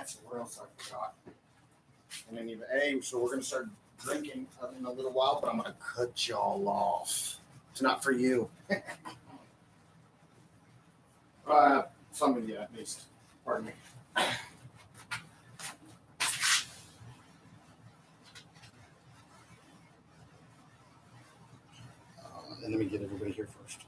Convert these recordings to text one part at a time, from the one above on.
so what else I forgot? And then hey, so we're gonna start drinking in a little while, but I'm gonna cut y'all off. It's not for you. Some of you at least. Pardon me. And let me get everybody here first.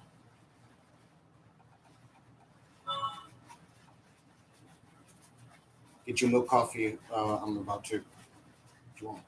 Get your milk coffee. I'm about to. If you want.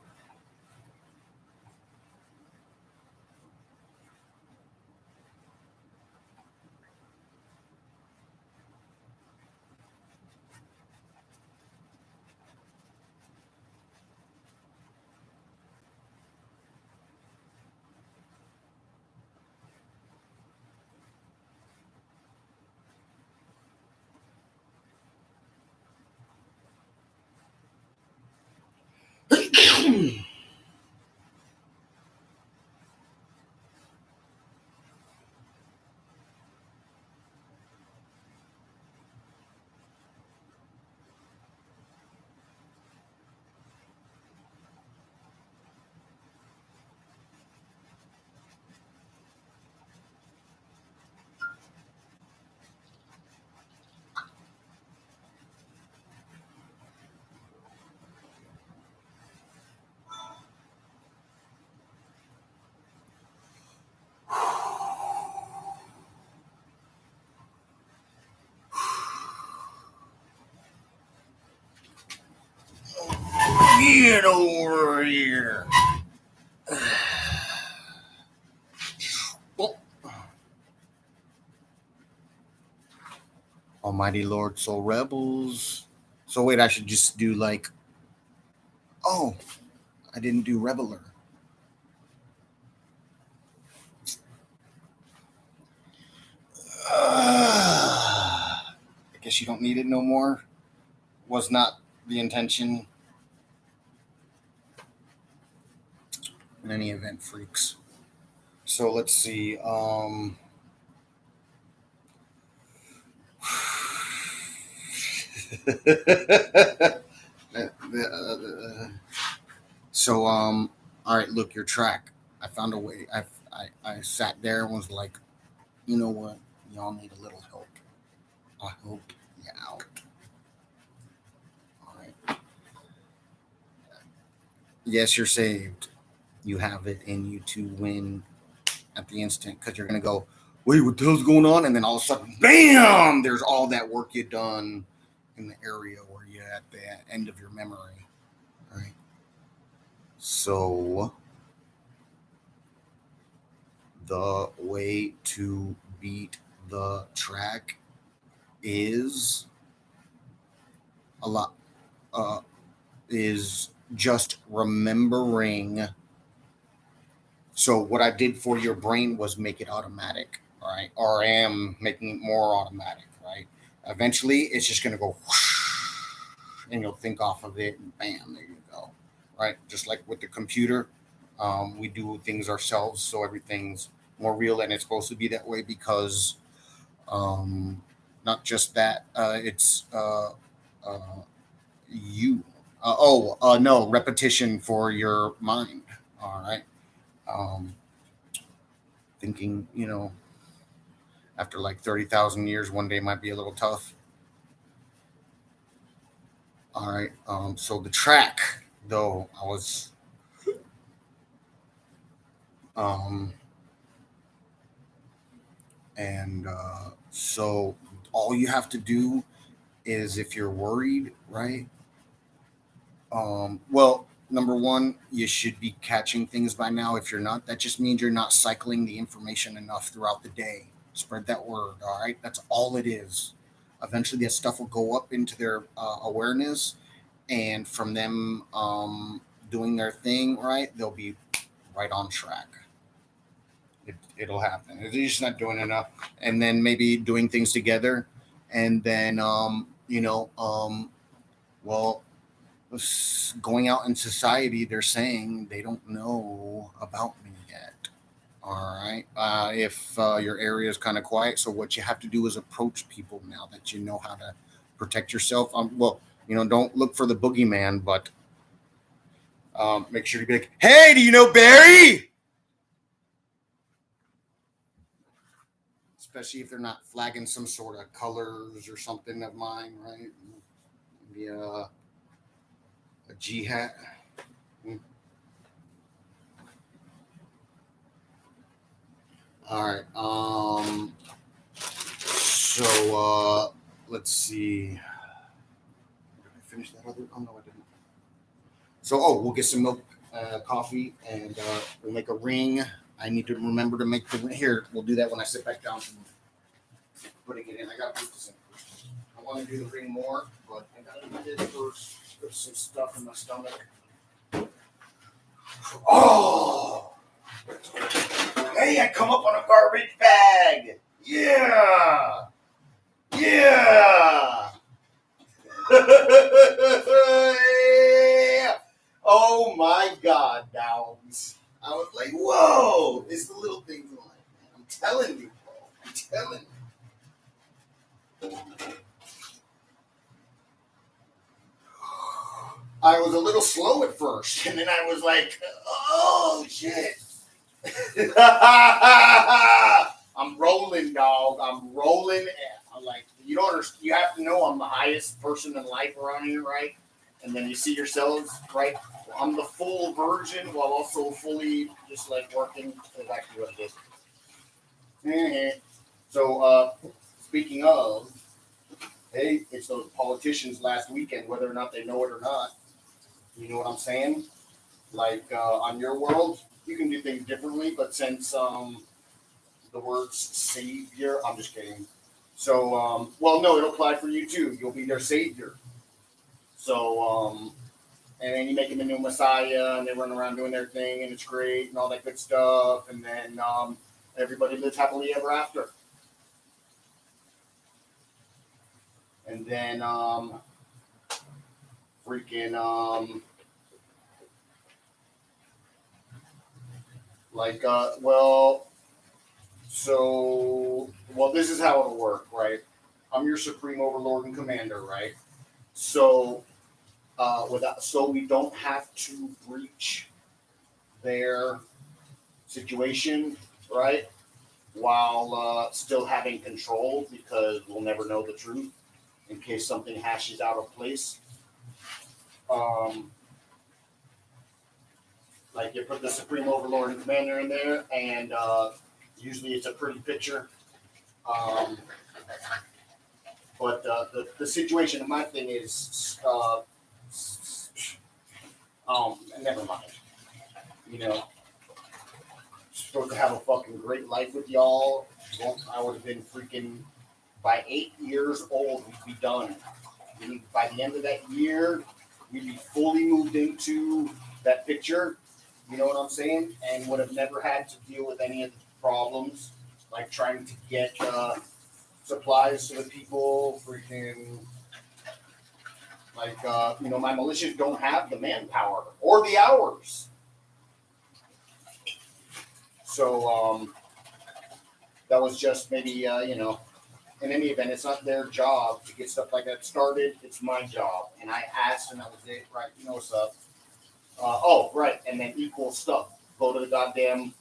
Get over here. Almighty Lord, Soul Rebels. So wait, I should just do like, oh, I didn't do Reveler. I guess you don't need it no more. Was not the intention. In any event, freaks. So let's see. So all right, look, your track. I found a way. I sat there and was like, you know what? Y'all need a little help. I help you out. All right. Yes, you're saved. You have it in you to win at the instant, because you're gonna go, wait, what the hell's going on? And then all of a sudden, bam! There's all that work you've done in the area where you're at the end of your memory. Right. So the way to beat the track is is just remembering. So what I did for your brain was make it automatic, all right? Or I am making it more automatic, right? Eventually, it's just going to go whoosh, and you'll think off of it, and bam, there you go, right? Just like with the computer, we do things ourselves, so everything's more real, and it's supposed to be that way because not just that, it's you. No, repetition for your mind, all right? Thinking, after like 30,000 years, one day might be a little tough. All right. So the track, though, I was, so all you have to do is, if you're worried, right? Well, number one, you should be catching things by now. If you're not, that just means you're not cycling the information enough throughout the day. Spread that word, all right? That's all it is. Eventually, that stuff will go up into their awareness, and from them doing their thing, right, they'll be right on track. It'll happen. They're just not doing enough. And then maybe doing things together, and then, well, going out in society, they're saying they don't know about me yet. All right. If your area is kind of quiet, so what you have to do is approach people now that you know how to protect yourself. Well, Don't look for the boogeyman, but make sure to be like, hey, do you know Barry? Especially if they're not flagging some sort of colors or something of mine, right? Maybe a G hat. All right. So let's see. Did I finish that other? Oh no, I didn't. So we'll get some milk, coffee, and we'll make a ring. I need to remember to make the here. We'll do that when I sit back down from putting it in. I gotta put this in first. I want to do the ring more, but I gotta do this first. There's some stuff in my stomach. Oh, hey! I come up on a garbage bag. Yeah, yeah. Oh my God, dogs. I was like, whoa, it's the little things in life, man. I'm telling you, bro. I'm telling you. I was a little slow at first, and then I was like, oh shit. I'm rolling, dog. I'm rolling. I'm like, you don't understand. You have to know I'm the highest person in life around here, right? And then you see yourselves, right? I'm the full virgin while also fully just like working. Exactly what it is. Mm-hmm. So, speaking of, hey, it's those politicians last weekend, whether or not they know it or not. You know what I'm saying? Like on your world, you can do things differently, but since the words savior, I'm just kidding. So, well, no, it'll apply for you too. You'll be their savior. So, and then you make them a new messiah, and they run around doing their thing, and it's great, and all that good stuff. And then everybody lives happily ever after. And then freaking like well, this is how it'll work, right? I'm your supreme overlord and commander, right? So so we don't have to breach their situation, right? While still having control, because we'll never know the truth in case something hashes out of place. Like you put the Supreme Overlord and Commander in there, and usually it's a pretty picture. But the situation of my thing is, never mind. Supposed to have a fucking great life with y'all. Well, I would have been freaking, by 8 years old, we'd be done. By the end of that year, we'd be fully moved into that picture. You know what I'm saying? And would have never had to deal with any of the problems, like trying to get supplies to the people, freaking, like, my militias don't have the manpower or the hours. So that was just maybe, in any event, it's not their job to get stuff like that started. It's my job. And I asked, and that was it, right? You know what's up. Right. And then equal stuff. Go to the goddamn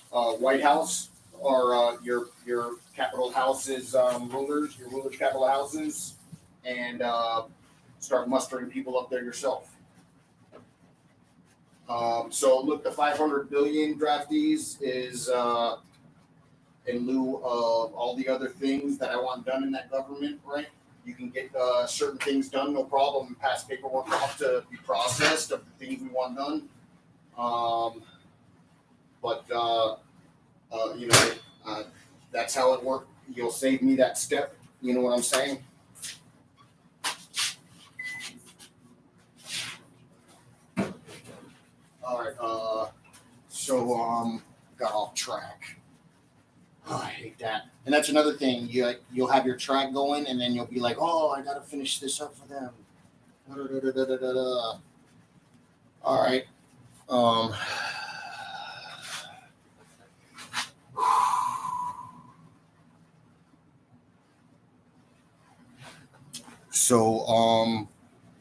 White House or your capital houses, rulers, your rulers' capital houses, and start mustering people up there yourself. So look, the 500 billion draftees is in lieu of all the other things that I want done in that government, right? You can get certain things done, no problem, and pass paperwork off to be processed of the things we want done. That's how it works. You'll save me that step. You know what I'm saying? All right. Got off track. Oh, I hate that. And that's another thing. You'll have your track going, and then you'll be like, "Oh, I gotta finish this up for them." All right. So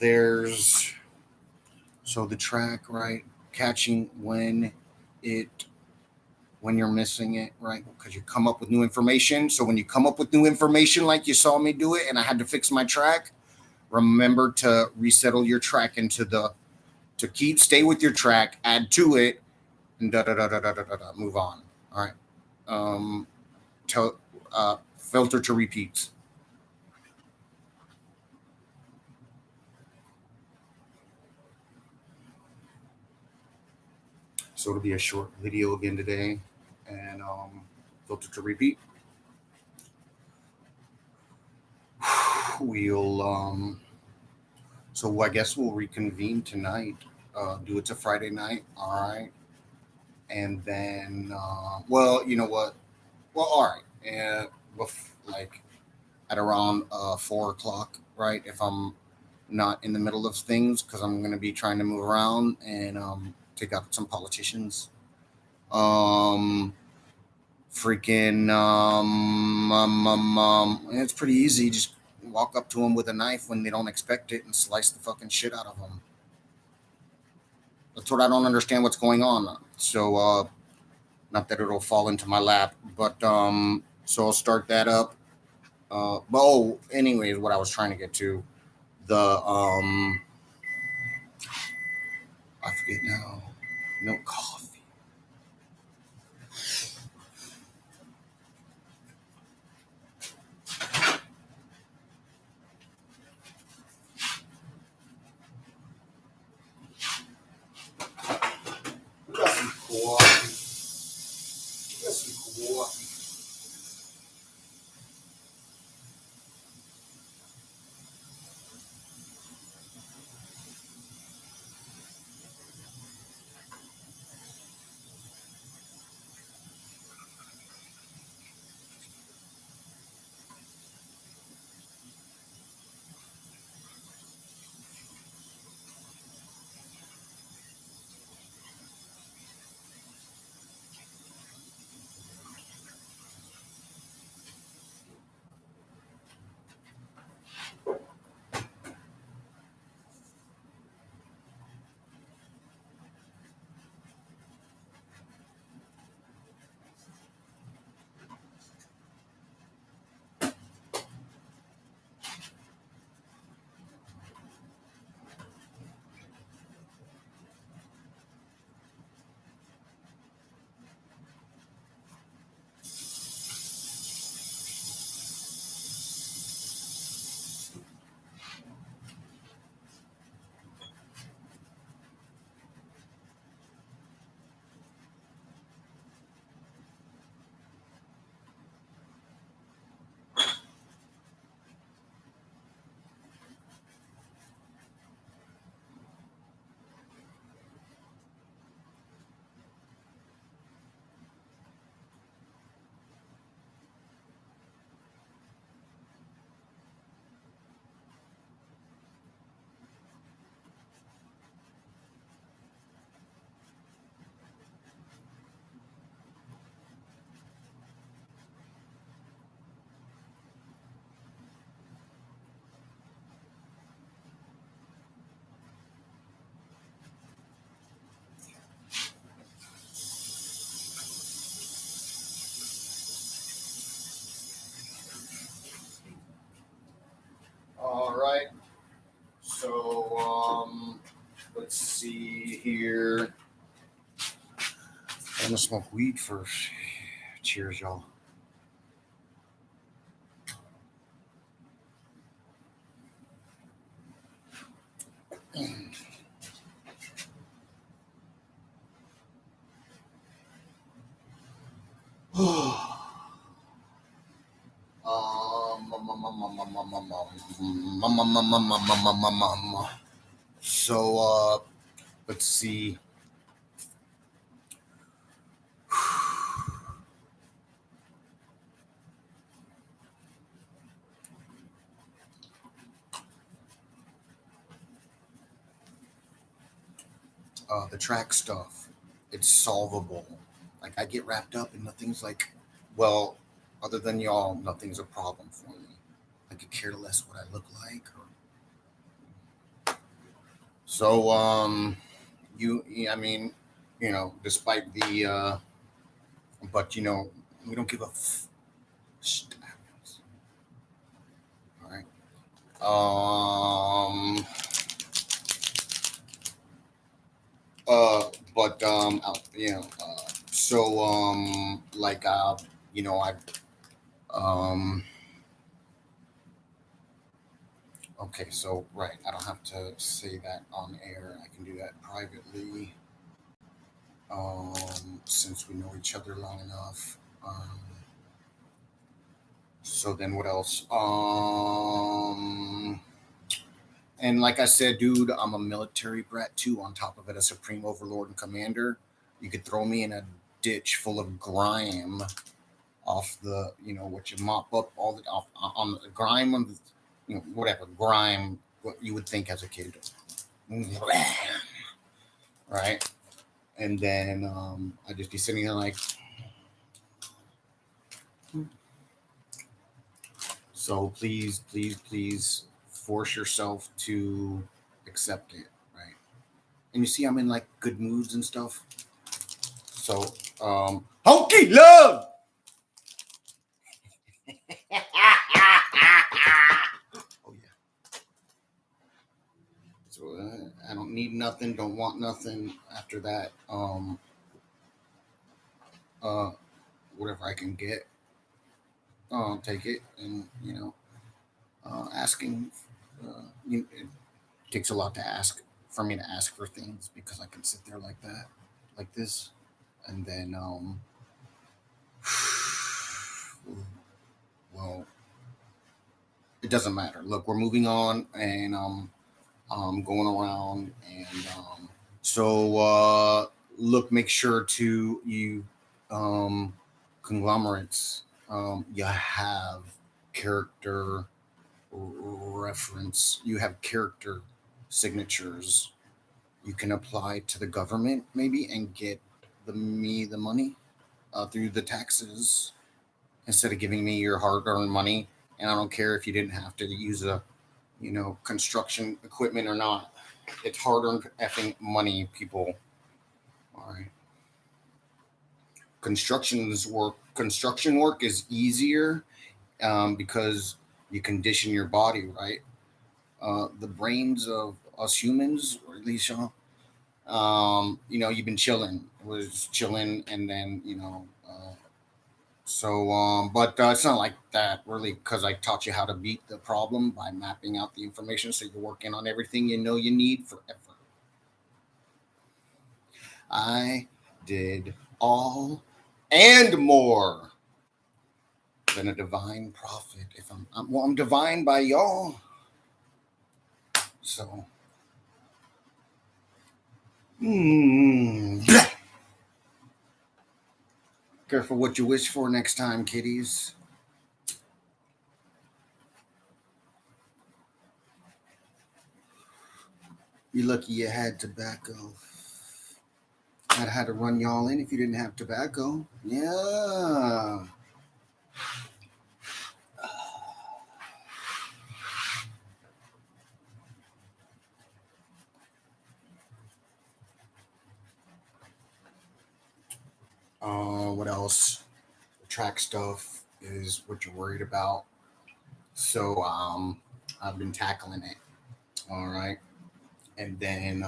there's so the track, right? Catching it when you're missing it, right? Because you come up with new information. So when you come up with new information, like you saw me do it, and I had to fix my track, remember to resettle your track into the to keep stay with your track, add to it, and da da da da da da da. Move on. All right. Um, tell filter to repeats. So it'll be a short video again today, and filter to repeat. We'll so I guess we'll reconvene tonight. Do it to Friday night, all right? And then, well, you know what? Well, all right, and like at around 4 o'clock, right? If I'm not in the middle of things, because I'm gonna be trying to move around and take out some politicians. Um, freaking it's pretty easy. Just walk up to them with a knife when they don't expect it and slice the fucking shit out of them. That's what I don't understand what's going on. So not that it'll fall into my lap, but so I'll start that up. Anyways, what I was trying to get to, the I forget now. No coffee. We got some coffee. We got some coffee. All right. So let's see here. I'm gonna smoke weed first. Cheers, y'all. So let's see. The track stuff, it's solvable. Like I get wrapped up in nothing's like, other than y'all, nothing's a problem for me. I could care less what I look like or So I mean, despite the but we don't give a all right. Um but so like I um okay, so right, I don't have to say that on air. I can do that privately. Since we know each other long enough. So then what else? And like I said, dude, I'm a military brat too. On top of it, a supreme overlord and commander. You could throw me in a ditch full of grime off the, what you mop up all the off on the grime on the, whatever grime, what you would think as a kid, right? And then I'd just be sitting there like, so please, please, please force yourself to accept it, right? And you see, I'm in like good moods and stuff. So, honky love. Oh yeah. So I don't need nothing, don't want nothing. After that, uh, whatever I can get, take it, and asking. It takes a lot to ask for me to ask for things because I can sit there like that, like this, and then well, it doesn't matter. Look, we're moving on, and going around, and so look, make sure to you conglomerates, you have character reference, you have character signatures you can apply to the government maybe and get the money through the taxes instead of giving me your hard-earned money. And I don't care if you didn't have to use a construction equipment or not. It's hard-earned effing money, people. All right. Construction work is easier because you condition your body, right? The brains of us humans, or at least you've been chilling, was chilling, and then but it's not like that really, because I taught you how to beat the problem by mapping out the information, so you're working on everything you need forever. I did all and more than a divine prophet. If I'm divine by y'all. So, careful what you wish for next time, kiddies. You're lucky you had tobacco. I'd had to run y'all in if you didn't have tobacco. Yeah. What else? Track stuff is what you're worried about. So I've been tackling it. All right. And then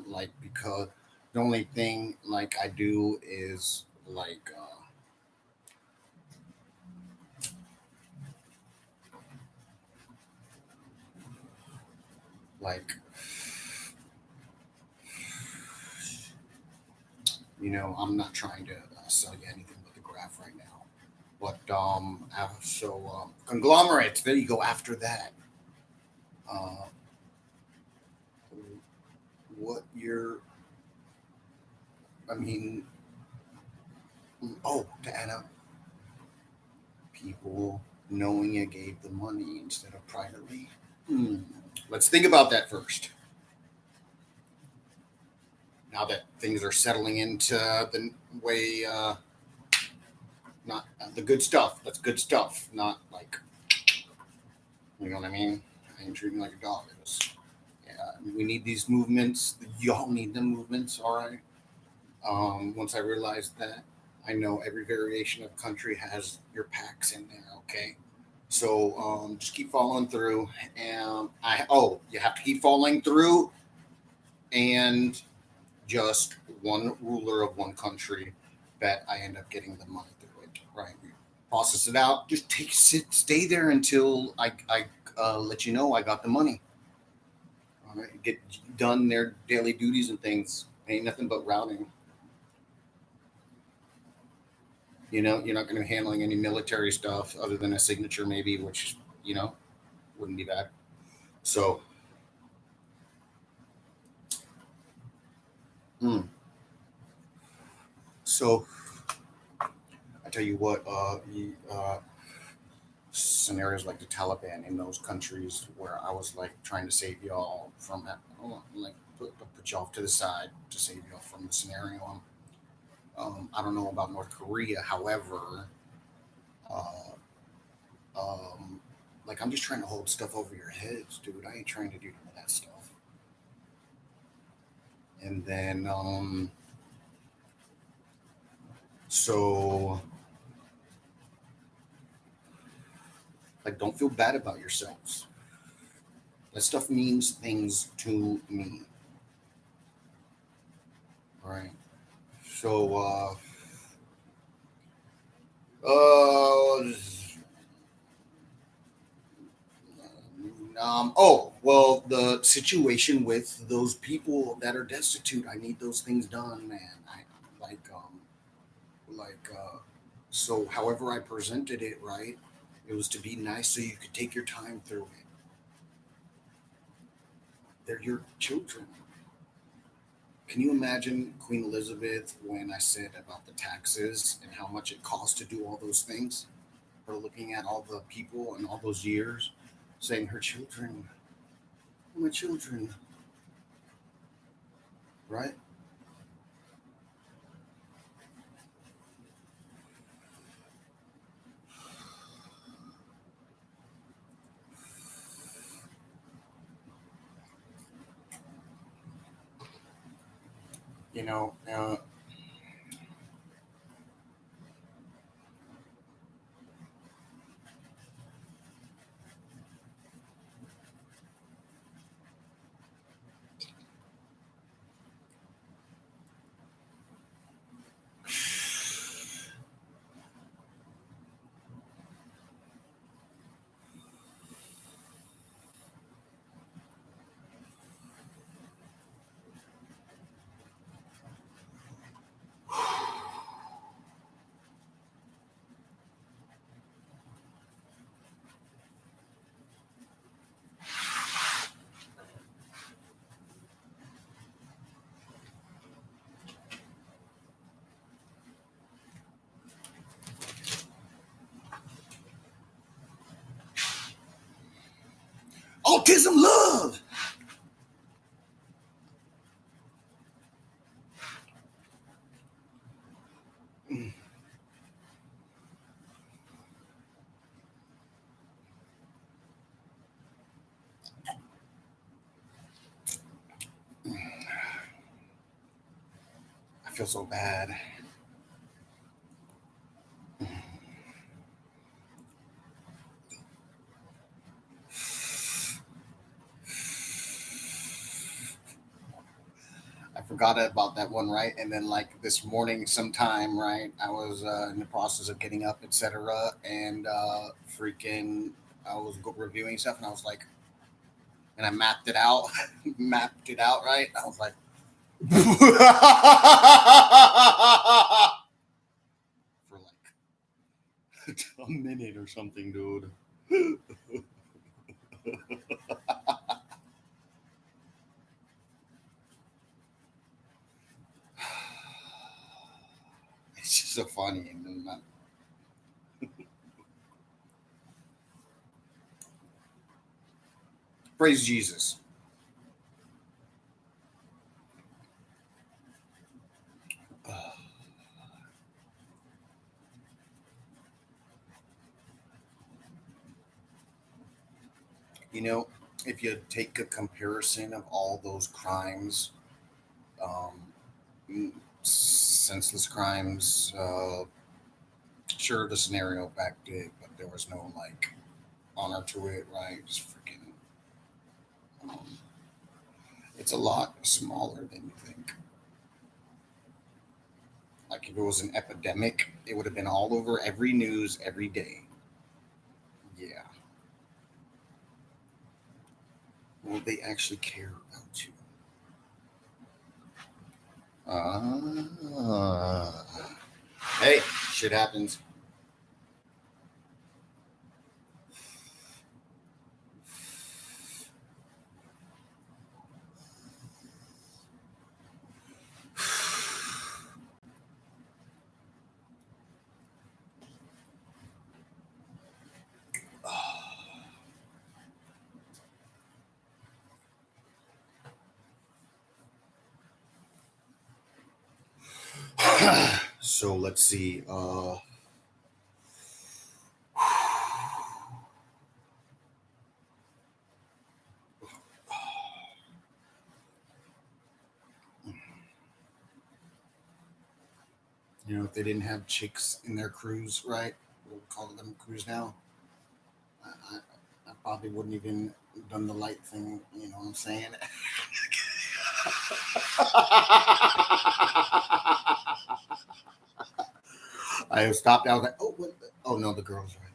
like, because the only thing like I do is like like I'm not trying to sell you anything but the graph right now. But so conglomerates, there you go. After that, uh, what you're, I mean, to add up, people knowing you gave the money instead of privately. Let's think about that first. Now that things are settling into the way, not the good stuff. That's good stuff. Not like You know what I mean? I ain't treating like a dog is. Yeah, we need these movements. Y'all need them movements, all right? Once I realized that, I know every variation of country has your packs in there, okay? So just keep following through. And you have to keep following through and just one ruler of one country that I end up getting the money through it, right? Process it out. Just stay there until I let you know I got the money. All right, get done their daily duties and things. Ain't nothing but routing. You know, you're not going to be handling any military stuff other than a signature, maybe, which wouldn't be bad. So, mm, so I tell you what, scenarios like the Taliban in those countries where I was like trying to save y'all from that. Hold on, like put you off to the side to save y'all from the scenario. I don't know about North Korea, however, uh, like I'm just trying to hold stuff over your heads, dude. I ain't trying to do none of that stuff. And then, so like, don't feel bad about yourselves. That stuff means things to me, right? So, uh, well, the situation with those people that are destitute, I need those things done, man. I like, like, so however I presented it, right? It was to be nice so you could take your time through it. They're your children. Can you imagine Queen Elizabeth when I said about the taxes and how much it costs to do all those things? Her looking at all the people and all those years, saying her children, my children, right? You know, autism love. I feel so bad. I forgot about that one, right? And then like this morning, sometime, right? I was in the process of getting up, etc., and freaking, I was reviewing stuff, and I was like, and I mapped it out, mapped it out, right? I was like, for like a minute or something, dude. It's just so funny, and praise Jesus. You know, if you take a comparison of all those crimes, um, senseless crimes, sure, the scenario backed it, but there was no like honor to it, right? Just freaking, um, it's a lot smaller than you think. Like if it was an epidemic, it would have been all over every news every day. Yeah. Well, they actually care about you. Ah. Hey, shit happens. So let's see. You know, if they didn't have chicks in their crews, right? We'll call them crews now. I probably wouldn't even done the light thing. You know what I'm saying? I stopped. I was like, oh, what? Oh no, the girl's right.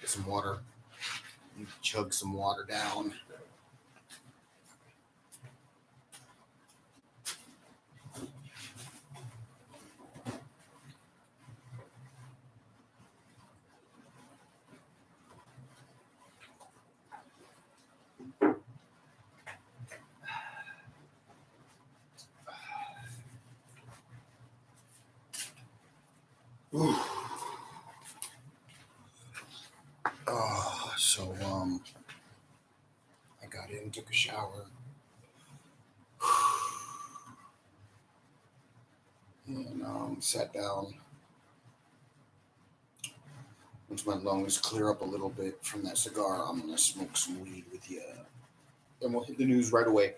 Get some water. Chug some water down. Ooh. So I got in, took a shower, and sat down. Once my lungs clear up a little bit from that cigar, I'm gonna smoke some weed with you, and we'll hit the news right away.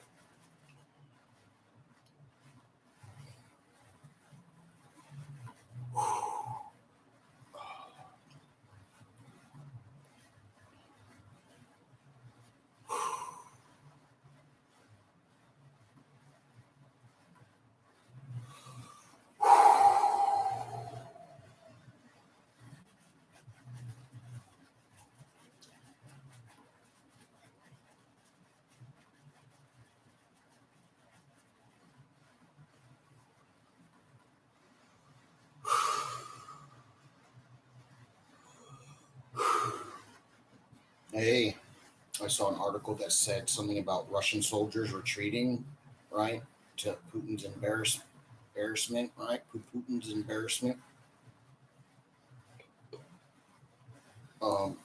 Hey, I saw an article that said something about Russian soldiers retreating, right, to Putin's embarrassment, right? Putin's embarrassment. Um,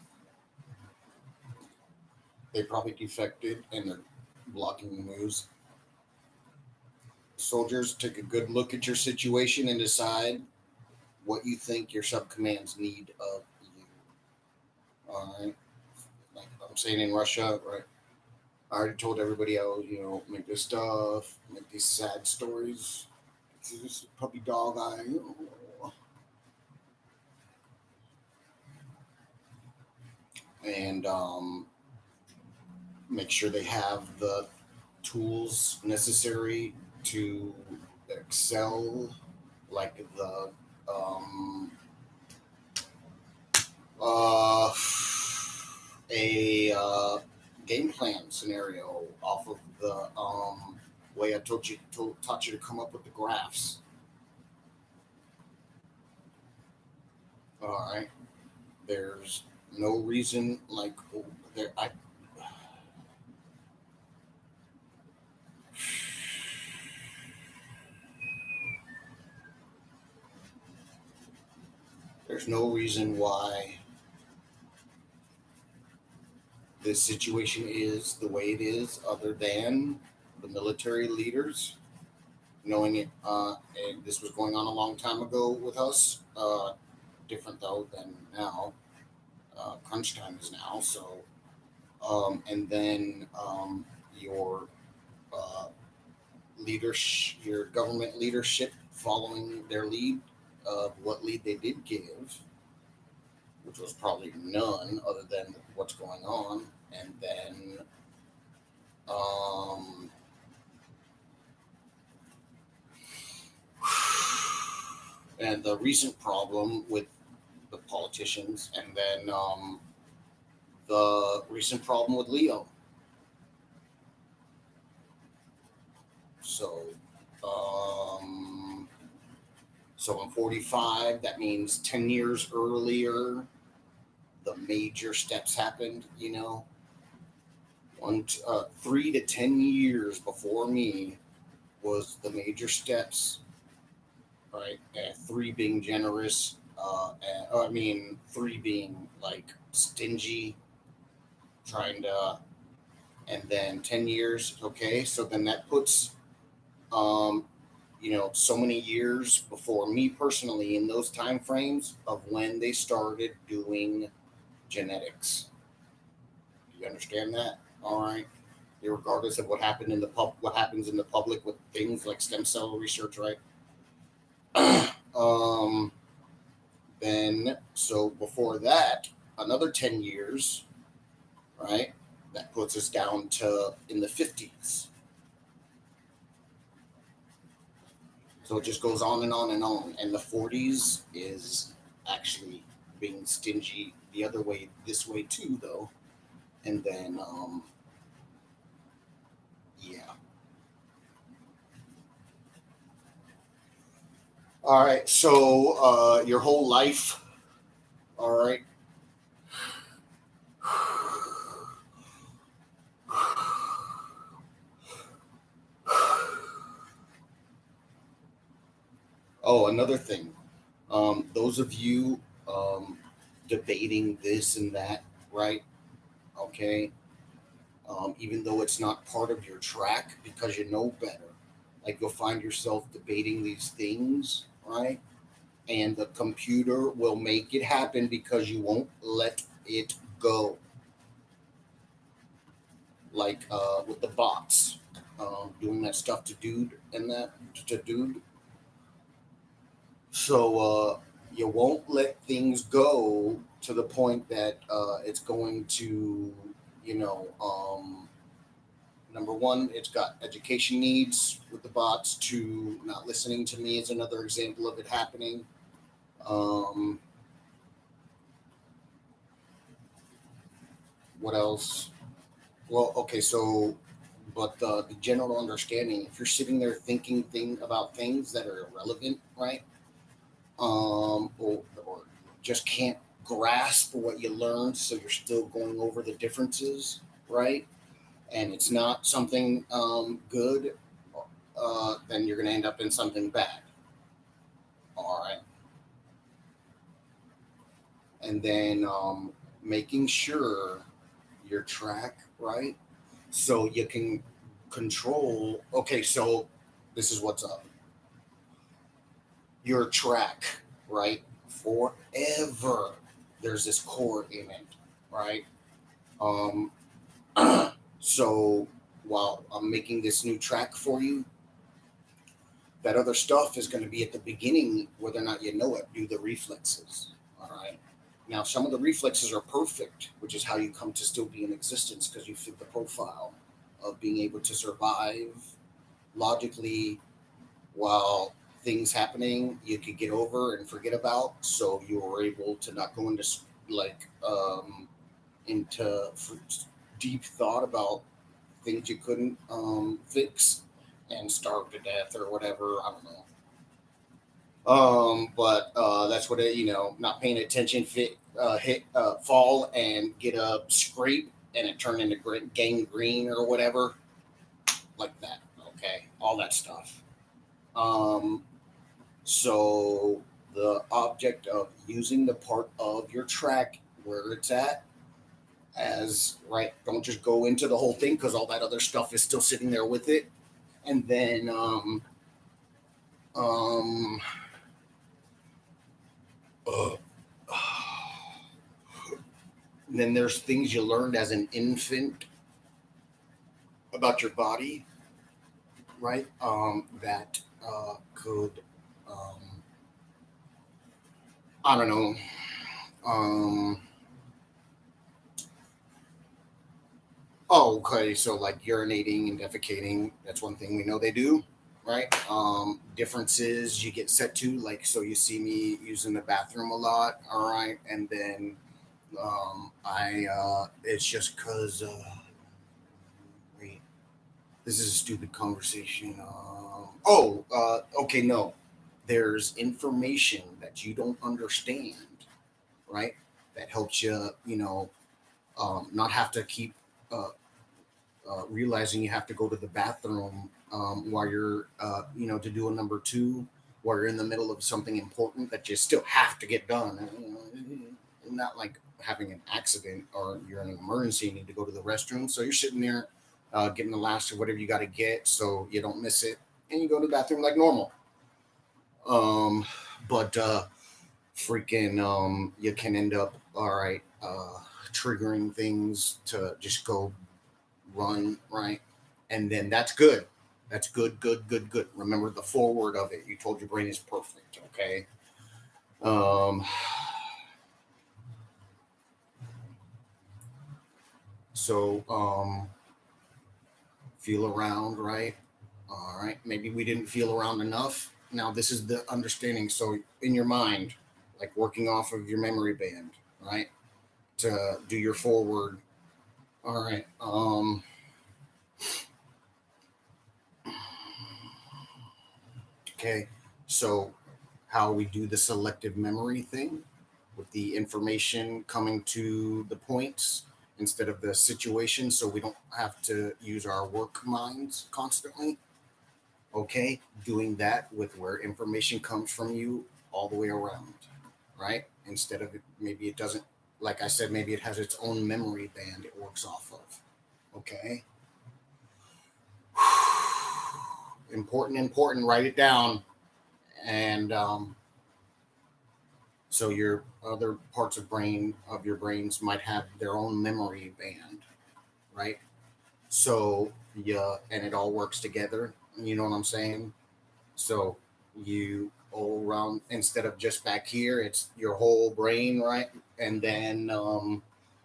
they probably defected and they're blocking the news. Soldiers, take a good look at your situation and decide what you think your subcommands need of you. All right, like I'm saying in Russia, right? I already told everybody I will, make this stuff, make these sad stories. This puppy dog eye, and make sure they have the tools necessary to excel, like the um, uh, a game plan scenario off of the way I taught you to come up with the graphs. All right. There's no reason like there. There's no reason why this situation is the way it is, other than the military leaders knowing it. And this was going on a long time ago with us. Different though than now. Crunch time is now. So, and then your uh, leadership, your government leadership following their lead of what lead they did give, which was probably none other than what's going on. And then um, and the recent problem with the politicians, and then the recent problem with Leo. So, um, so I'm 45. That means 10 years earlier, the major steps happened. 3 to 10 years before me was the major steps, right? Three being generous. I mean, three being like stingy, trying to, and then 10 years. Okay, so then that puts, um, so many years before me personally in those time frames of when they started doing genetics. Do you understand that? All right. Regardless of what happens in the public with things like stem cell research, right? um, then so before that, another 10 years, right? That puts us down to in the 50s. So it just goes on and on and on. And the 40s is actually being stingy the other way, this way too, though. And then, yeah. All right. So your whole life, all right. Oh, another thing. Those of you debating this and that, right? Okay. Even though it's not part of your track because you know better. Like you'll find yourself debating these things, right? And the computer will make it happen because you won't let it go. Like with the bots, doing that stuff to dude and that to dude. So you won't let things go to the point that it's going to, you know, number one, it's got education needs with the bots. To not listening to me is another example of it happening. Um, what else? Well, okay, so, but the general understanding, if you're sitting there thinking about things that are irrelevant, right? Or just can't grasp what you learned, so you're still going over the differences, right? And it's not something good, then you're going to end up in something bad. All right. And then making sure your track, right? So you can control. Okay, so this is what's up. Your track, right? Forever, there's this core in it, right? Um, so while I'm making this new track for you, that other stuff is going to be at the beginning, whether or not you know it, do the reflexes. All right. Now, some of the reflexes are perfect, which is how you come to still be in existence because you fit the profile of being able to survive logically while things happening you could get over and forget about. So you were able to not go into like into deep thought about things you couldn't fix, and starve to death or whatever. I don't know. But that's what it, not paying attention, fall and get a scrape, and it turned into gangrene or whatever, like that. Okay, all that stuff. Um, so the object of using the part of your track where it's at, as right, don't just go into the whole thing because all that other stuff is still sitting there with it, and then um, uh, then there's things you learned as an infant about your body, right? That could, um, I don't know, um, oh, okay. So like urinating and defecating, that's one thing we know they do, right? Differences you get set to, like, so you see me using the bathroom a lot, all right, and then it's just because, wait, this is a stupid conversation. Okay, no, there's information that you don't understand, right? That helps you, not have to keep uh, realizing you have to go to the bathroom while you're, to do a number two, while you're in the middle of something important that you still have to get done. Not like having an accident or you're in an emergency and need to go to the restroom. So you're sitting there getting the last of whatever you got to get so you don't miss it. And you go to the bathroom like normal. Um, but freaking, you can end up, all right, triggering things to just go run, right? And then that's good. That's good, good, good, good. Remember the forward of it. You told your brain is perfect, okay? Um, so feel around, right? All right. Maybe we didn't feel around enough. Now this is the understanding. So in your mind, like working off of your memory band, right? To do your forward. All right. Okay. So how we do the selective memory thing with the information coming to the points instead of the situation, so we don't have to use our work minds constantly. Okay, doing that with where information comes from you all the way around, right? Instead of it, maybe it doesn't, like I said, maybe it has its own memory band it works off of. Okay. Important, write it down. And so your other parts of your brains might have their own memory band, right? So yeah, and it all works together. You know what I'm saying? So you all around, instead of just back here, it's your whole brain, right? And then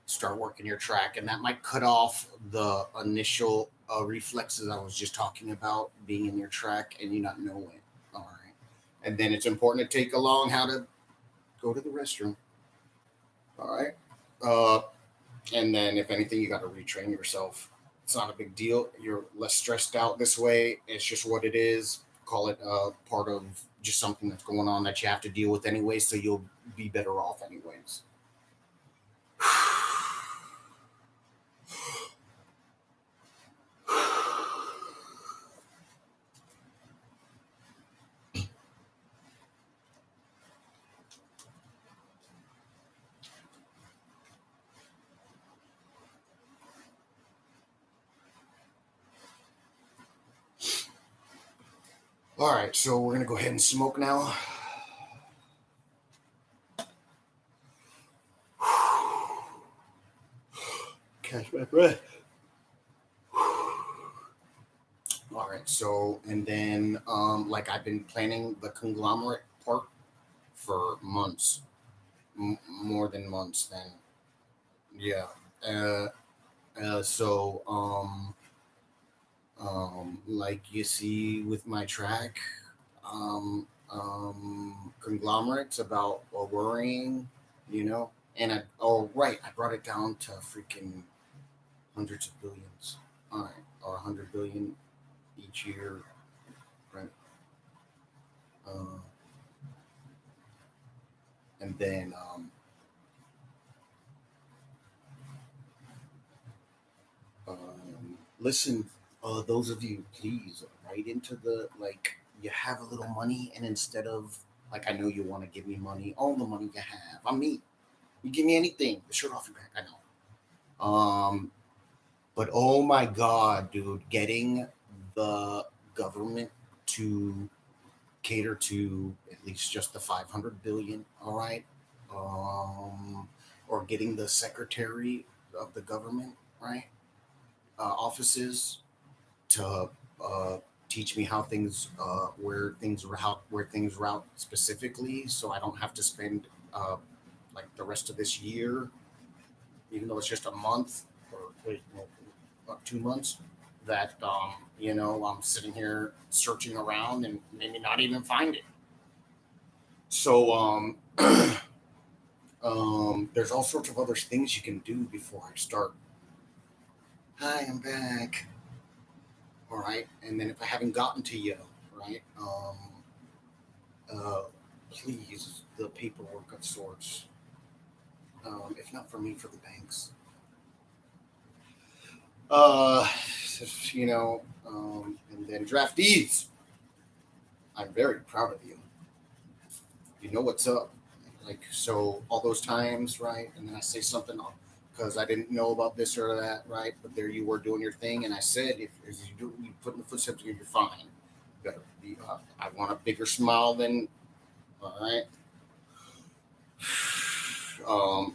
start working your track, and that might cut off the initial reflexes I was just talking about being in your track and you not know it. All right, and then it's important to take along how to go to the restroom. All right. Uh, and then if anything, you got to retrain yourself. It's not a big deal. You're less stressed out this way. It's just what it is. Call it part of just something that's going on that you have to deal with anyway. So you'll be better off anyways. All right, so we're gonna go ahead and smoke now. Catch my breath. All right, so and then like I've been planning the conglomerate part for months, more than months. Then yeah. Uh, so like you see with my track, conglomerates about worrying, and I brought it down to freaking hundreds of billions, all right, or 100 billion each year. And then listen, those of you, please write into the like you have a little money, and instead of like I know you want to give me money, all the money you have, I'm me. You give me anything, the shirt off your back, I know. But oh my god, dude, getting the government to cater to at least just the 500 billion, all right? Or getting the secretary of the government, right? Offices to uh, teach me how things where things route specifically, so I don't have to spend like the rest of this year, even though it's just a month or wait, no, 2 months. That I'm sitting here searching around and maybe not even find it. So there's all sorts of other things you can do before I start. Hi, I'm back. All right, and then if I haven't gotten to you, right? Uh, Please, the paperwork of sorts. If not for me, for the banks. Uh, and then draftees. I'm very proud of you. You know what's up. Like, so all those times, right? And then I say something because I didn't know about this or that, right? But there you were doing your thing, and I said, if you put in the footsteps, you're fine. You better be. I want a bigger smile than. All right.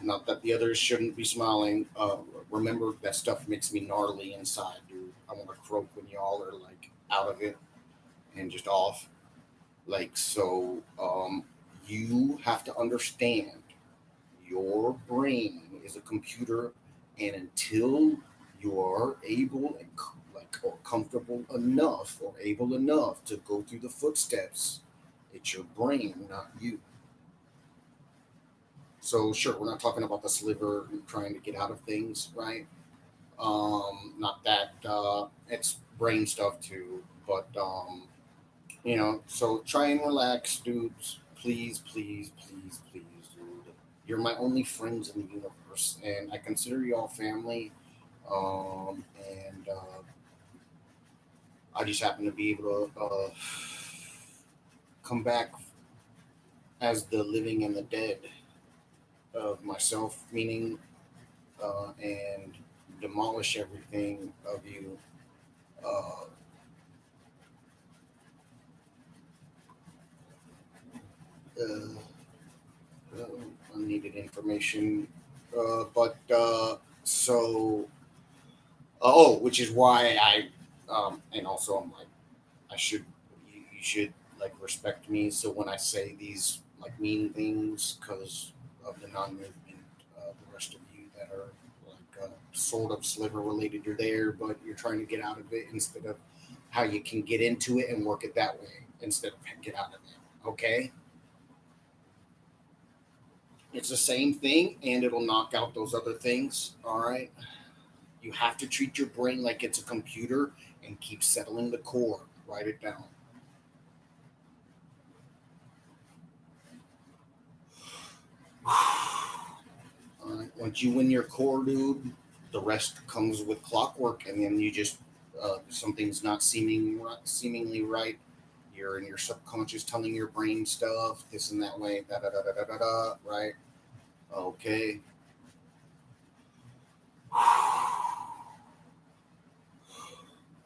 Not that the others shouldn't be smiling. Remember that stuff makes me gnarly inside, dude. I want to croak when y'all are like out of it and just off. Like so, you have to understand your brain is a computer, and until you are able and like or comfortable enough or able enough to go through the footsteps, it's your brain, not you. So sure, we're not talking about the sliver and trying to get out of things, right? Not that it's brain stuff too, but so try and relax, dudes. Please, please, please, please, dude. You're my only friends in the universe, and I consider you all family. And I just happen to be able to come back as the living and the dead of myself, meaning and demolish everything of you. Uh, uh, uh, Unneeded information. But so, oh, which is why and also I'm like, you should like respect me. So when I say these like mean things, because of the non-movement, the rest of you that are like sort of sliver related, you're there, but you're trying to get out of it instead of how you can get into it and work it that way instead of get out of it. Okay, it's the same thing, and it'll knock out those other things. All right, you have to treat your brain like it's a computer and keep settling the core. Write it down. Once you win your core, dude, the rest comes with clockwork, and then you just something's not seemingly right. You're in your subconscious telling your brain stuff, this and that way, da da da da da da da. Right? Okay.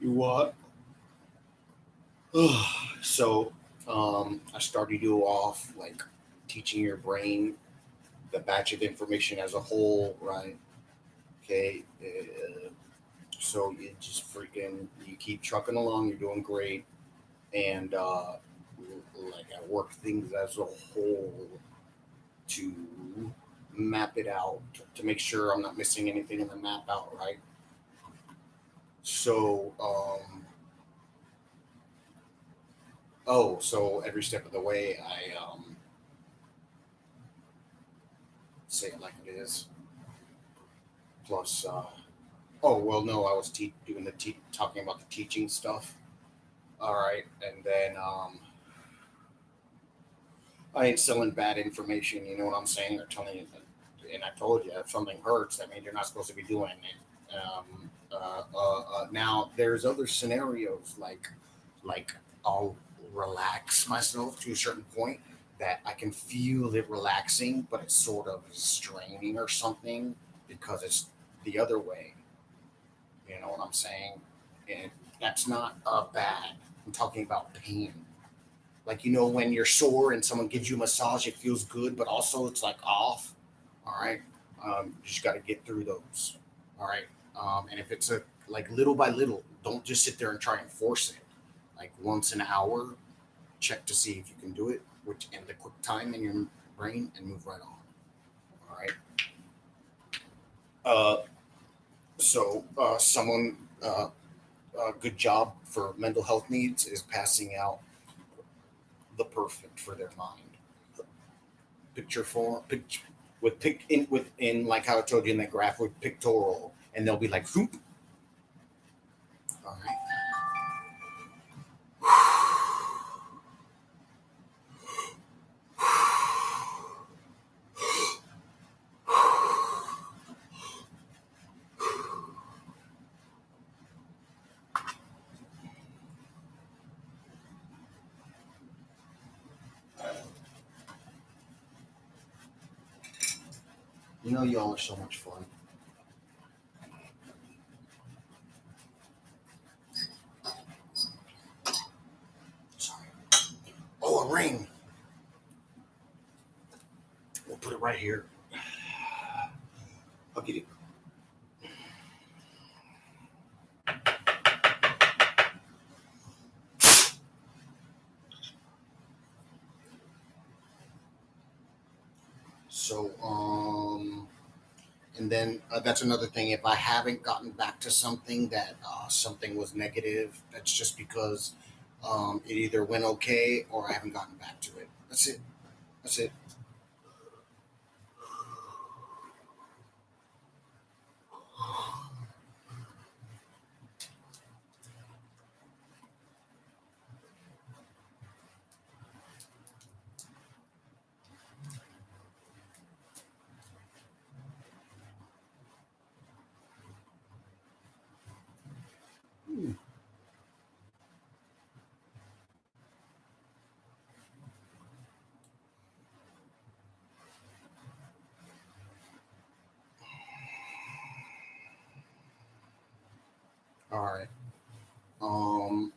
You what? So, I started you off like teaching your brain the batch of information as a whole, right? Okay. So you just freaking you keep trucking along. You're doing great, and like I work things as a whole to map it out to make sure I'm not missing anything in the map out, right? So, so every step of the way, I say it like it is. Plus, oh well, no, I was doing talking about the teaching stuff. All right, and then I ain't selling bad information. You know what I'm saying? Or telling you that. And I told you, if something hurts, that means you're not supposed to be doing it. Now, there's other scenarios like I'll relax myself to a certain point that I can feel it relaxing, but it's sort of straining or something because it's the other way. You know what I'm saying? And that's not bad. I'm talking about pain. Like, when you're sore and someone gives you a massage, it feels good, but also it's like off. All right. You just got to get through those. All right. And if it's like little by little, don't just sit there and try and force it. Like once an hour, check to see if you can do it, which and the quick time in your brain and move right on. All right. Uh, someone, good job for mental health needs is passing out the perfect for their mind. Picture form, picture within like how I told you in that graph with pictorial, and they'll be like, "Whoop." All right. Y'all are so much fun. Sorry. Oh, a ring. We'll put it right here. I'll get it. So, and then that's another thing. If I haven't gotten back to something that something was negative, that's just because it either went okay or I haven't gotten back to it. That's it. That's it. Hmm. All right. Um,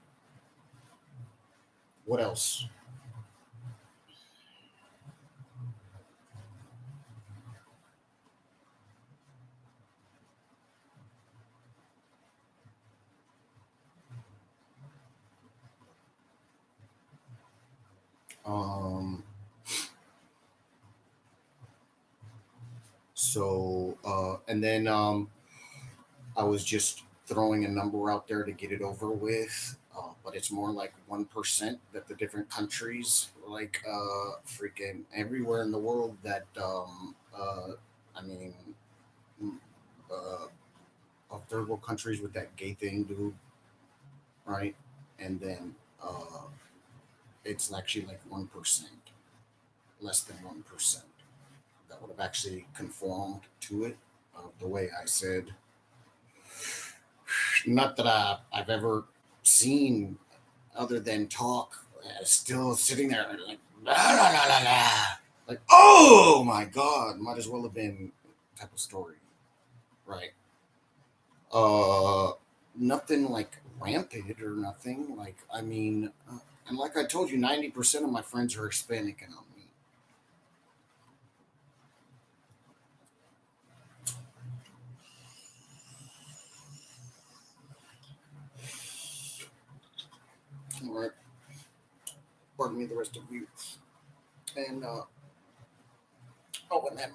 what else? Um, and then I was just throwing a number out there to get it over with, but it's more like 1% that the different countries, like freaking everywhere in the world, that I mean, mm, uh, of third world countries with that gay thing, dude, right? And then it's actually like 1%, less than 1% that would have actually conformed to it, the way I said. Not that I've ever seen other than talk, still sitting there like, la, la, la, la, la. Like, oh my God, might as well have been type of story, right? Uh, Nothing like rampant or nothing. Like, I mean, and like I told you, 90% of my friends are Hispanic and I'm me. All right, pardon me, the rest of you. And, oh, and then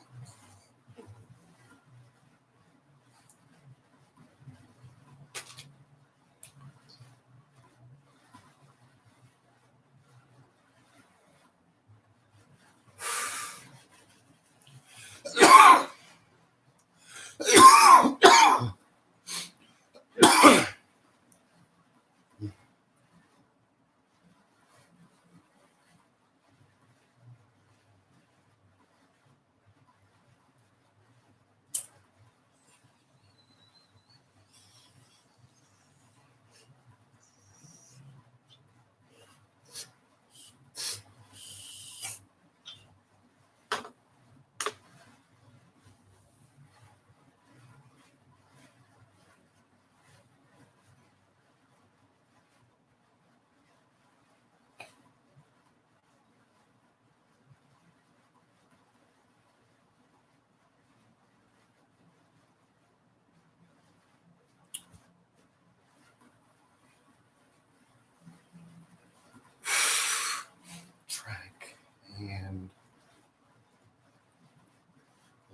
And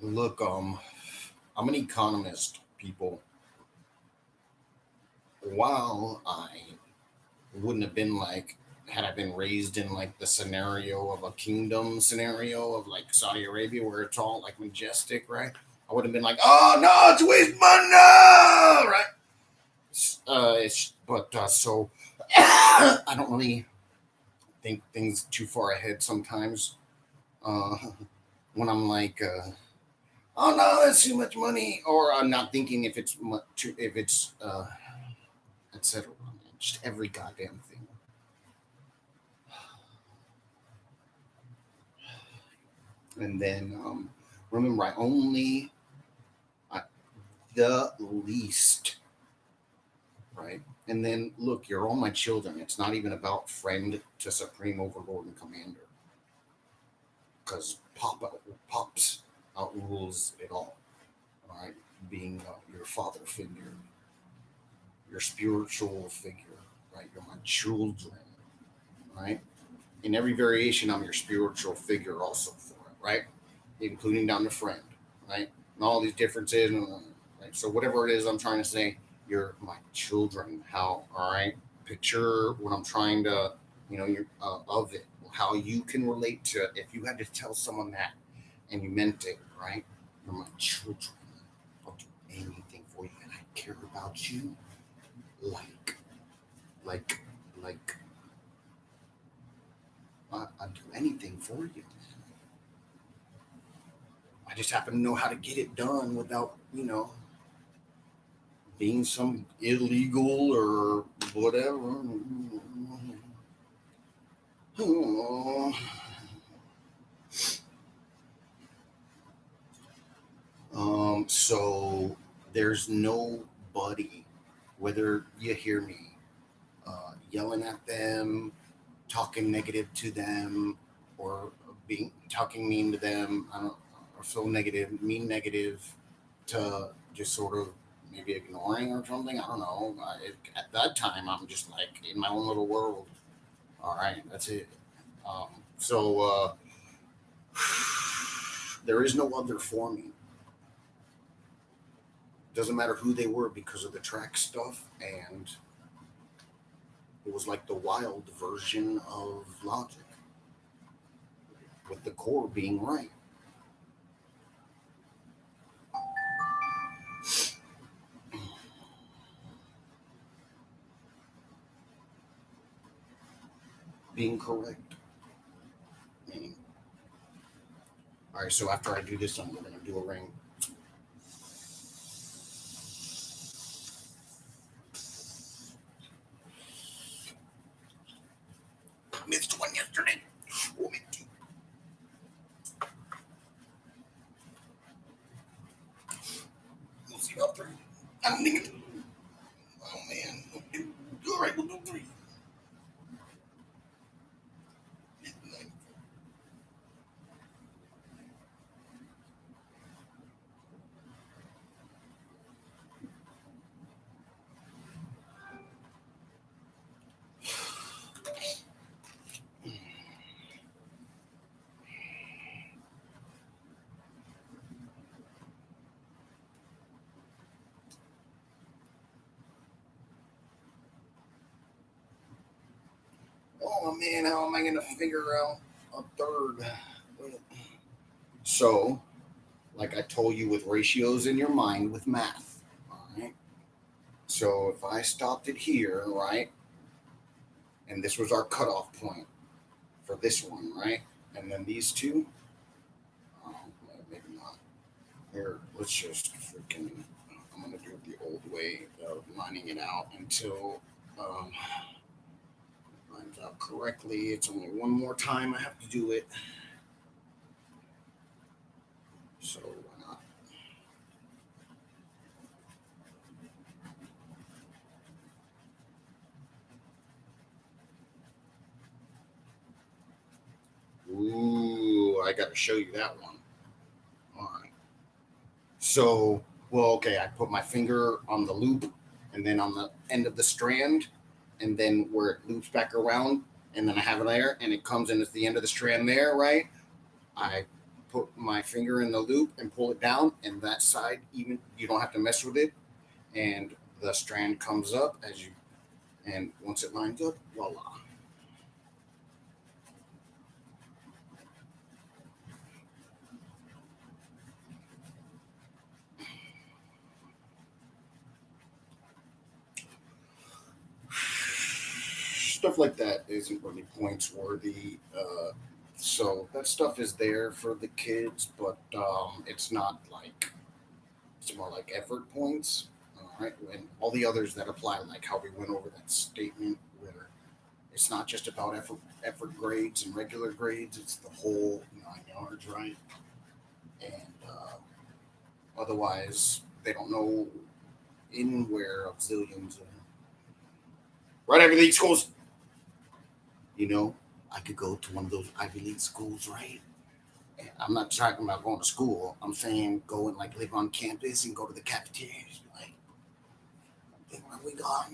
look, I'm an economist, people. While I wouldn't have been like, had I been raised in like the scenario of a kingdom scenario of like Saudi Arabia where it's all like majestic, right? I would have been like, oh no, it's waste money, right? So I don't really think things too far ahead sometimes. Uh, when I'm like, oh no, that's too much money, or I'm not thinking if it's if it's etc. Just every goddamn thing. And then remember, the least, right? And then look, you're all my children. It's not even about friend to supreme overlord and commander, because pops outrules it all. All right, being your father figure, your spiritual figure, right? You're my children, right? In every variation, I'm your spiritual figure also for it, right? Including down to friend, right? And all these differences, right? So whatever it is I'm trying to say, you're my children. How, all right? Picture what I'm trying to, you're of it. How you can relate to it. If you had to tell someone that and you meant it, right? You're my children. I'll do anything for you, and I care about you like, like, like. I'd do anything for you. I just happen to know how to get it done without, being some illegal or whatever. So there's nobody, whether you hear me yelling at them, talking negative to them, or being talking mean to them. I don't, or so negative, mean negative, to just sort of maybe ignoring or something. I don't know. At that time, I'm just like in my own little world. All right, that's it. Um, so there is no other for me. Doesn't matter who they were because of the track stuff, and it was like the wild version of logic, with the core being right. Being correct. Meaning, all right, so after I do this, we're going to do a ring. Missed one yesterday. Oh, me too. We'll see about three. I'm thinking, oh man, all right, we'll do three. Oh man, how am I going to figure out a third? So, like I told you, with ratios in your mind with math, all right? So if I stopped it here, right, and this was our cutoff point for this one, right, and then these two, oh, maybe not. Here, let's just freaking, I'm going to do it the old way of lining it out until it lines out correctly. It's only one more time I have to do it. So why not? Ooh, I got to show you that one. All right. So, well, okay, I put my finger on the loop and then on the end of the strand, and then where it loops back around, and then I have it there, and it comes in at the end of the strand there, right? I put my finger in the loop and pull it down, and that side, even you don't have to mess with it, and the strand comes up as you, and once it lines up, voila. Stuff like that isn't really points worthy. So that stuff is there for the kids, but it's not like, it's more like effort points. All right, and all the others that apply, like how we went over that statement, where it's not just about effort grades and regular grades; it's the whole 9 yards, right? And otherwise, they don't know anywhere of zillions. Right, Ivy League schools. I could go to one of those Ivy League schools, right? And I'm not talking about going to school. I'm saying go and like live on campus and go to the cafeterias. Like, hey, what have we got?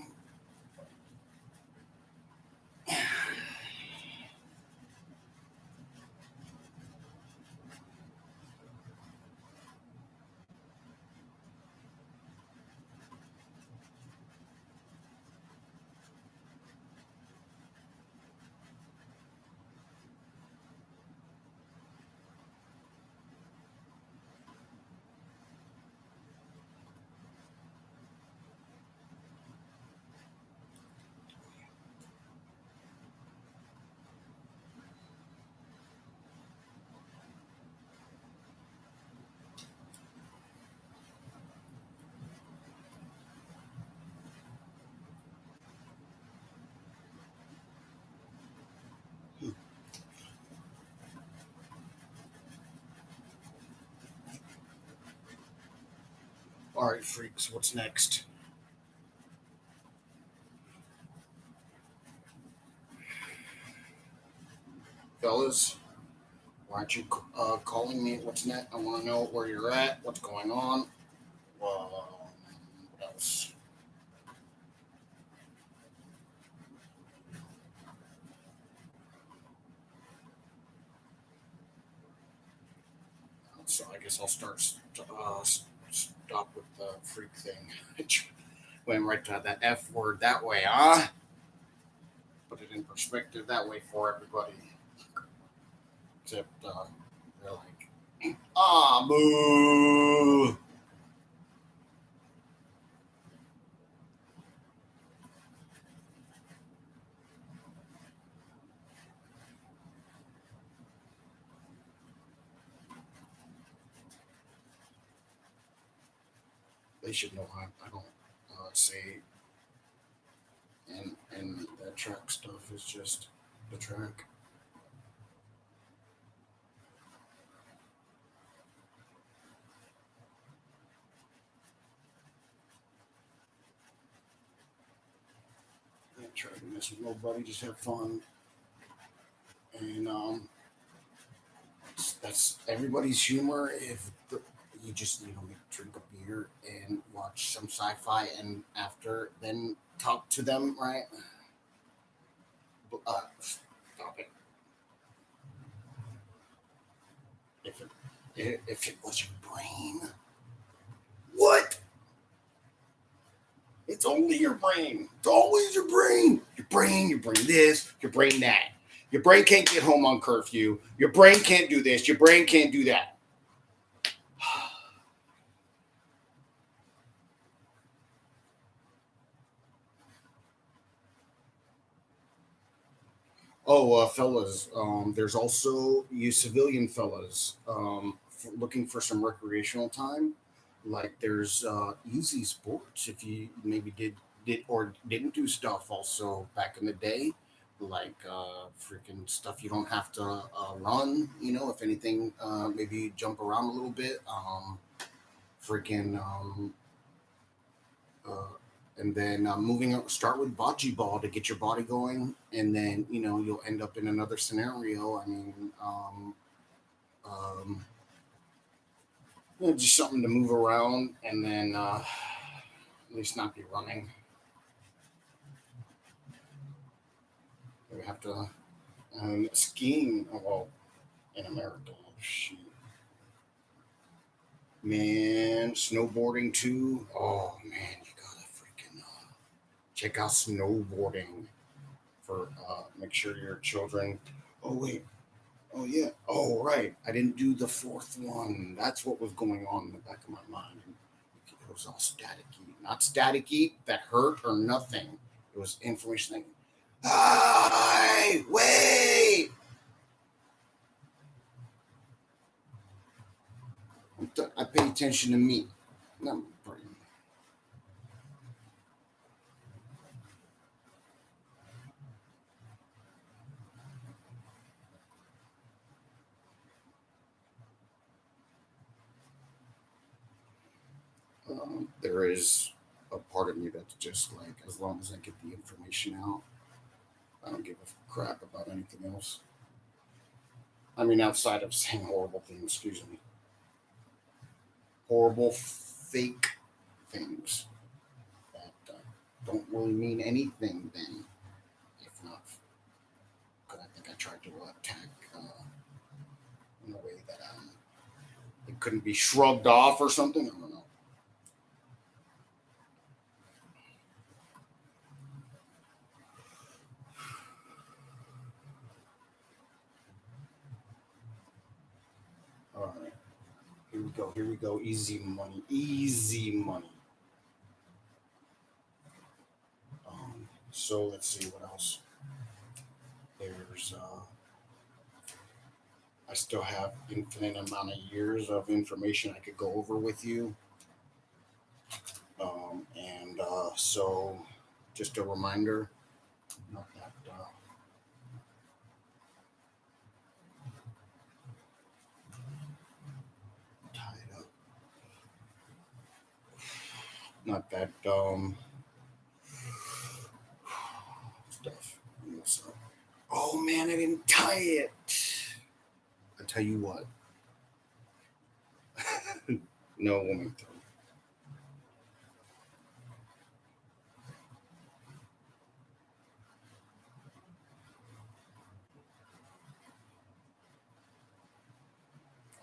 All right, freaks. What's next, fellas? Why aren't you calling me? What's next? I want to know where you're at. What's going on? What else? So I guess I'll stop with the freak thing. Went right to that F word that way, huh? Put it in perspective that way for everybody. Except they're like, ah, boo. They should know I don't say, and that track stuff is just the track. I ain't trying to mess with nobody, just have fun. And that's everybody's humor. If you just drink a beer and watch some sci-fi, and after then talk to them, right? Stop it. If it was your brain, what? It's only your brain. It's always your brain. Your brain this, your brain that. Your brain can't get home on curfew. Your brain can't do this. Your brain can't do that. Oh, fellas, there's also you civilian fellas looking for some recreational time. Like there's easy sports if you maybe did or didn't do stuff also back in the day, like freaking stuff you don't have to run. If anything, maybe jump around a little bit. Freaking uh, and then moving up, start with bocce ball to get your body going, and then you'll end up in another scenario. I mean, um, just something to move around, and then at least not be running. We have to skiing. Well, in America, shoot, man, snowboarding too. Oh man, you gotta freaking check out snowboarding for make sure your children. Oh wait. Oh yeah. Oh right. I didn't do the fourth one. That's what was going on in the back of my mind. It was all staticky. Not staticky that hurt or nothing. It was information like, "Hi, wait." I pay attention to me. No, there is a part of me that's just like, as long as I get the information out, I don't give a crap about anything else. I mean, outside of saying horrible things, excuse me, horrible fake things that don't really mean anything then, if not, because I think I tried to attack in a way that it couldn't be shrugged off or something. I don't know. All right, here we go. Here we go. Easy money. Easy money. So let's see what else. There's I still have infinite amount of years of information I could go over with you. And so just a reminder, not that tied up, not that stuff. Oh man, I didn't tie it. I tell you what, no woman.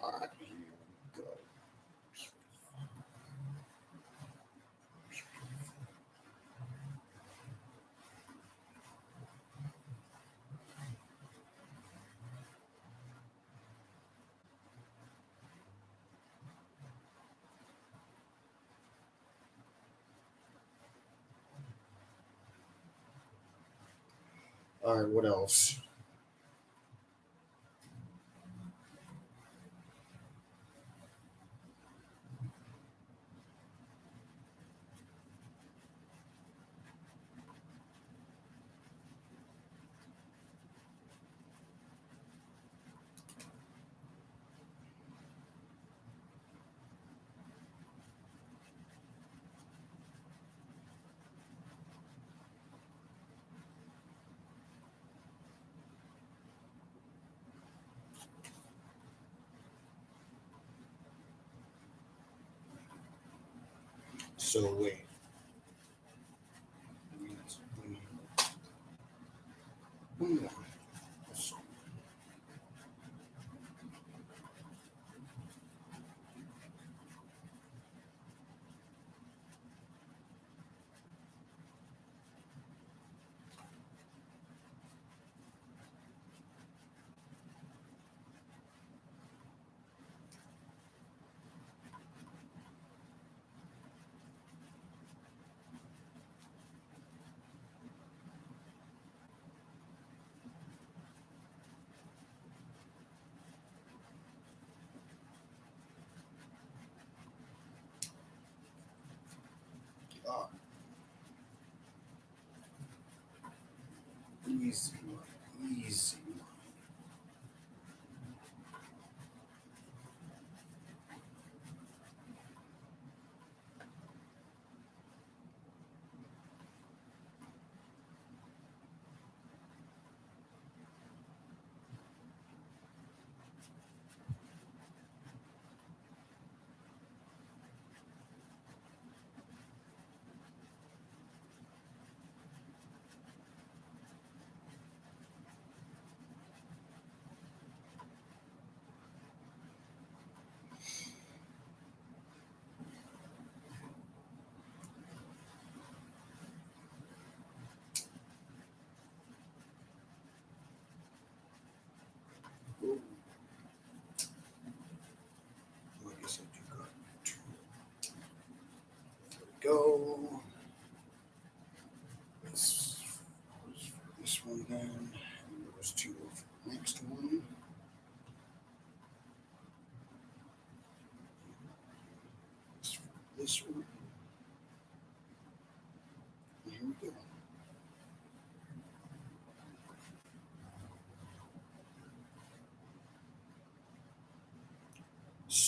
All right, here we go. All right, what else? So wait. Hmm. Uh, easy, easy.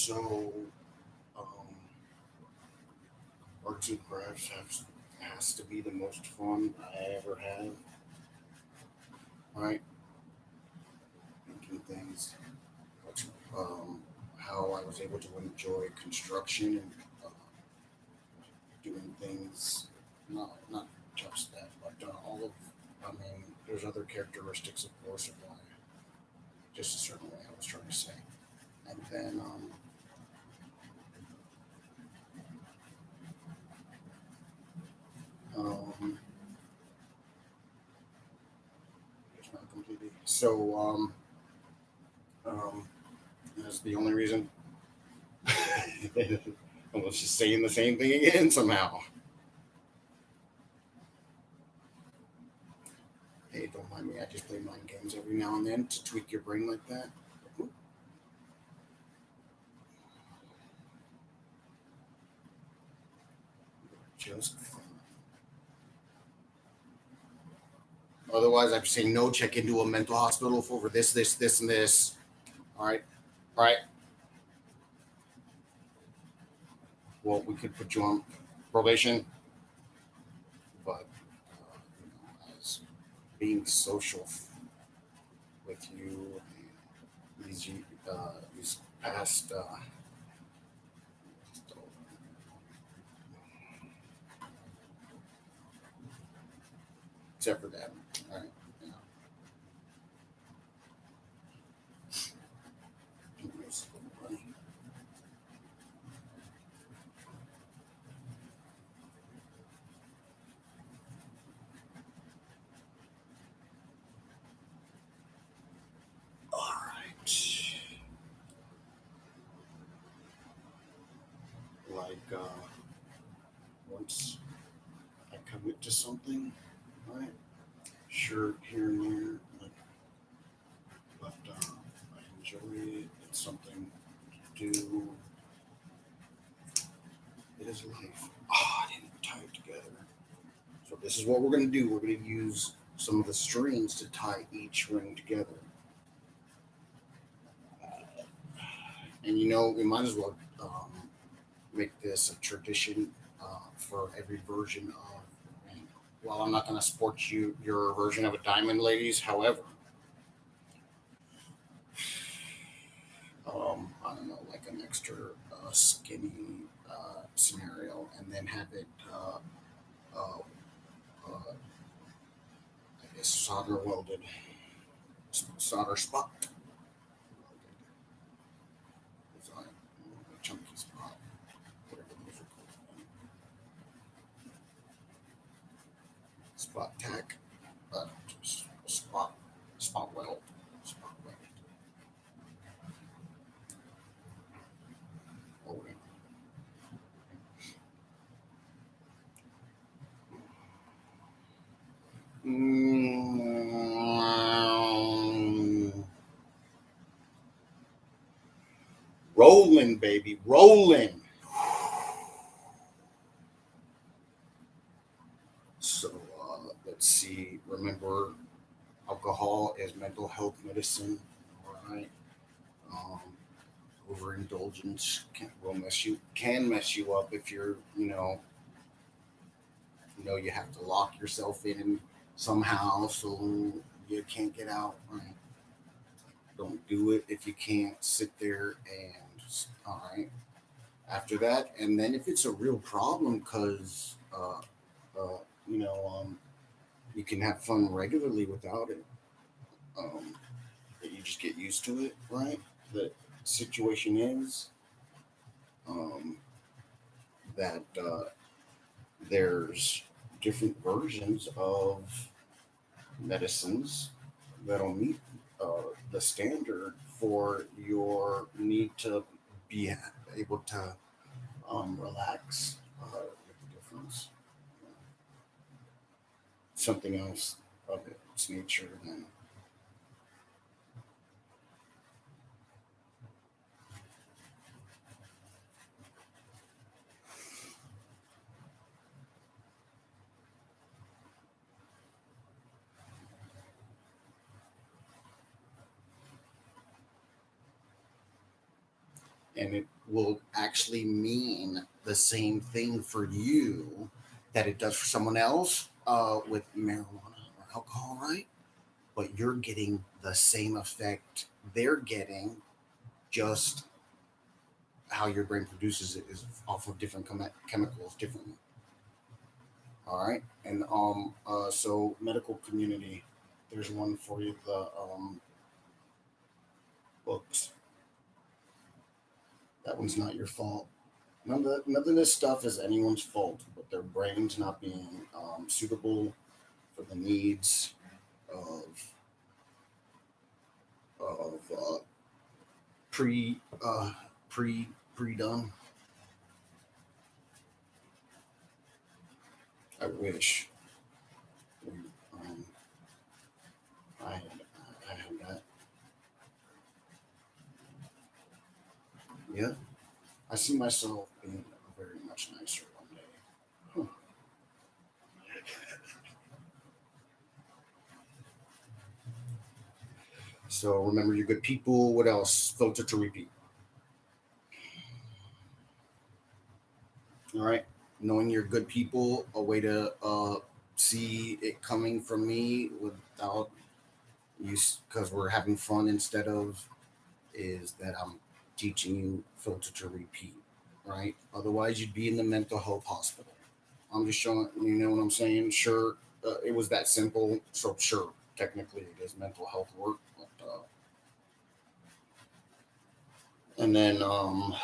So, um, arts and crafts has to be the most fun I ever had. Right, making things. Um, how I was able to enjoy construction and doing things. Not just that, but all of. I mean, there's other characteristics, of course, of why. Just a certain way I was trying to say. And then um, it's not completely. So um, that's the only reason. I was just saying the same thing again somehow. Hey, don't mind me. I just play mind games every now and then to tweak your brain like that. Just fun. Otherwise, I'd be saying no. Check into a mental hospital for this, and this. All right, all right. Well, we could put you on probation, but as being social with you these past except for that. All right. Yeah. All right. Like once I commit to something, right? Sure, here and there, but I enjoy it. It's something to do. It is life. Ah, I didn't tie it together. So this is what we're going to do. We're going to use some of the strings to tie each ring together. And we might as well make this a tradition for every version of. Well, I'm not going to sport your version of a diamond, ladies. However, I don't know, like an extra skinny scenario, and then have it, uh, I guess, solder welded, solder spot, design, chunky spot, whatever those are called, spot tack, just spot weld, spot weld, or whatever. Mm, rolling, baby, rolling. So let's see. Remember, alcohol is mental health medicine. All right. Um, Overindulgence can mess you up if you have to lock yourself in somehow so you can't get out. Right. Don't do it if you can't sit there and all right. After that, and then if it's a real problem, because uh, you know you can have fun regularly without it. Um, but you just get used to it, right? The situation is um, that there's different versions of medicines that'll meet the standard for your need to be able to relax with the difference. Something else of its nature than and it will actually mean the same thing for you that it does for someone else with marijuana or alcohol, right? But you're getting the same effect they're getting, just how your brain produces it is off of different chemicals differently. All right, and so medical community, there's one for you. The books. That one's not your fault. None of this stuff is anyone's fault, but their brains not being suitable for the needs of of pre pre done. I wish we, um, I had that. Yeah, I see myself being very much nicer one day. Huh. So remember, you're good people. What else? Filter to repeat. All right. Knowing you're good people, a way to see it coming from me without you, because we're having fun instead of, is that I'm teaching you filter to repeat, right? Otherwise, you'd be in the mental health hospital. I'm just showing, you know what I'm saying? Sure, it was that simple. So, sure, technically it is mental health work. But, and then, um,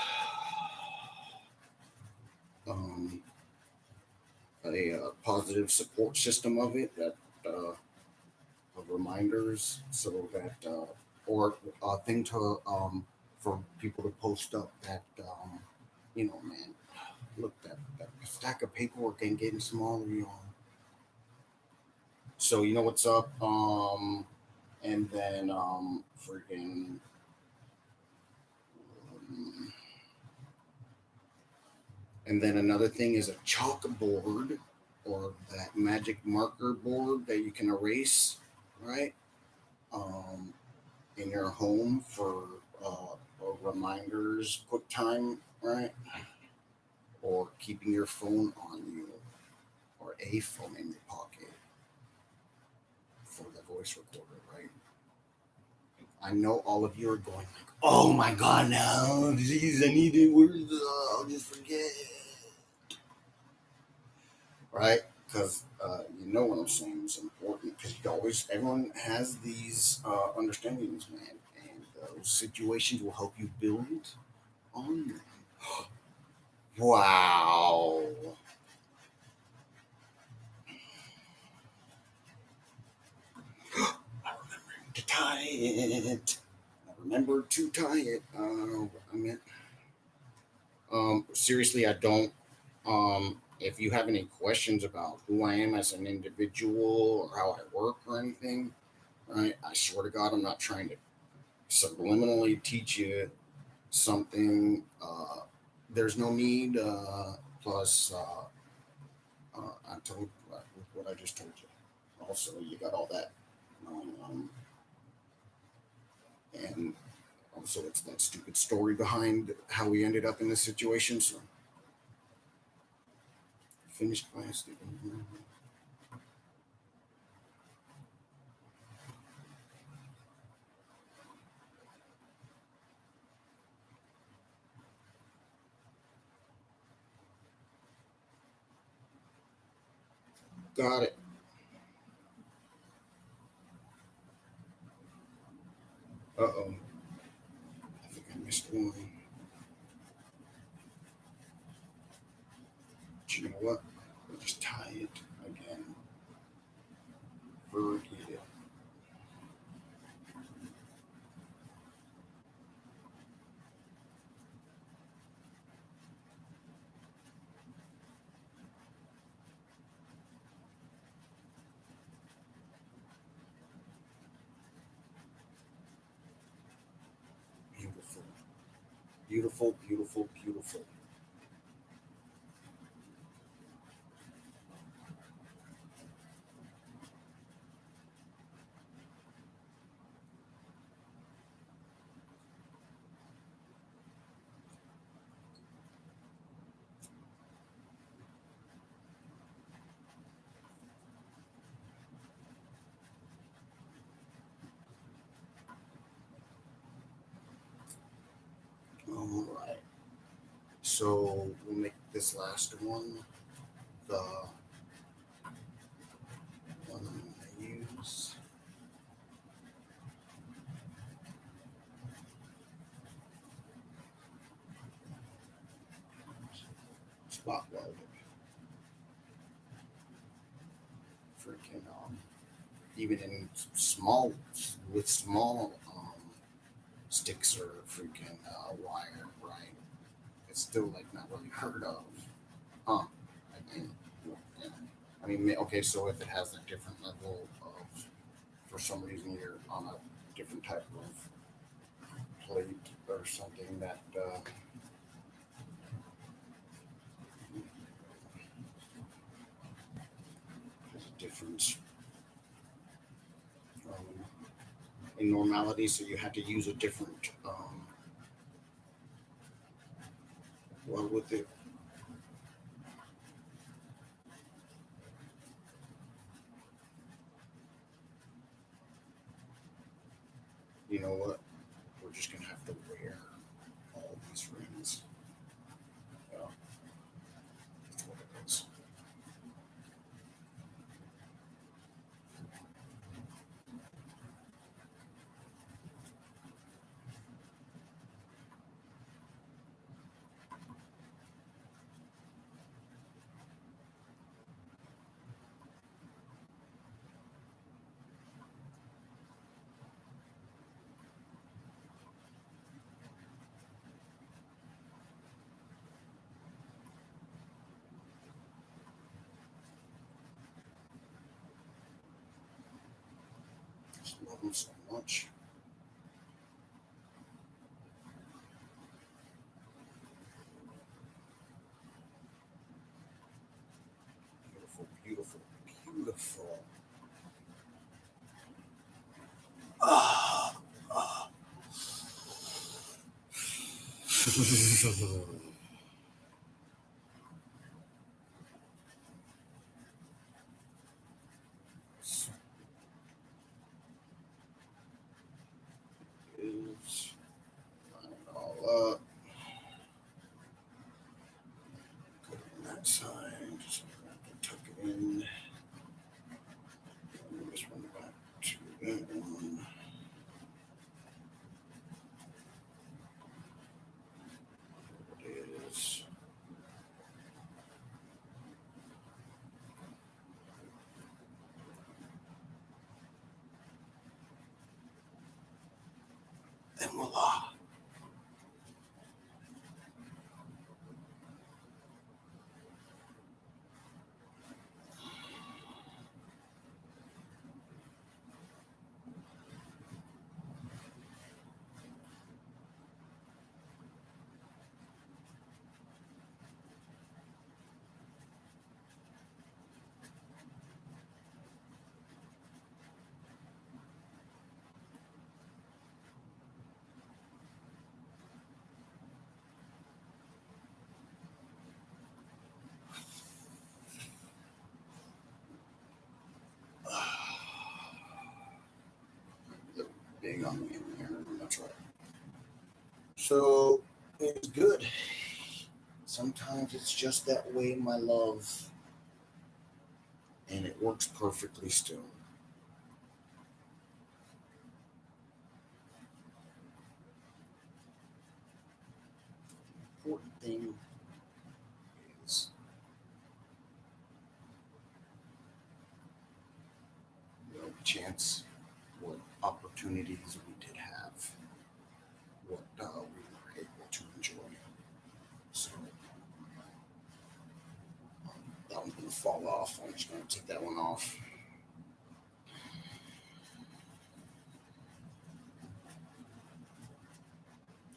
a positive support system of it, that uh, of reminders, so that or a thing to for people to post up that man, look, that stack of paperwork ain't getting smaller, y'all. So you know what's up. And then freaking um, and then another thing is a chalkboard, or that magic marker board that you can erase, right? Um, in your home for reminders, quick time, right? Or keeping your phone on you, or a phone in your pocket for the voice recorder, right? I know all of you are going like, "Oh my god, no, jeez, I need it. Where's I'll just forget," right? Because you know what I'm saying is important. Because you always, everyone has these understandings, man, and those situations will help you build on them. Wow. I remember to tie it. I remember to tie it. I mean, seriously, I don't. If you have any questions about who I am as an individual or how I work or anything, right? I swear to God, I'm not trying to subliminally teach you something. There's no need. Plus, I told with what I just told you. Also, you got all that. Um, and also, it's that stupid story behind how we ended up in this situation. So, finished class. Got it. Uh oh. I think I missed one. But you know what? We'll just tie it again. Forget it. Beautiful. Beautiful, beautiful, beautiful. So we'll make this last one the one I'm going to use. Spot welded. Freaking even in small with small sticks or freaking wire, right? It's still like not really heard of, huh? I mean, yeah. I mean, okay, so if it has a different level of, for some reason you're on a different type of plate or something that has a difference in normality, so you have to use a different well with it. You know what? We're just gonna have to wear all these rings. Yeah, that's what it is. Just love them so much. Beautiful, beautiful, beautiful. Ah, ah. Is line it all up. Put it on that side. Just have to tuck it in. Move this one back to that one. There it is. And voila. Big on me in here. That's right. So it's good. Sometimes it's just that way, my love. And it works perfectly still. Important thing is chance, what opportunities we did have, what we were able to enjoy. So that one's going to fall off. I'm just going to take that one off.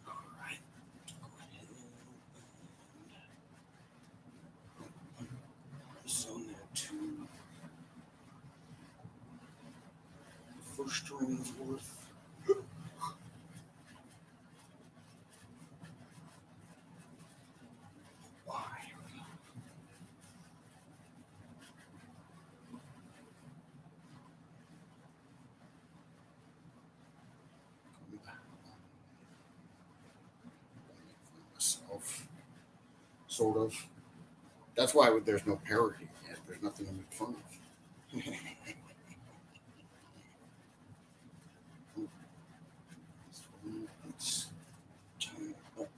All right. Go ahead and zone that to the first ring's worth. Myself. sort of. That's why there's no parody yet. There's nothing to make fun of. It's time up.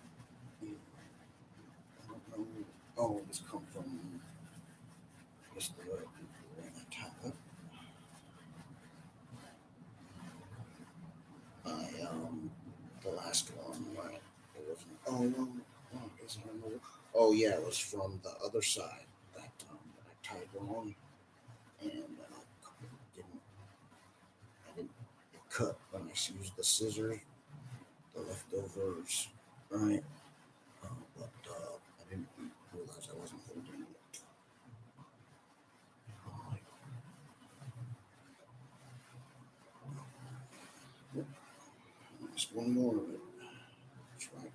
I don't know. Oh, this come from just the time. I the last one, right? It wasn't. Oh no. Oh, I guess I don't know. Oh yeah, it was from the other side that I tied wrong, and didn't I didn't cut when I used the scissors, the leftovers, right? But I didn't realize I wasn't holding it. Right. Yep. Just one more of it. That's right.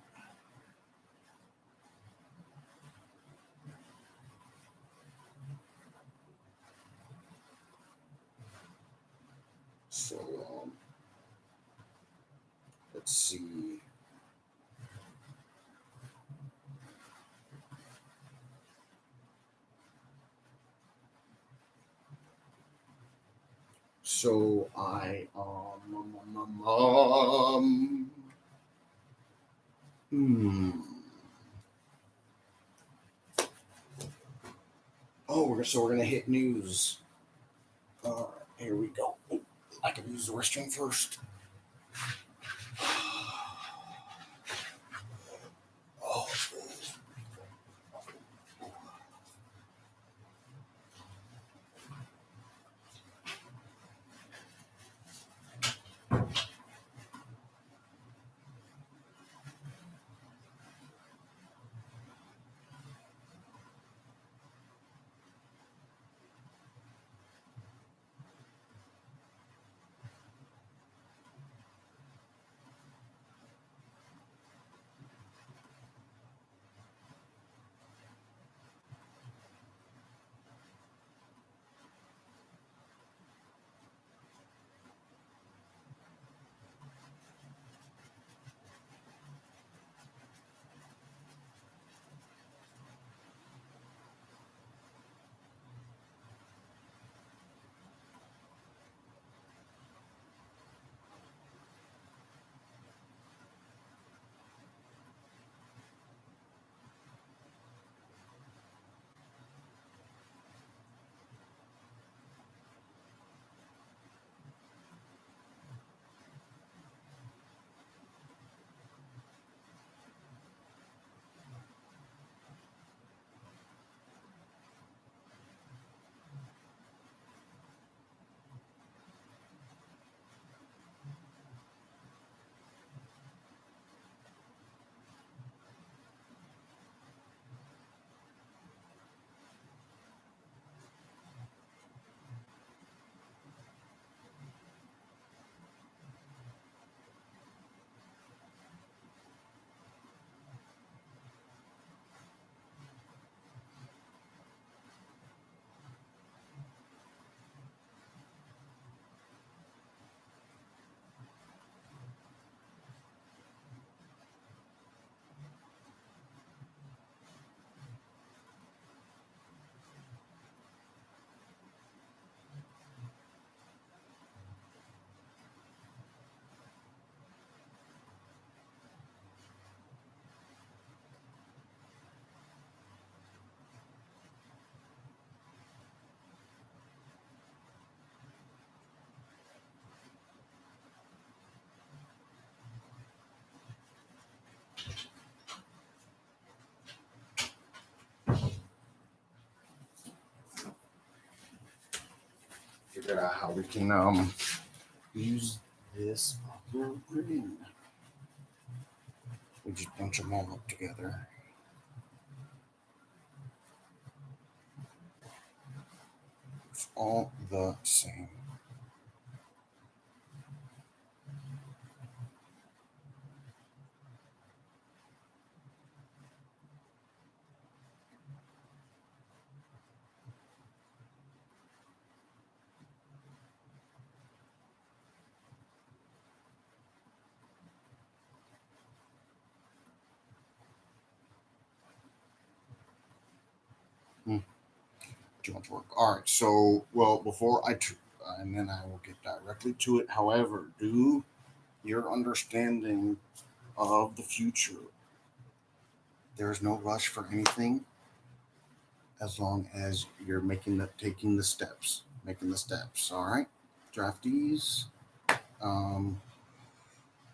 So let's see. So I hmm. Oh, so we're gonna hit news. Here we go. I can use the restroom first. Oh, figured out how we can use this upper ring. We just bunch them all up together. It's all the same. Too much work. All right. So, well, and then I will get directly to it. However, do your understanding of the future. There is no rush for anything as long as you're taking the steps, making the steps. All right, draftees. Um,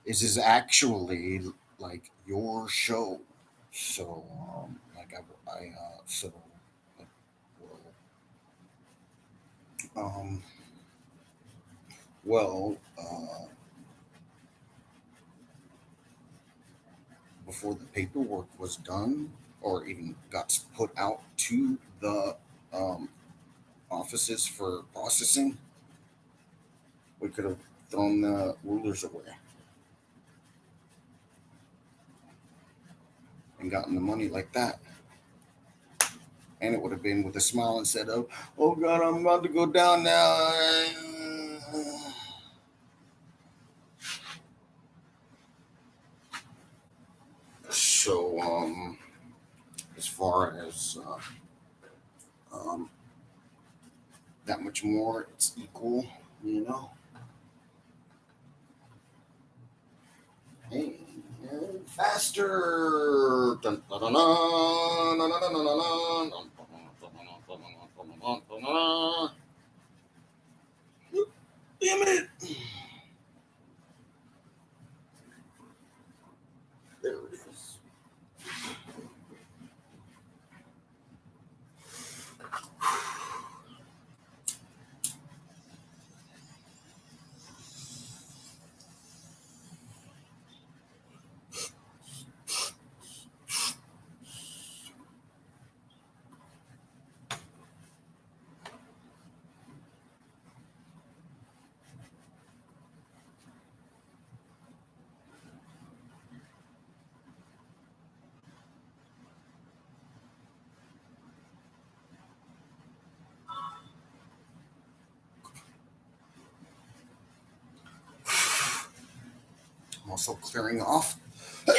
this is actually like your show. So, like so, like, um, well, before the paperwork was done or even got put out to the um, offices for processing, we could have thrown the rulers away and gotten the money like that. And it would have been with a smile instead of, oh God, I'm about to go down now. So, as far as um, that much more, it's equal, you know. Hey, faster! Dun, dun, dun, dun, dun, dun, dun, dun, dun, dun, dun. Damn it! There it is. I'm also clearing off the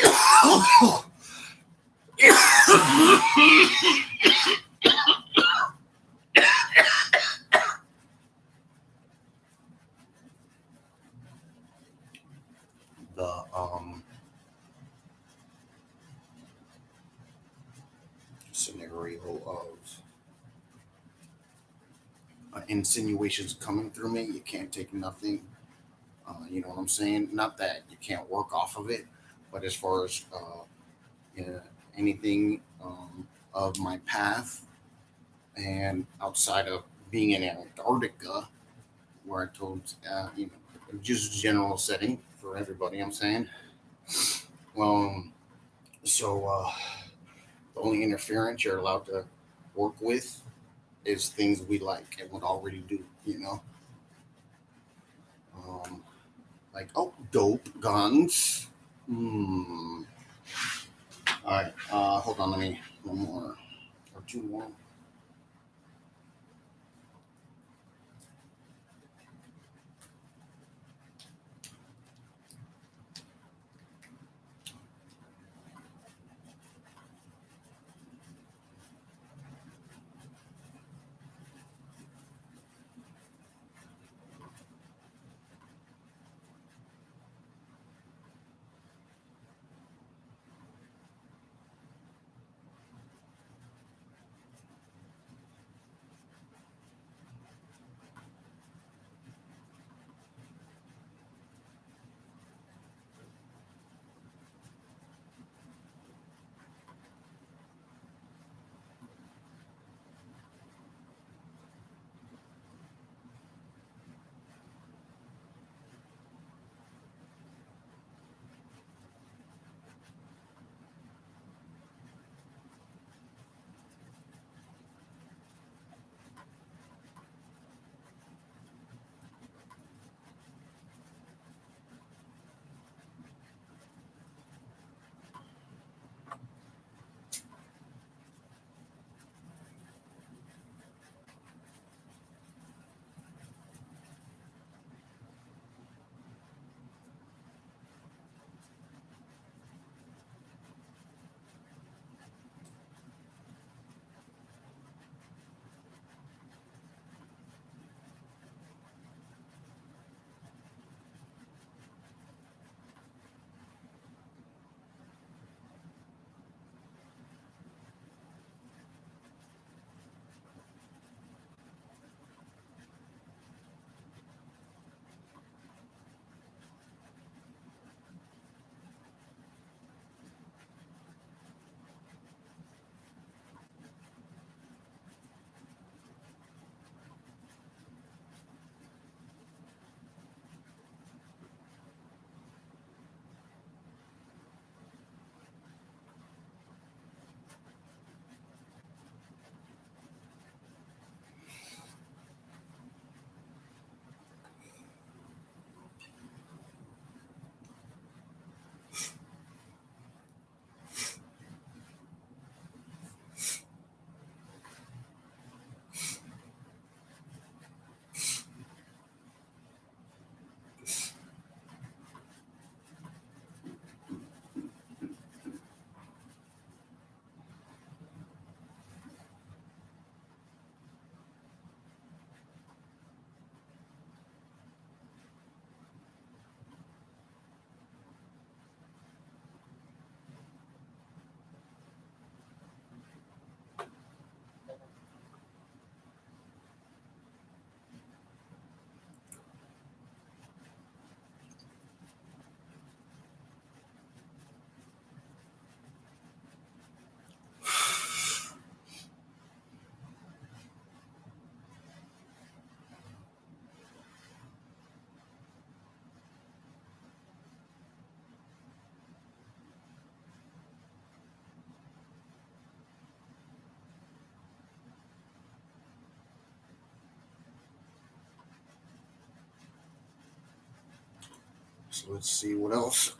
scenario of insinuations coming through me. You can't take nothing. You know what I'm saying? Not that you can't work off of it, but as far as yeah, anything of my path and outside of being in Antarctica, where I told, just general setting for everybody, I'm saying. Um, so the only interference you're allowed to work with is things we like and would already do, you know? Um, like, oh, dope guns. Hmm. All right. Hold on. Let me one more or two more. Let's see what else.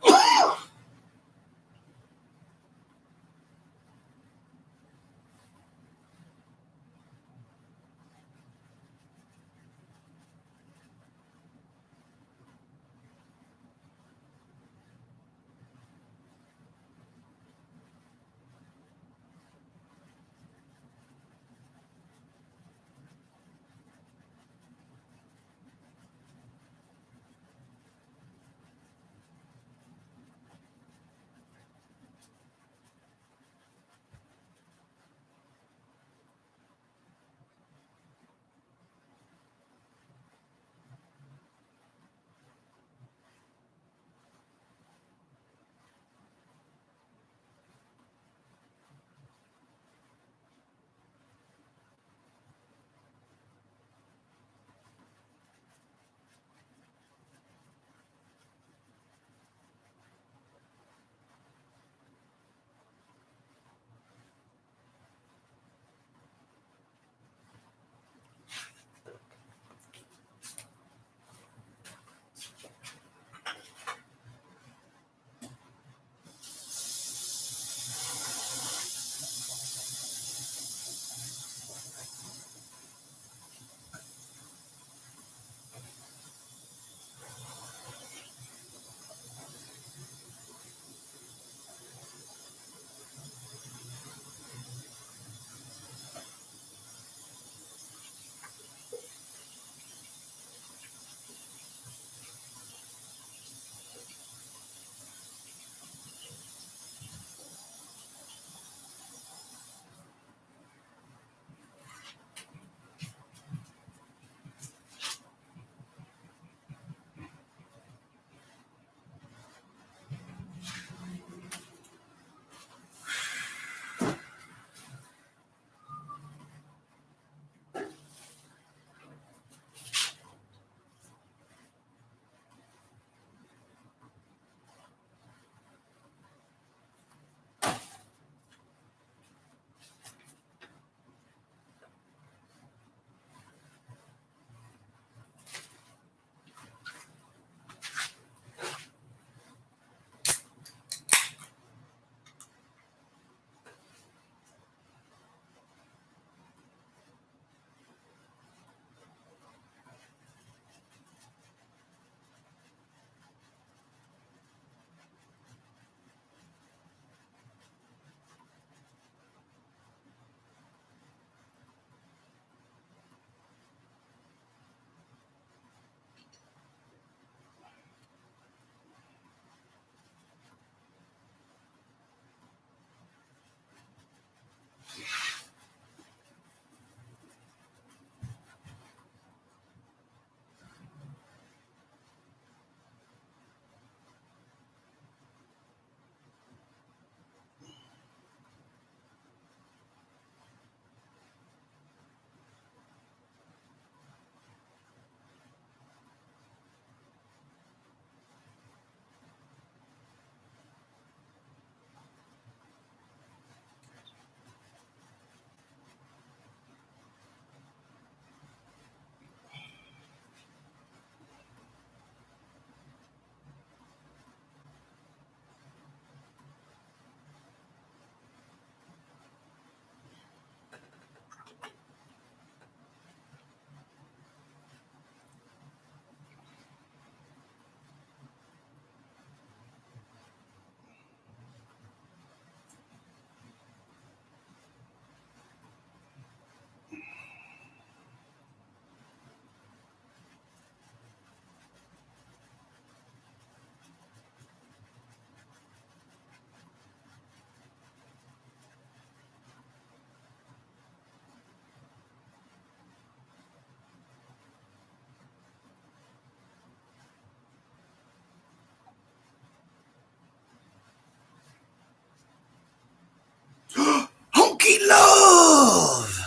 Honky love.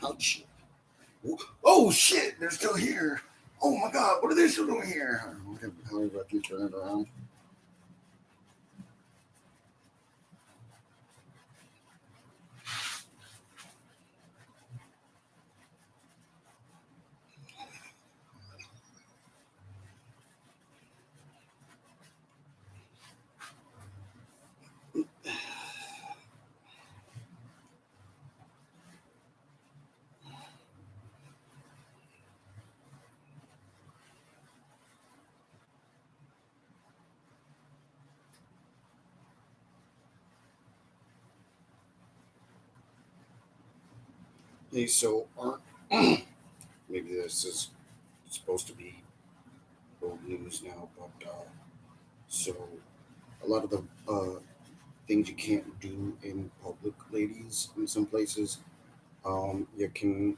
Ouch. Oh shit, they're still here. Oh my god, what are they still doing here? How do I keep turning it around? Hey, so maybe this is supposed to be old news now, but so a lot of the things you can't do in public, ladies, in some places, you can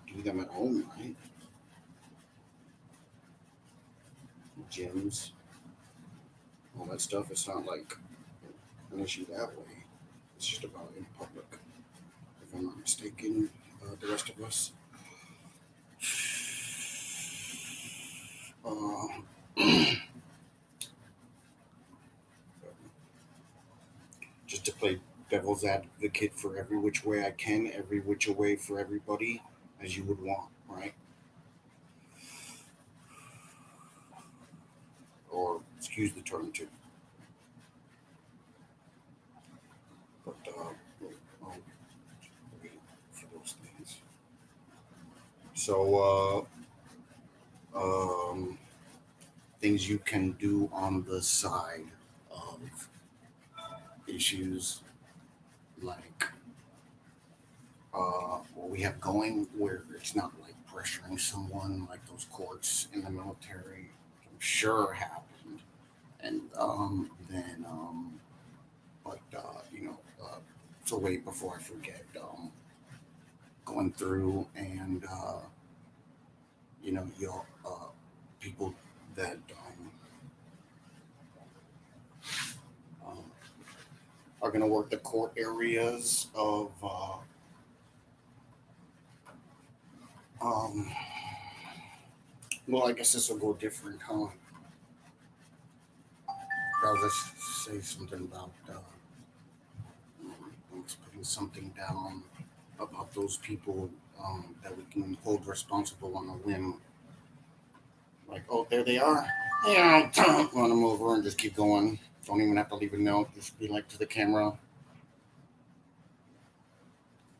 do them at home, right? Gyms, all that stuff. It's not like an issue that way. It's just about in public. If I'm not mistaken, the rest of us. Uh, just to play devil's advocate for every which way I can, every which way for everybody, as you would want, right? Or excuse the term too. But I'll wait for those things. So things you can do on the side of issues like what we have going, where it's not like pressuring someone like those courts in the military. I'm sure happened, and then but so wait before I forget, going through and you'll people that um, are going to work the court areas of um, well, I guess this will go different, huh? I'll just say something about just putting something down about those people that we can hold responsible on a whim. Like, oh, there they are. Yeah, run them over and just keep going. Don't even have to leave a note. Just be like to the camera.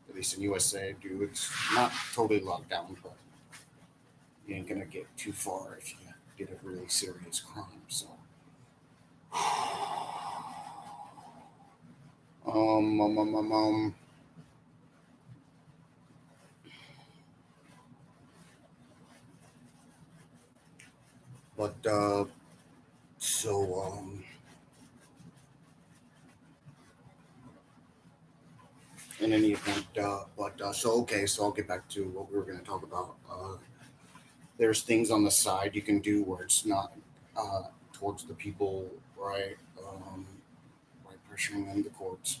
At least in USA, dude, it's not totally locked down, but you ain't gonna get too far if you did a really serious crime. So, um, um, um, um, um but so in any event, but so okay, so I'll get back to what we were going to talk about. There's things on the side you can do where it's not towards the people, right? Right, pressuring them, the courts,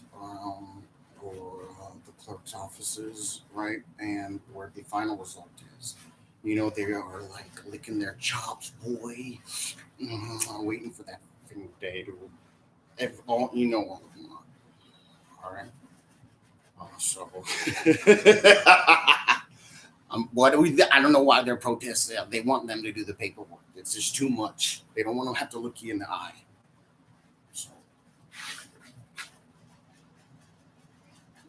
or the clerk's offices, right? And where the final result is. You know, they are like licking their chops, boy. Waiting for that day to. All you know, all of them are. All right. So, what do we? I don't know why they're protesting. They want them to do the paperwork. It's just too much. They don't want to have to look you in the eye. So,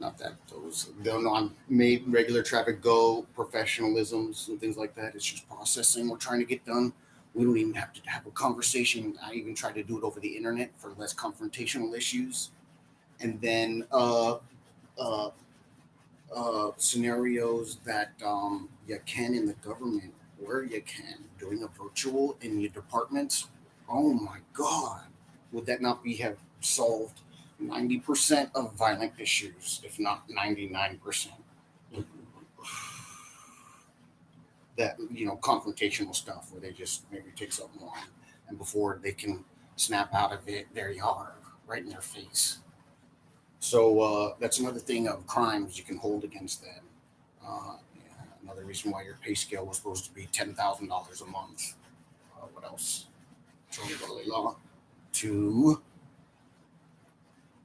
not that those they'll know I'm made regular traffic go professionalisms and things like that. It's just processing we're trying to get done. We don't even have to have a conversation. I even try to do it over the internet for less confrontational issues. And then uh, scenarios that you can in the government where you can doing a virtual in your departments. Oh my God, would that not be have solved 90% of violent issues, if not 99%? That confrontational stuff where they just maybe take something long, and before they can snap out of it, there you are, right in their face. So that's another thing of crimes you can hold against them. Yeah, another reason why your pay scale was supposed to be $10,000 a month. What else? Totally law to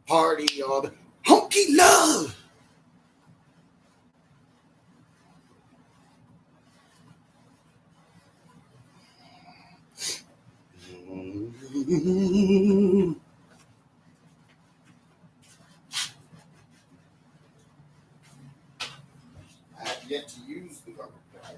party all the honky love. I have yet to use the garbage bag.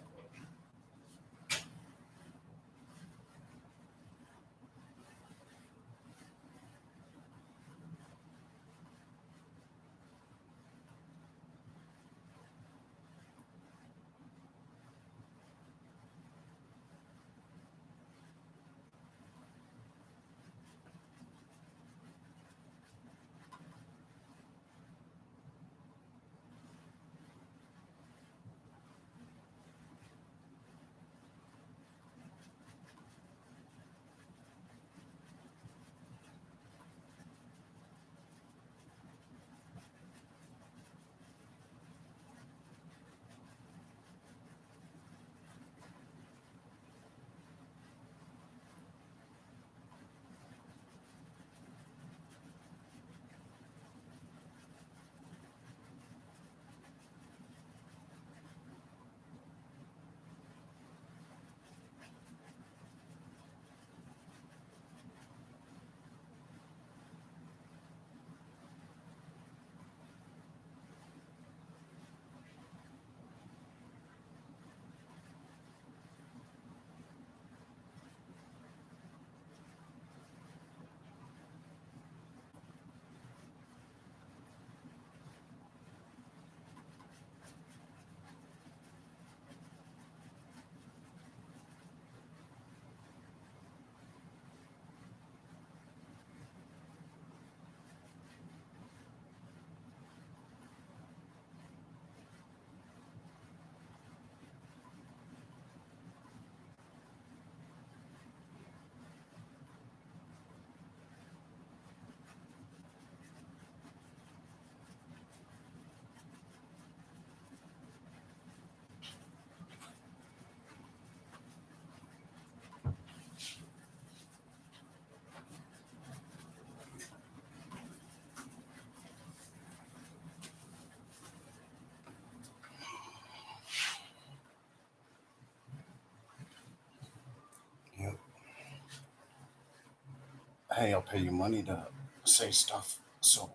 hey, I'll pay you money to say stuff. So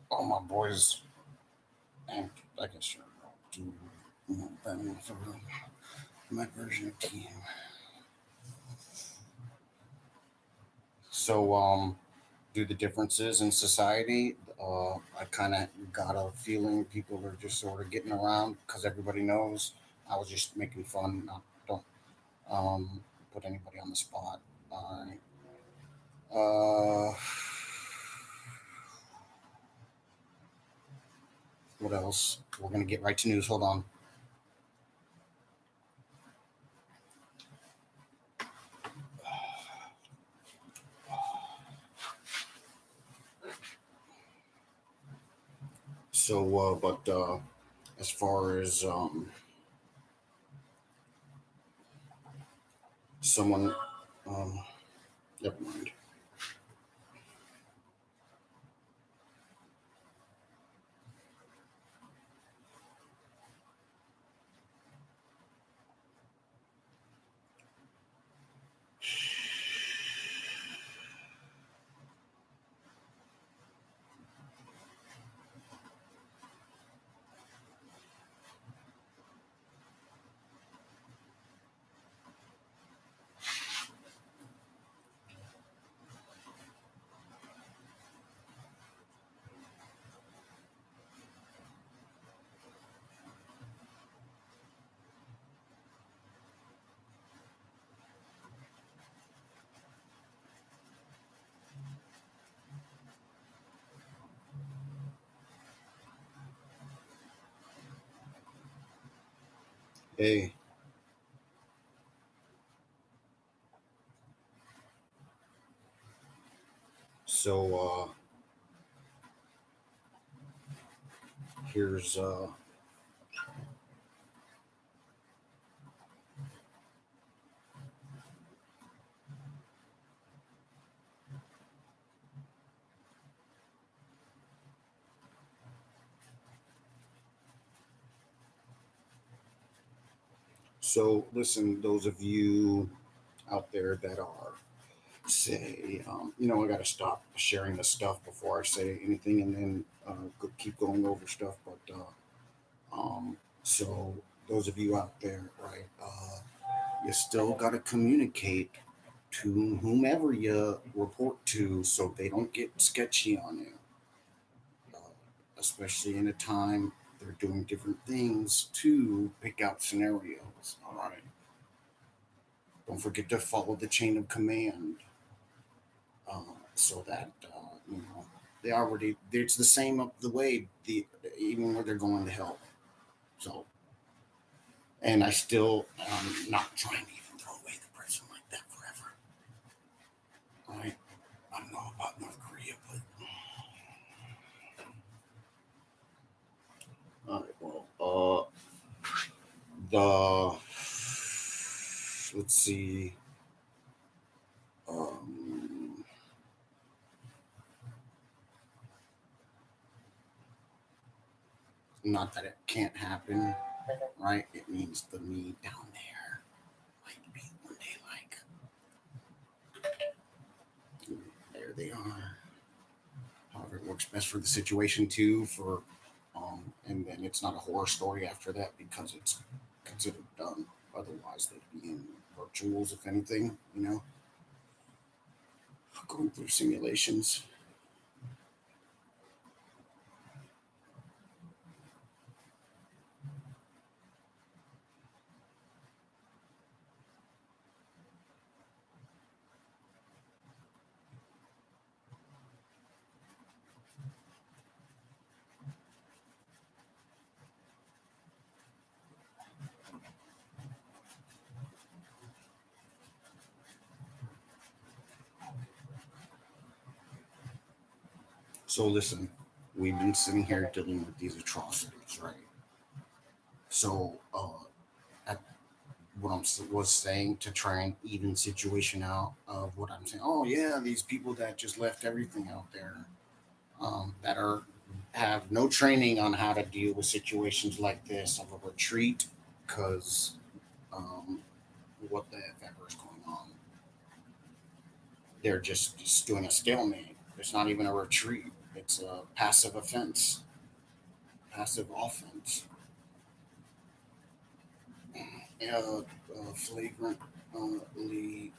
all my boys, and I guess you're do them for my version of team. So due to differences in society, I kind of got a feeling people are just sort of getting around because everybody knows. I was just making fun. Not, don't put anybody on the spot. All right. What else? We're gonna get right to news. Hold on. So, but as far as someone, um, never mind. Hey, so here's so listen, those of you out there that are say, I got to stop sharing the stuff before I say anything, and then keep going over stuff. But so those of you out there, right, you still got to communicate to whomever you report to, so they don't get sketchy on you, uh, especially in a time they're doing different things to pick out scenarios. All right, don't forget to follow the chain of command, so that they already it's the same up the way even where they're going to help. So, and I still not trying to even throw away the person like that forever. All right, I don't know about North Korea, but all right, well, the let's see, um, not that it can't happen, right? It means the me down there might be one day like there they are. However, it works best for the situation too. And then it's not a horror story after that because it's considered done. Otherwise, they'd be in virtuals, if anything. Going through simulations. So listen, we've been sitting here dealing with these atrocities, right? So at what was saying to try and even situation out of what I'm saying. Oh yeah, these people that just left everything out there, that are have no training on how to deal with situations like this of a retreat, because um, what the f ever is going on. They're just doing a stalemate. It's not even a retreat. It's a passive offense, passive offense. Flagrantly,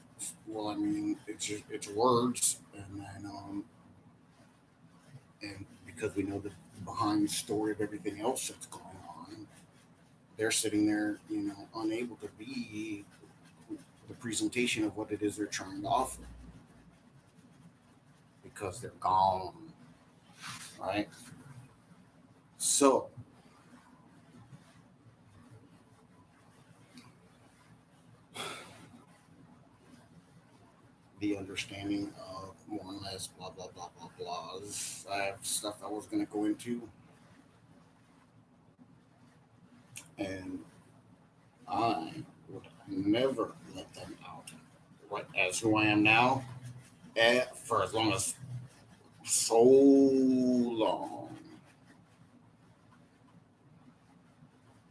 well, I mean, it's words, and then and because we know the behind story of everything else that's going on, they're sitting there, unable to be the presentation of what it is they're trying to offer because they're gone, right? So the understanding of more or less blah blah blah blah blahs. I have stuff I was going to go into, and I would never let them out. Right as who I am now, for as long as so long.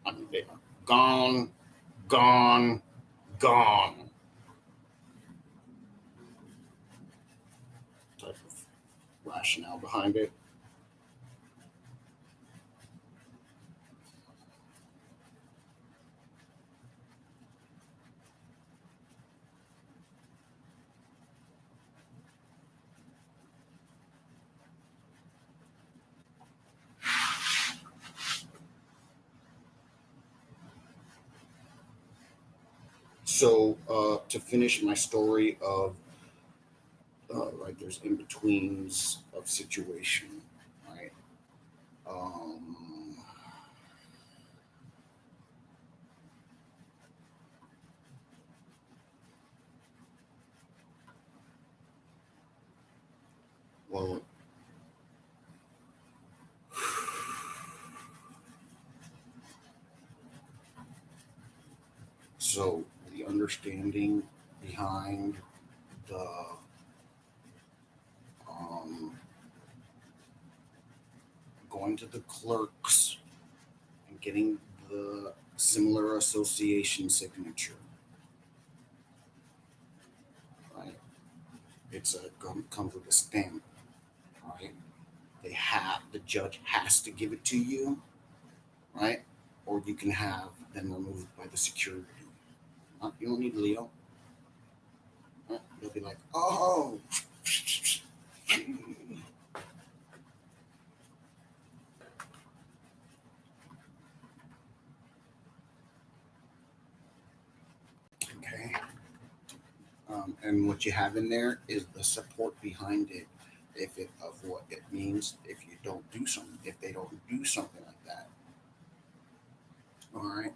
I mean, they are gone, gone, gone. Type of rationale behind it. So to finish my story of right, there's in betweens of situation, right? Um, well, so the understanding behind the um, going to the clerks and getting the similar association signature, right? It's a comes with a stamp, right? The judge has to give it to you, right? Or you can have them removed by the security. You don't need Leo. Right? They'll be like, oh, okay. And what you have in there is the support behind it, of what it means if you don't do something, if they don't do something like that. All right.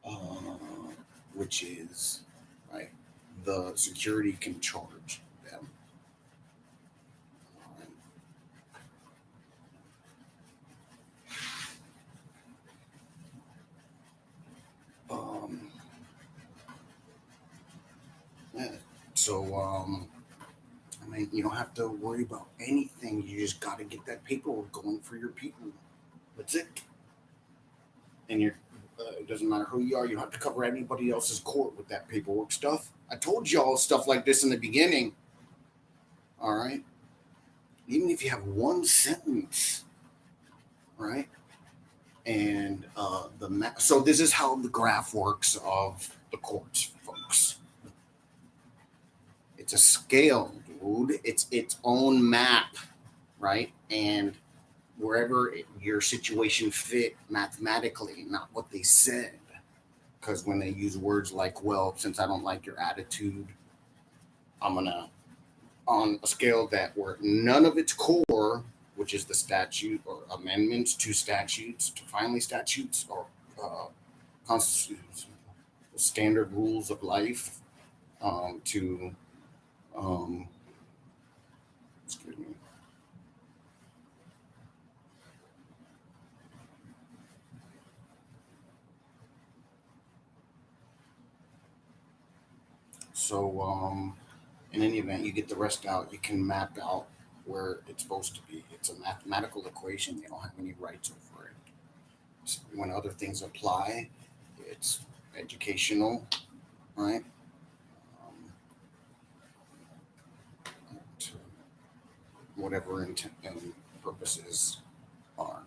Uh, which is right. The security can charge them. All right. Um, yeah. So I mean, you don't have to worry about anything. You just got to get that paperwork going for your people. That's it. And it doesn't matter who you are. You don't have to cover anybody else's court with that paperwork stuff. I told y'all stuff like this in the beginning. All right. Even if you have one sentence, right? And so this is how the graph works of the courts, folks. It's a scale, dude. It's its own map, right? And your situation fit mathematically, not what they said. Because when they use words like, well, since I don't like your attitude, I'm going to, on a scale that where none of its core, which is the statute or amendments to statutes, to finally statutes or constitutions, standard rules of life, to, um, excuse me, so in any event, you get the rest out, you can map out where it's supposed to be. It's a mathematical equation. They don't have any rights over it. So when other things apply, it's educational, right? Um, whatever intent and purposes are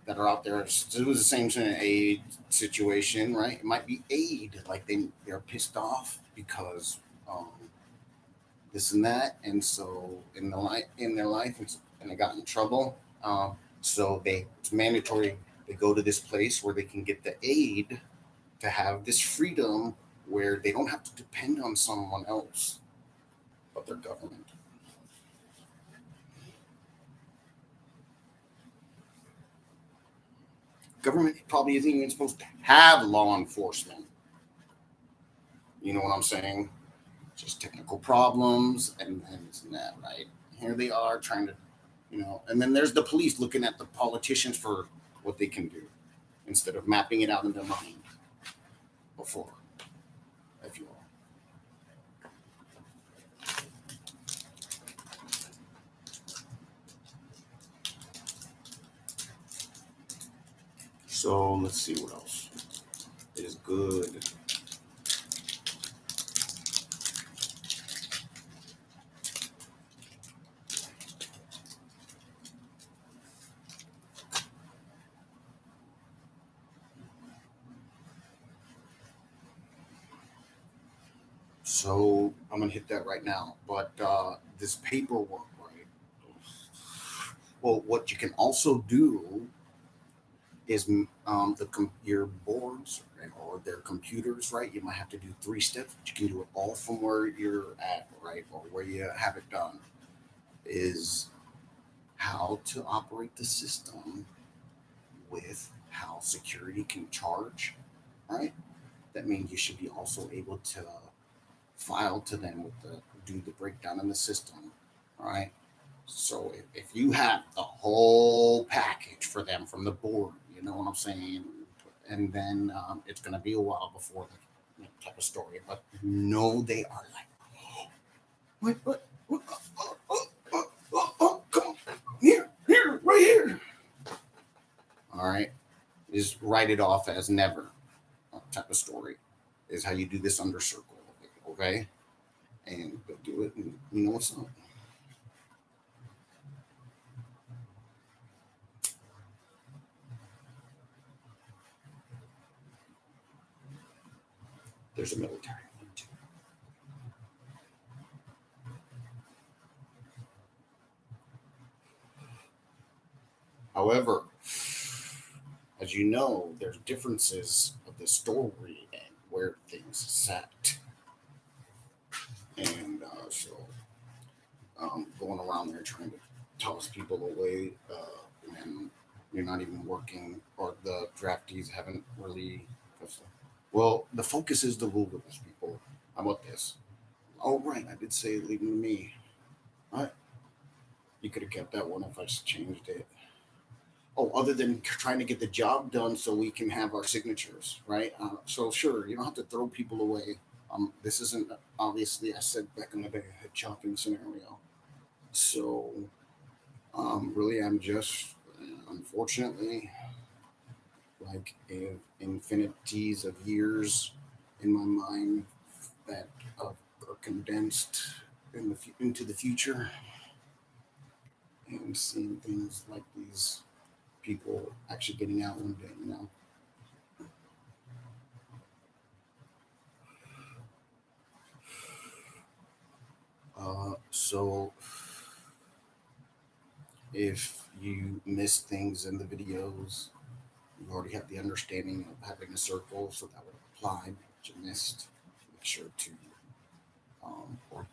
that are out there. It was the same sort of aid situation, right? It might be aid, like they're pissed off because um, this and that, and so in their life, and they got in trouble. So it's mandatory. They go to this place where they can get the aid to have this freedom where they don't have to depend on someone else but their government. Government probably isn't even supposed to have law enforcement. You know what I'm saying? Just technical problems and this and that, right? Here they are trying to, and then there's the police looking at the politicians for what they can do instead of mapping it out in their mind before, if you will. So let's see what else is good. So I'm gonna hit that right now. But this paperwork, right? Well, what you can also do is your boards, right, or their computers, right? You might have to do 3 steps. But you can do it all from where you're at, right, or where you have it done. Is how to operate the system with how security can charge, right? That means you should be also able to file to them with do the breakdown in the system, right? So if you have the whole package for them from the board, you know what I'm saying, and then it's going to be a while before the type of story, but no, they are like, what, come on, here, right here. All right, just write it off as never type of story is how you do this under circle, okay? And go do it, and you know what's up. There's a military one too. However, as you know, there's differences of the story and where things sat, and going around there trying to toss people away, and you're not even working, or the draftees haven't really. Well, the focus is the wilderness people. How about this? Oh, right, I did say leave them to me. All right, you could have kept that one if I just changed it. Oh, other than trying to get the job done so we can have our signatures, right? So sure, you don't have to throw people away. This isn't obviously I said back in the day a chopping scenario. So really, I'm just unfortunately like infinities of years in my mind that are condensed into the future, and seeing things like these people actually getting out one day, you know. So if you miss things in the videos, you already have the understanding of having a circle, so that would apply. What you missed, make sure to or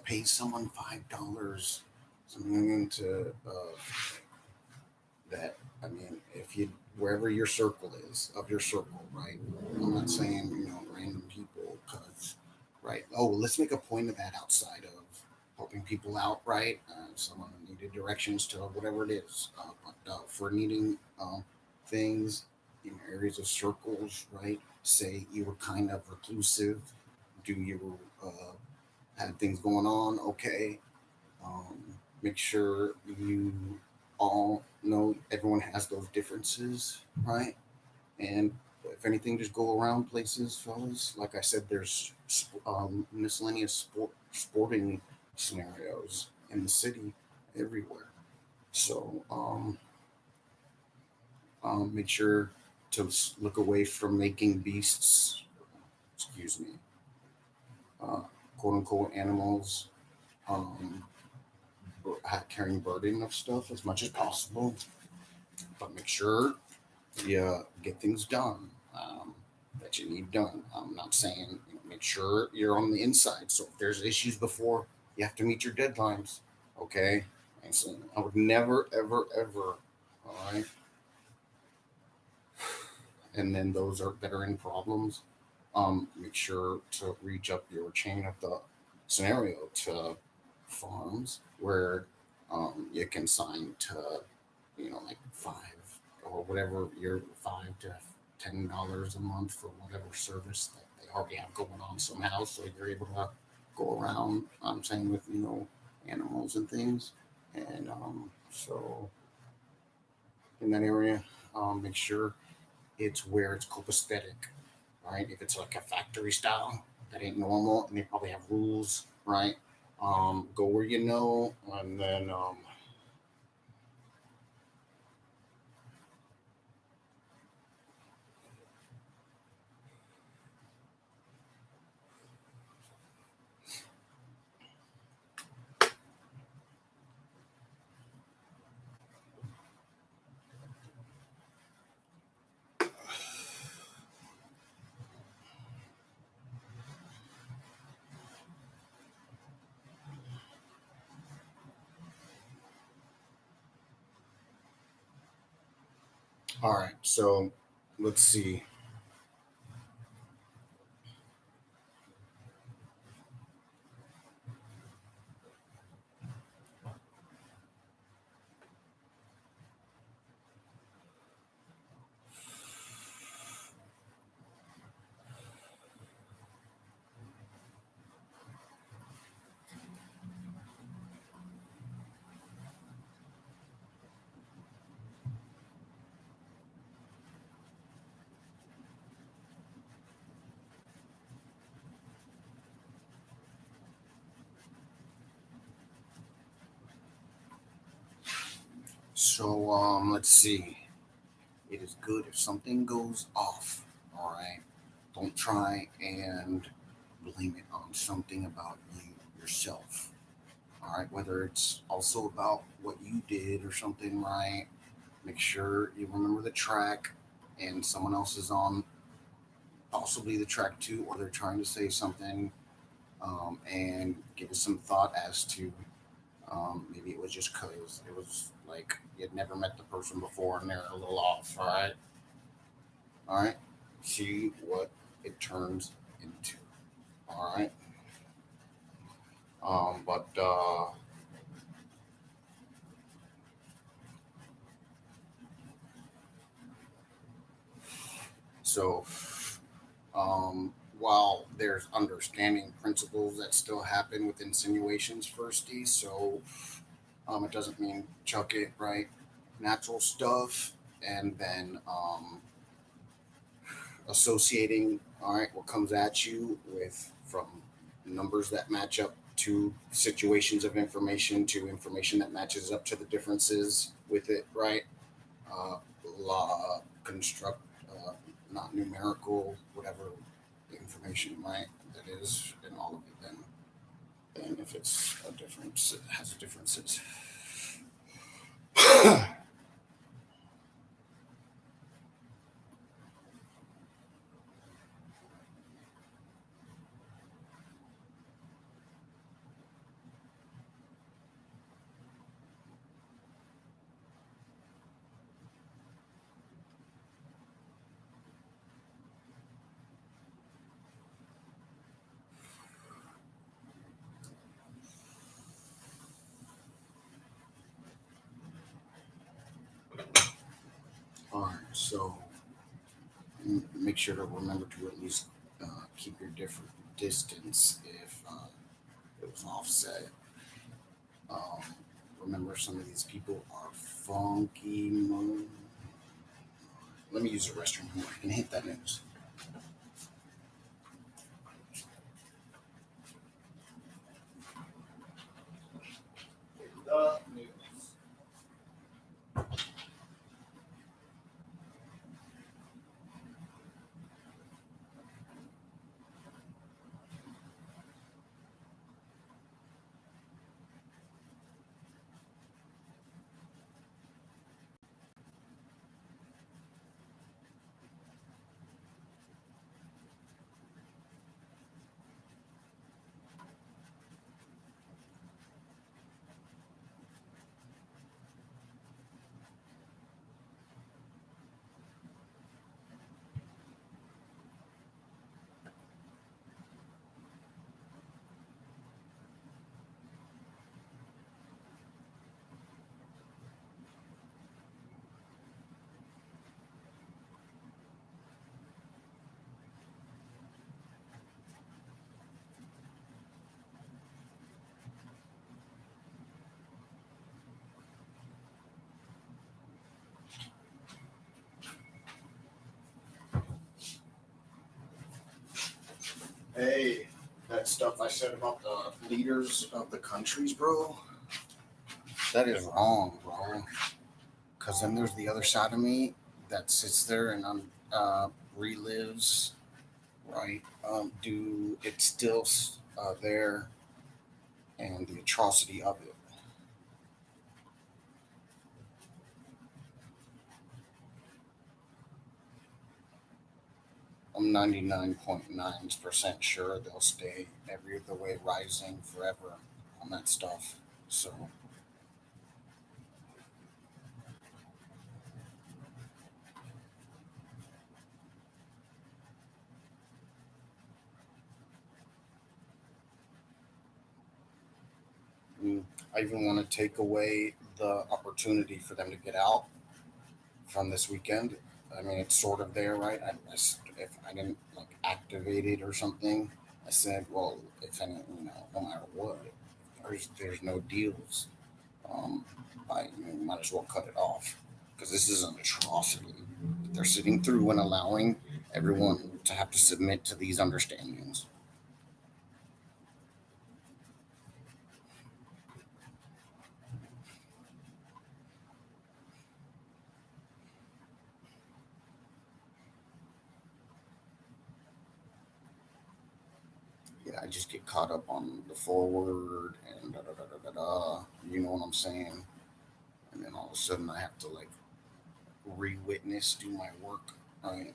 pay someone $5, something to that. I mean, if you wherever your circle is of your circle, right? I'm not saying random people, because right. Oh, let's make a point of that outside of helping people out, right? Someone needed directions to whatever it is, but for needing things in areas of circles, right? Say you were kind of reclusive, do you had things going on? Okay, um, make sure you all know everyone has those differences, right? And if anything, just go around places, fellas. Like I said, there's miscellaneous sporting scenarios. in the city, everywhere. So make sure to look away from making beasts, excuse me, uh, quote unquote animals, um, carrying burden of stuff as much as possible, but make sure you get things done that you need done. I'm not saying make sure you're on the inside. So if there's issues before, you have to meet your deadlines. Okay. And so I would never, ever, ever. All right. And then those that are in problems, make sure to reach up your chain of the scenario to farms where you can sign to, like five or whatever your $5 to $10 a month for whatever service that they already have going on somehow. So you're able to go around, I'm saying with, animals and things. And so in that area, make sure it's where it's copacetic, right? If it's like a factory style, that ain't normal, and they probably have rules, right? Go where you know, and then all right. So let's see. So let's see. It is good if something goes off. All right. Don't try and blame it on something about you yourself. All right. Whether it's also about what you did or something, right? Make sure you remember the track and someone else is on possibly the track too, or they're trying to say something, and give it some thought as to maybe it was just because it was like you had never met the person before and they're a little off. All right. See what it turns into. All right. But so while there's understanding principles that still happen with insinuations, firsty, so it doesn't mean chuck it, right? Natural stuff, and then associating, all right, what comes at you with from numbers that match up to situations of information to information that matches up to the differences with it, right? Uh, law, construct, not numerical, whatever the information, right? That is in all of it, then if it's a difference, it has differences. All right, so make sure to remember to at least keep your different distance if it was offset. Um, remember, some of these people are funky. Let me use the restroom and hit that news. Hey, that stuff I said about the leaders of the countries, bro, that is wrong, bro. Because then there's the other side of me that sits there and relives, right? Do it's still there and the atrocity of it. I'm 99.9% sure they'll stay every other way rising forever on that stuff. So, mm, I even want to take away the opportunity for them to get out from this weekend. I mean, it's sort of there, right? If I didn't like activate it or something, I said, well, if any, no matter what, there's no deals. Um, might as well cut it off because this is an atrocity. They're sitting through and allowing everyone to have to submit to these understandings. Yeah, I just get caught up on the forward and da da da da da da. You know what I'm saying? And then all of a sudden, I have to like re-witness, do my work. Right?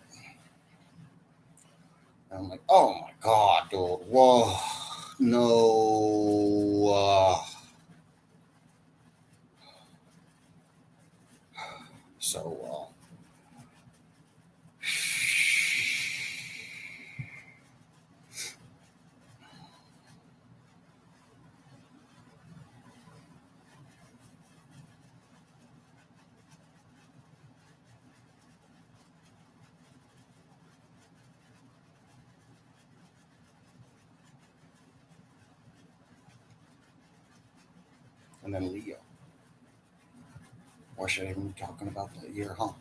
And I'm like, oh my god, dude, whoa, no. So, and then Leo. Why should I even be talking about that year, huh?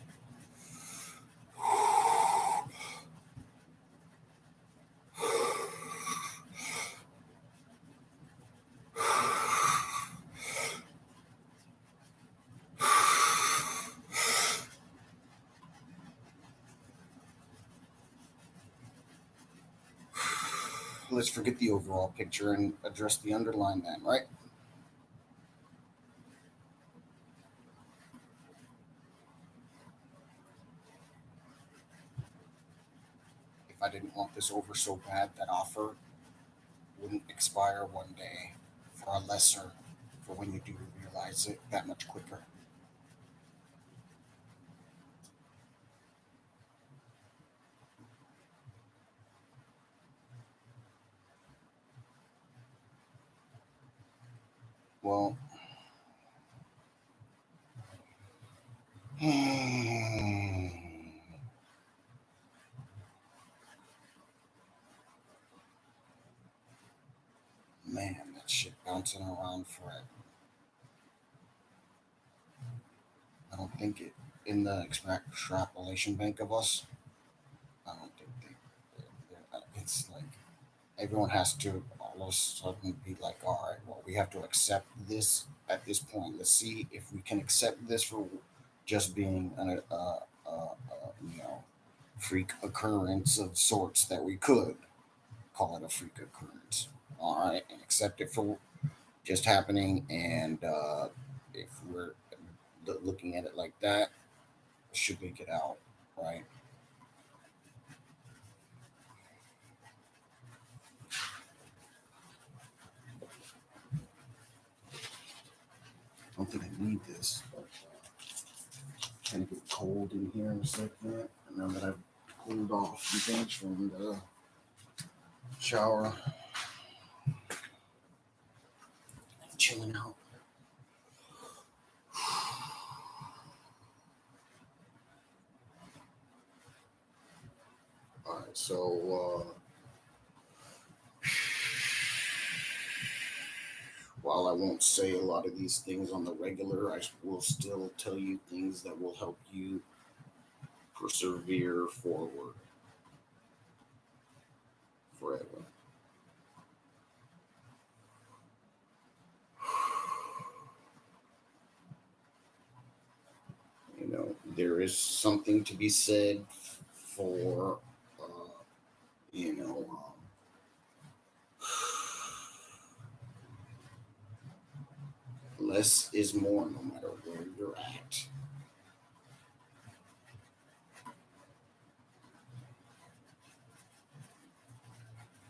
Let's forget the overall picture and address the underline then, right? If I didn't want this over so bad, that offer wouldn't expire one day for a lesser for when you do realize it that much quicker. Well, man, that shit bouncing around forever. I don't think it in the extrapolation bank of us. I don't think it's like everyone has to all of a sudden be like, all right, well, we have to accept this at this point. Let's see if we can accept this for just being freak occurrence of sorts that we could call it a freak occurrence. All right, and accept it for just happening. And if we're looking at it like that, should we get out? Right? I don't think I need this. But, kind of get cold in here in a second. And now that I've cooled off some things from the shower, chilling out. All right, so while I won't say a lot of these things on the regular, I will still tell you things that will help you persevere forward forever. is something to be said for, uh, you know, less is more no matter where you're at.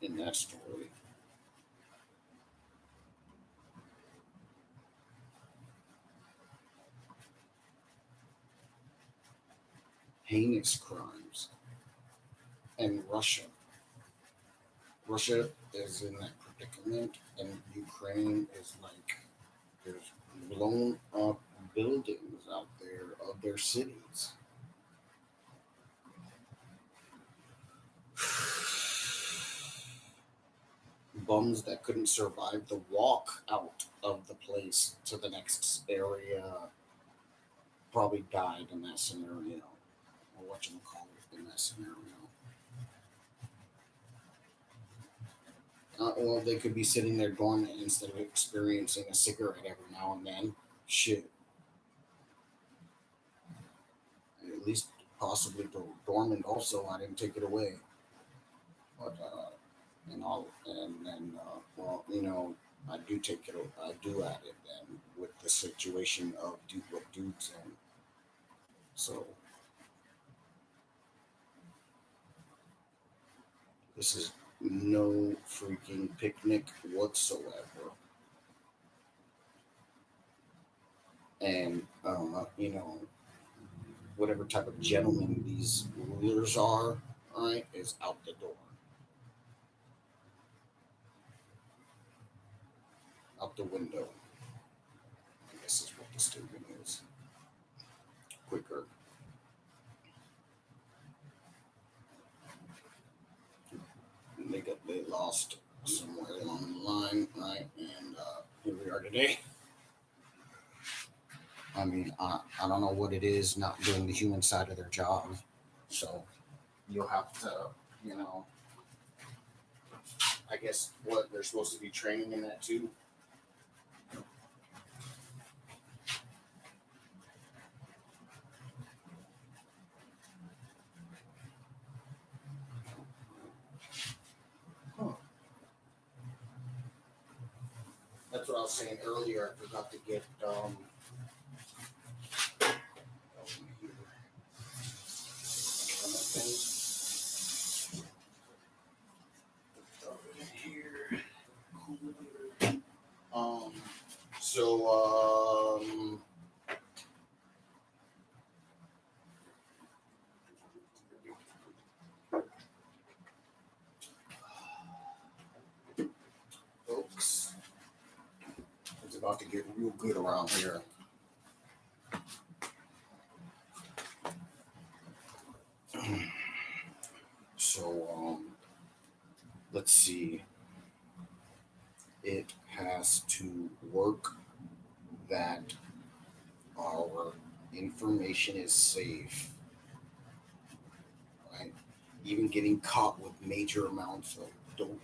In that story, heinous crimes. And Russia is in that predicament, and Ukraine is like there's blown up buildings out there of their cities. Bums that couldn't survive the walk out of the place to the next area probably died in that scenario. Or what you call it in that scenario. Well, they could be sitting there dormant instead of experiencing a cigarette every now and then. Shit, at least possibly dormant. Also, I didn't take it away, but and then well, I do take it. I do add it then with the situation of what dude's in. So this is no freaking picnic whatsoever. And whatever type of gentleman these rulers are, right, is out the door, out the window. I guess is what the statement is. Quicker. They lost somewhere along the line, right? And here we are today. I mean, I don't know what it is not doing the human side of their job. So you'll have to, I guess what they're supposed to be training in that too. Huh. That's what I was saying earlier. I forgot to get Um, so, folks, it's about to get real good around here. So, let's see. It has to work that our information is safe, right? Even getting caught with major amounts of dope,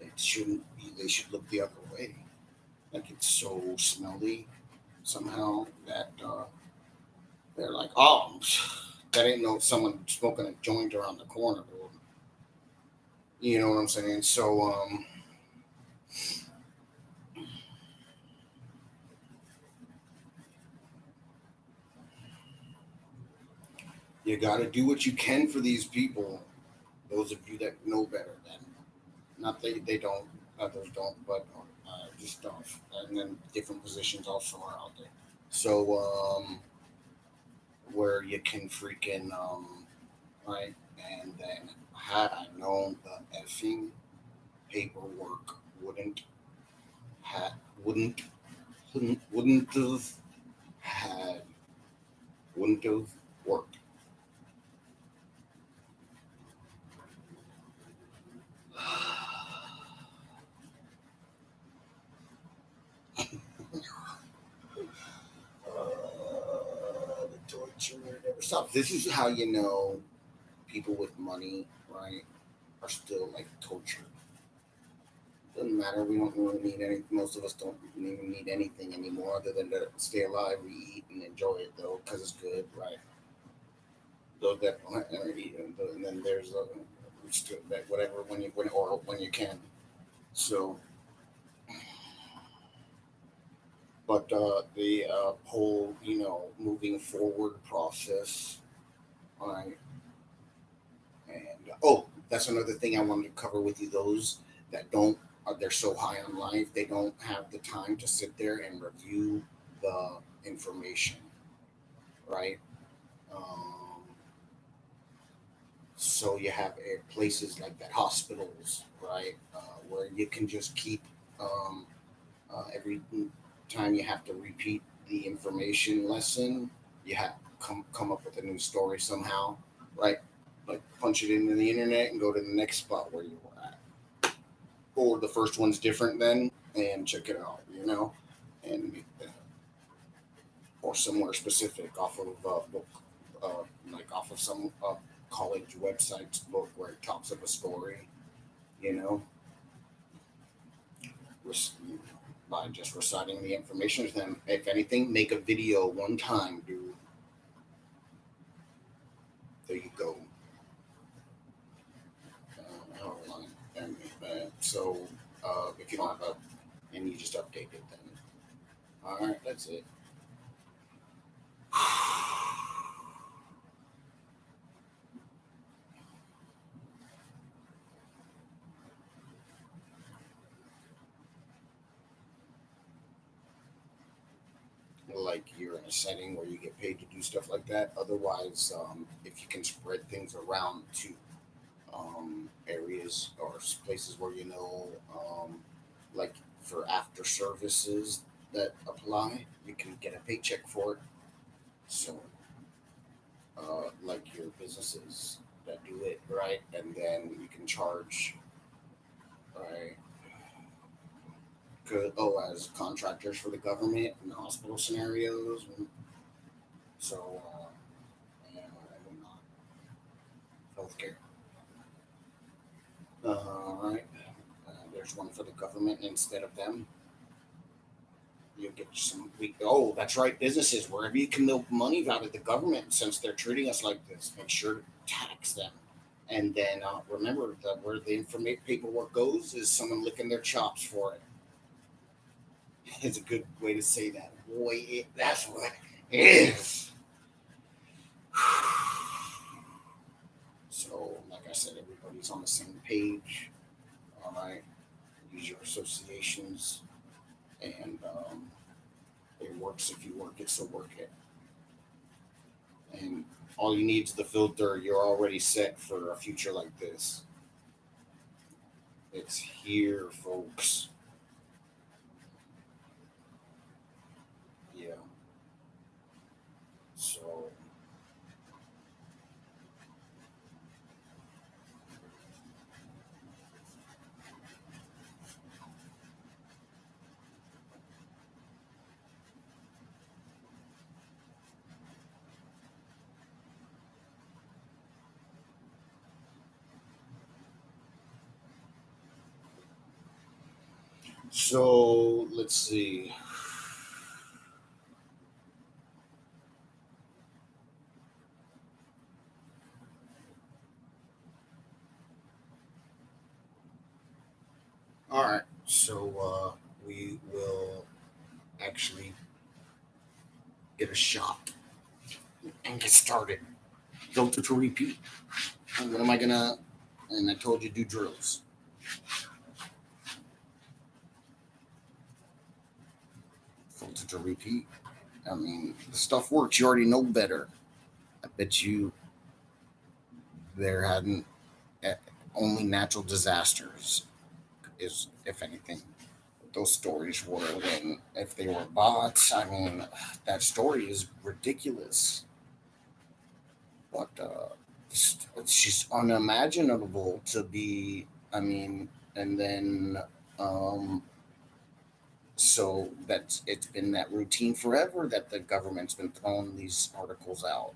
it shouldn't be. They should look the other way. Like it's so smelly somehow that they're like, oh, that ain't no someone smoking a joint around the corner. You know what I'm saying? So, you got to do what you can for these people. Those of you that know better than not they don't, others don't, but just don't. And then different positions also are out there. So where you can freaking right, and then had I known the effing paperwork ha- wouldn't wouldn't have had wouldn't have worked. The torture never stops. This is how you know people with money, right, are still like tortured. Doesn't matter. We don't really need anything. Most of us don't even need anything anymore other than to stay alive. We eat and enjoy it though, because it's good, right? those that and then there's whatever when you can. So, but the whole moving forward process, I and that's another thing I wanted to cover with you. Those that don't they're so high on life they don't have the time to sit there and review the information, right? Um, So you have places like that, hospitals, right, where you can just keep every time you have to repeat the information lesson, you have come up with a new story somehow, right? Like punch it into the internet and go to the next spot where you were at, or the first one's different then, and check it out, and or somewhere specific off of book, like off of some college website's book where it talks of a story, you know, by just reciting the information to them. If anything, make a video one time, dude. There you go. Outline. So if you don't have and you just update it then. All right, that's it. Like you're in a setting where you get paid to do stuff like that. Otherwise, if you can spread things around to areas or places where like for after services that apply, you can get a paycheck for it. So, like your businesses that do it, right? And then you can charge, right? As contractors for the government in the hospital scenarios. So, and whatnot. Healthcare. Right. There's one for the government instead of them. You get some. That's right. Businesses, wherever you can milk money out of the government, since they're treating us like this, make sure to tax them. And then remember that where the information paperwork goes is someone licking their chops for it. It's a good way to say that. Boy, that's what it is. So, like I said, everybody's on the same page. All right. Use your associations, and it works if you work it, so work it. And all you need is the filter. You're already set for a future like this. It's here, folks. Yeah. So, let's see. All right. So we will actually get a shot and get started. Filter to repeat. And what am I gonna? And I told you do drills. Filter to repeat. I mean, the stuff works. You already know better. I bet you there hadn't only natural disasters is if anything. Those stories were when if they were bots. I mean, that story is ridiculous. But it's just unimaginable to be. I mean, and then um, so that's it's been that routine forever that the government's been throwing these articles out.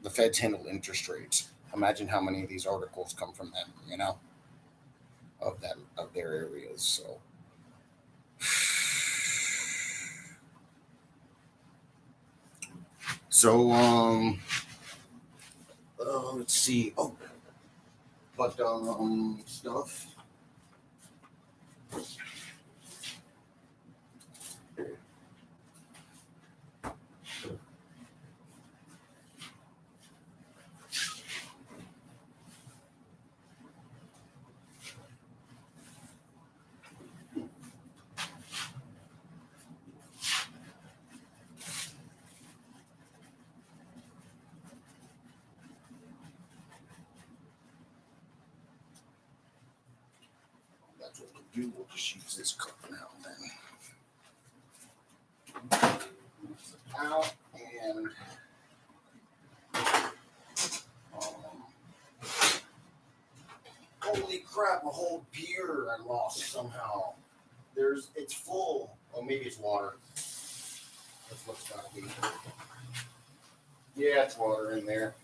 The Feds handle interest rates. Imagine how many of these articles come from them. Of their areas. So Let's see. Oh, but stuff. That's what we'll do. We'll just use this cup now. Then out and holy crap! A whole beer I lost somehow. It's full. Oh, maybe it's water. That's what's gotta be. Yeah, it's water in there.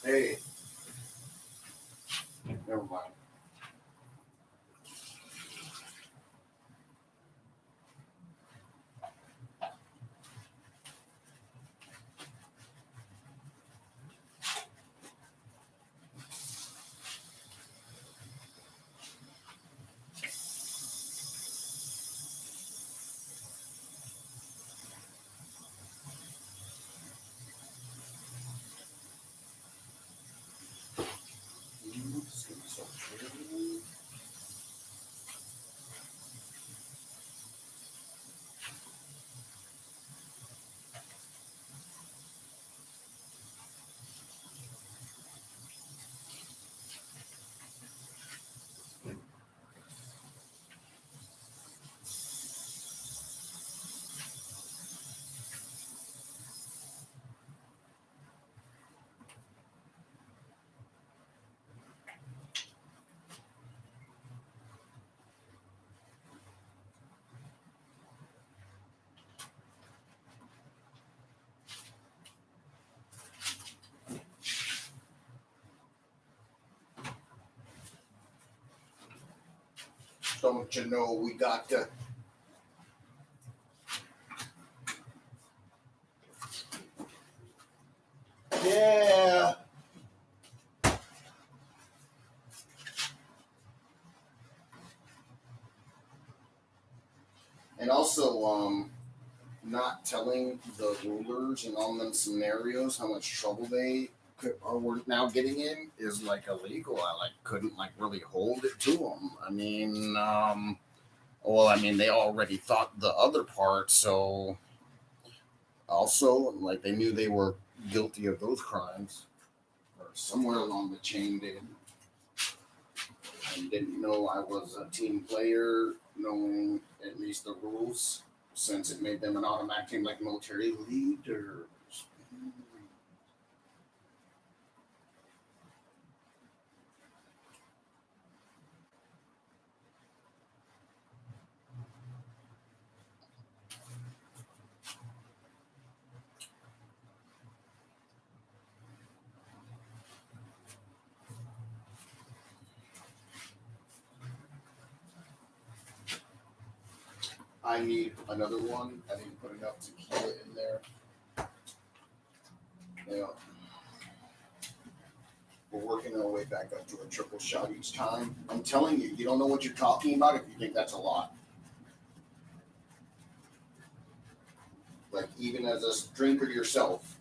Hey, never mind. Don't you know we got to? Yeah. And also, not telling the rulers and on them scenarios how much trouble they are now getting in is like illegal. I like couldn't like really hold it to them. I mean, well, I mean they already thought the other part, so Also, like they knew they were guilty of those crimes, or somewhere along the chain did, and didn't know I was a team player, knowing at least the rules, since it made them an automatic team like military leaders. I need another one. I didn't put enough tequila in there. Yeah. We're working our way back up to a triple shot each time. I'm telling you, you don't know what you're talking about if you think that's a lot. Like, even as a drinker yourself,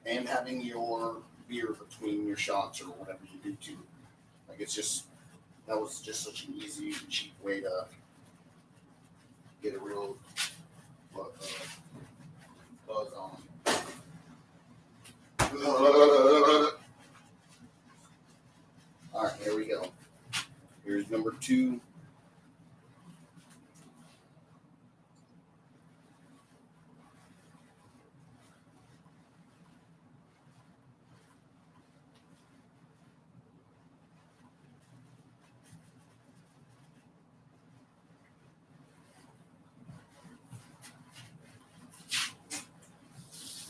and having your beer between your shots or whatever you do too. Like, it's just, that was just such an easy, cheap way to get a real buzz on. All right, here we go. Here's number 2.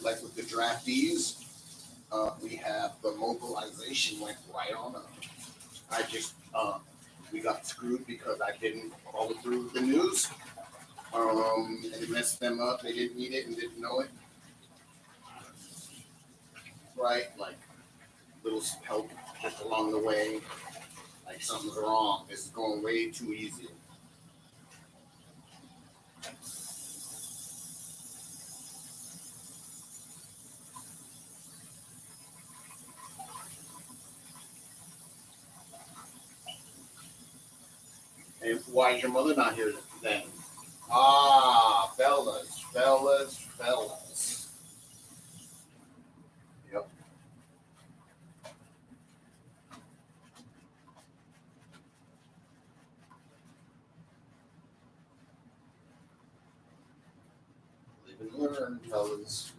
Like with the draftees, we have the mobilization went right on up. I just, we got screwed because I didn't follow through with the news. And it messed them up. They didn't need it and didn't know it. Right? Like, little help just along the way. Like, something's wrong. This is going way too easy. And why is your mother not here then? Ah, fellas. Yep. Live and learn, fellas.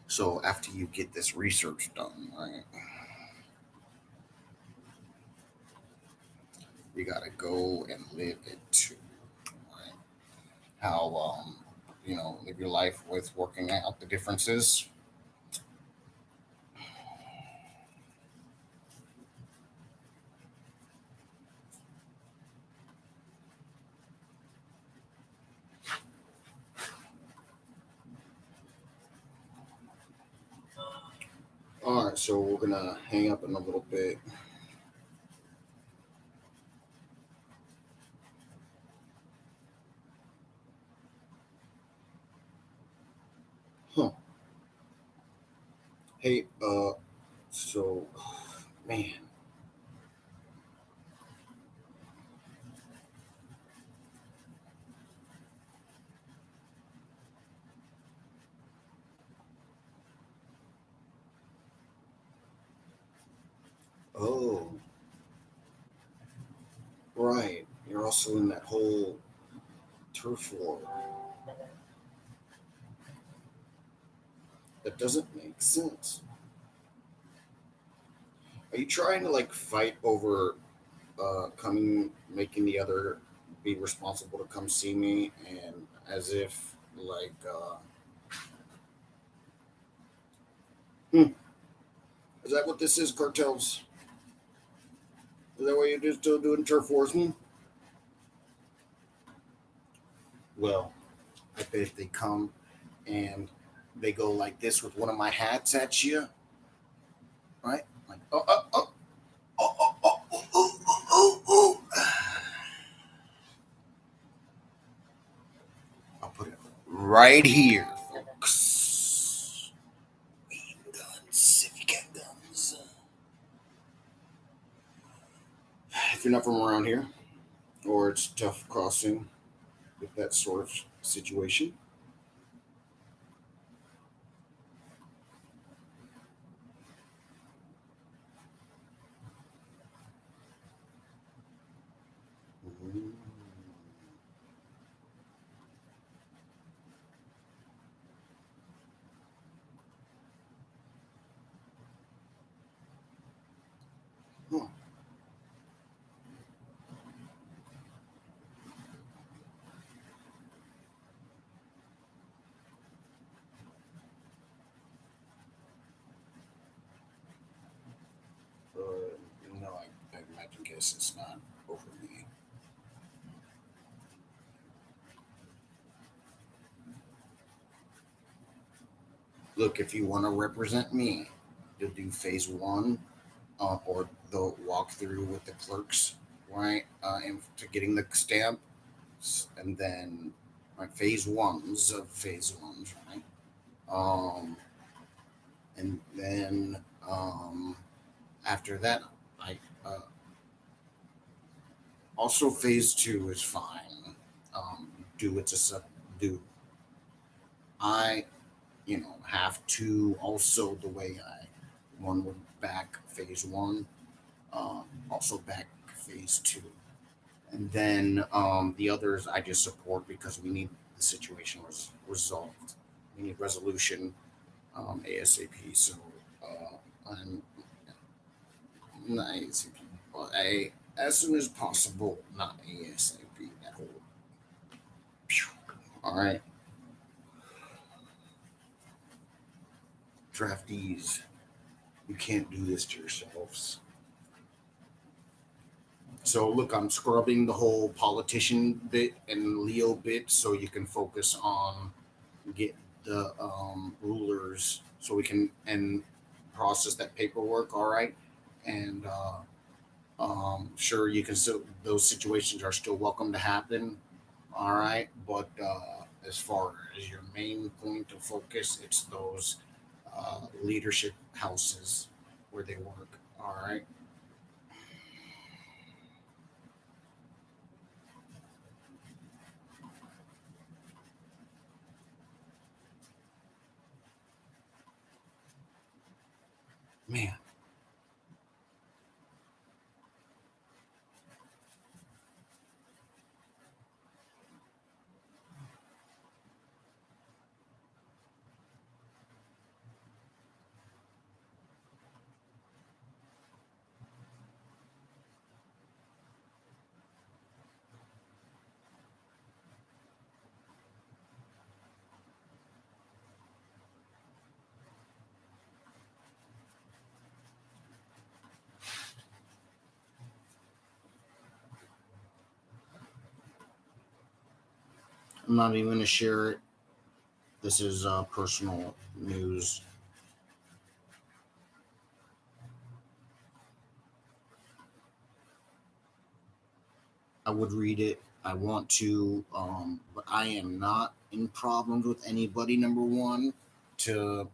So after you get this research done, right, you gotta go and live it too. Right? How live your life with working out the differences. All right, so we're gonna hang up in a little bit. Huh. Hey, so man, oh, right. You're also in that whole turf war. That doesn't make sense. Are you trying to like fight over coming, making the other be responsible to come see me, and as if like, is that what this is, cartels? Is that what you're just still doing, turf wars? Well, I bet if they come, and they go like this with one of my hats at you, right? Like, oh, oh, oh, oh, oh, oh, oh, oh, oh, oh, oh. I'll put it right here, folks. Guns, if you got guns. If you're not from around here, or it's tough crossing with that sort of situation. Mm. Huh. No, I imagine guess it's not overly. Look, if you want to represent me, you'll do phase one, or the walkthrough with the clerks, right? And to getting the stamp, and then like phase ones, right? Um, and then after that, I also phase two is fine. Do it's a sub do I have to also the way I one would back phase one, also back phase two, and then the others I just support because we need the situation resolved. We need resolution ASAP. So I'm not ASAP, but as soon as possible, not ASAP. That whole. All right, draftees, you can't do this to yourselves. So look, I'm scrubbing the whole politician bit and Leo bit so you can focus on get the rulers so we can and process that paperwork. All right, and sure you can still those situations are still welcome to happen. All right, but as far as your main point of focus, it's those leadership houses where they work. All right, man. I'm not even gonna share it. This is personal news. I would read it. I want to, but I am not in problems with anybody. Number one, to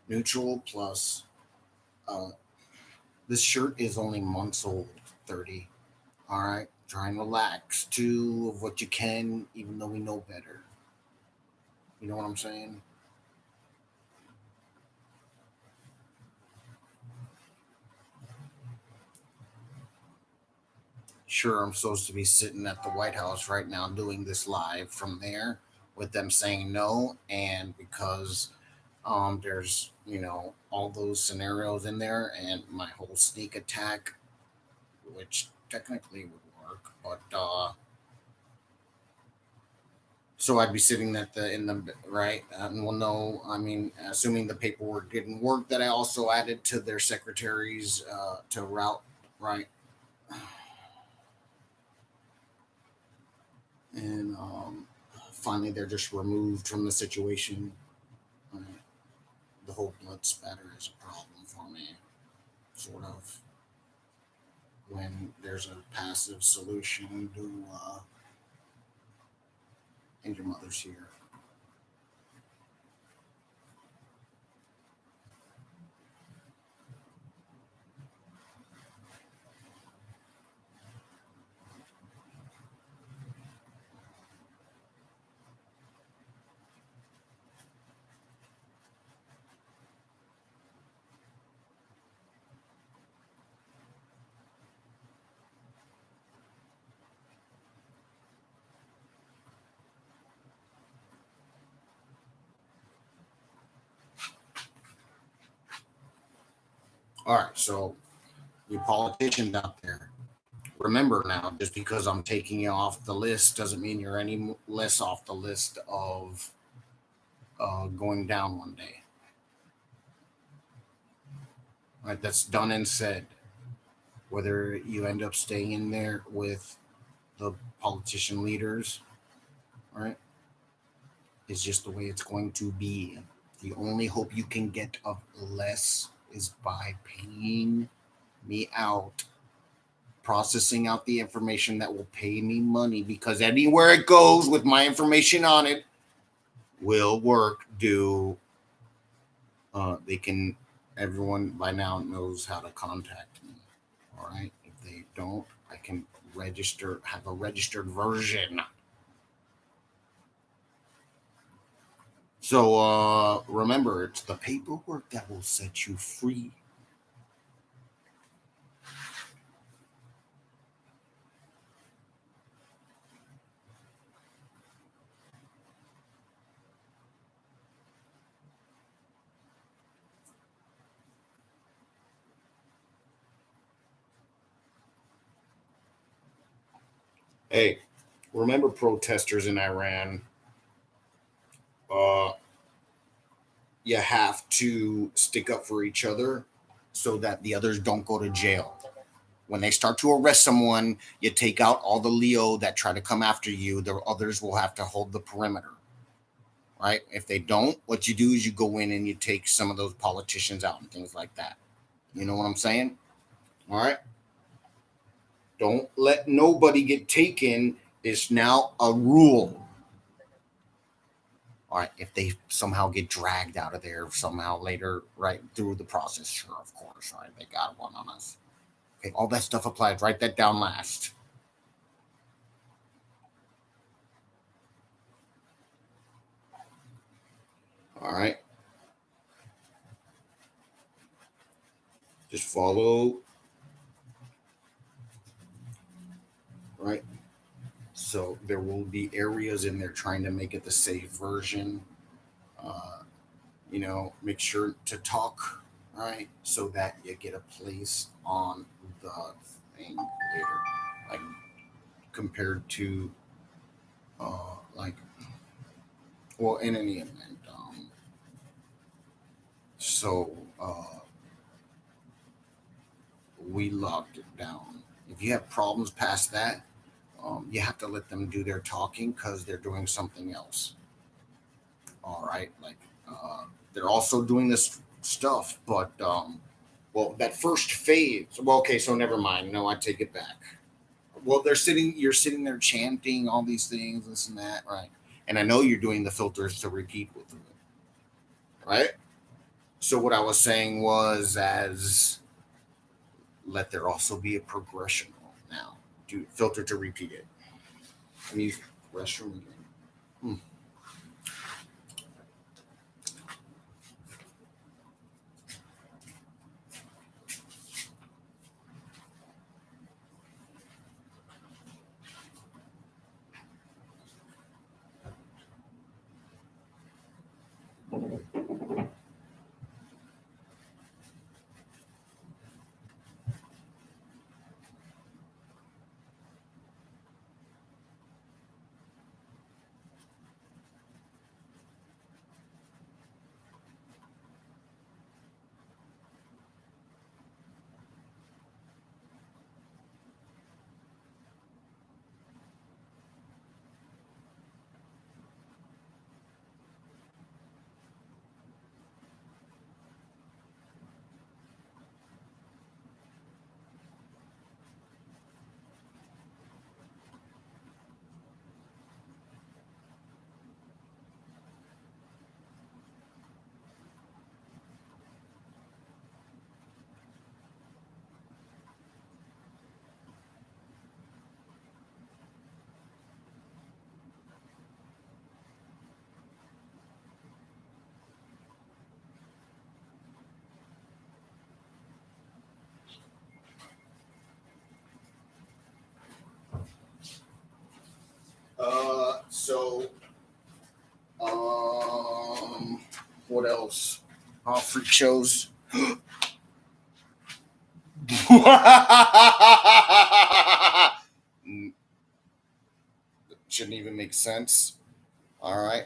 neutral plus. Uh, this shirt is only months old. 30. All right, try and relax. Two of what you can, even though we know better. You know what I'm saying? Sure, I'm supposed to be sitting at the White House right now doing this live from there with them saying no, and because there's all those scenarios in there, and my whole sneak attack, which technically would work, but so I'd be sitting at the in the right, and well, no, I mean, assuming the paperwork didn't work, that I also added to their secretaries to route right, and finally they're just removed from the situation. Uh, the whole blood spatter is a problem for me, sort of. When there's a passive solution to, and your mother's here. All right, so you politicians out there, remember now, just because I'm taking you off the list doesn't mean you're any less off the list of going down one day. Right, that's done and said. Whether you end up staying in there with the politician leaders, right, is just the way it's going to be. The only hope you can get of less is by paying me out, processing out the information that will pay me money, because anywhere it goes with my information on it will work. They can, everyone by now knows how to contact me. All right. If they don't, I can have a registered version. So remember, it's the paperwork that will set you free. Hey, remember protesters in Iran? Uh, you have to stick up for each other so that the others don't go to jail. When they start to arrest someone, you take out all the Leo that try to come after you. The others will have to hold the perimeter, right? If they don't, what you do is you go in and you take some of those politicians out and things like that. You know what I'm saying? All right. Don't let nobody get taken. It's now a rule. All right. If they somehow get dragged out of there somehow later, right, through the process, sure, of course, right? They got one on us. Okay. All that stuff applies. Write that down last. All right. Just follow, right? So there will be areas in there trying to make it the safe version. Uh, make sure to talk, right? So that you get a place on the thing later. Like compared to, like, well, in any event. So we locked it down. If you have problems past that, you have to let them do their talking because they're doing something else. All right, like they're also doing this stuff, but well, that first phase. Well, okay, so never mind. No, I take it back. Well, you're sitting there chanting all these things, this and that, right? And I know you're doing the filters to repeat with them, right? So what I was saying was, as let there also be a progression now. Do filter to repeat it. And use restroom again. Hmm. What else? Freak shows. Shouldn't even make sense. All right.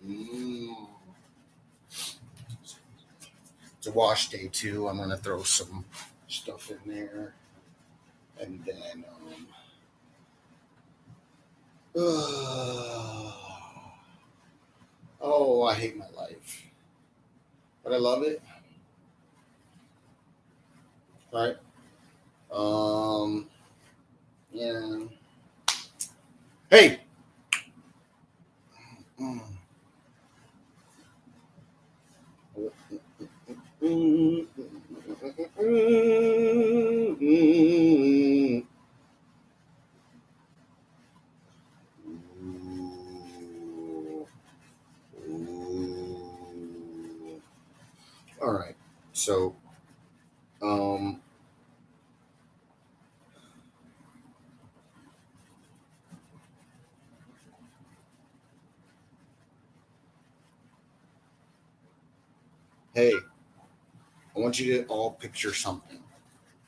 Mm. It's a wash day too. I'm gonna throw some stuff in there, and then oh, I hate my life, but I love it. Right? Yeah. Hey. Mm. Ooh. Ooh. All right. So, um, hey, I want you to all picture something.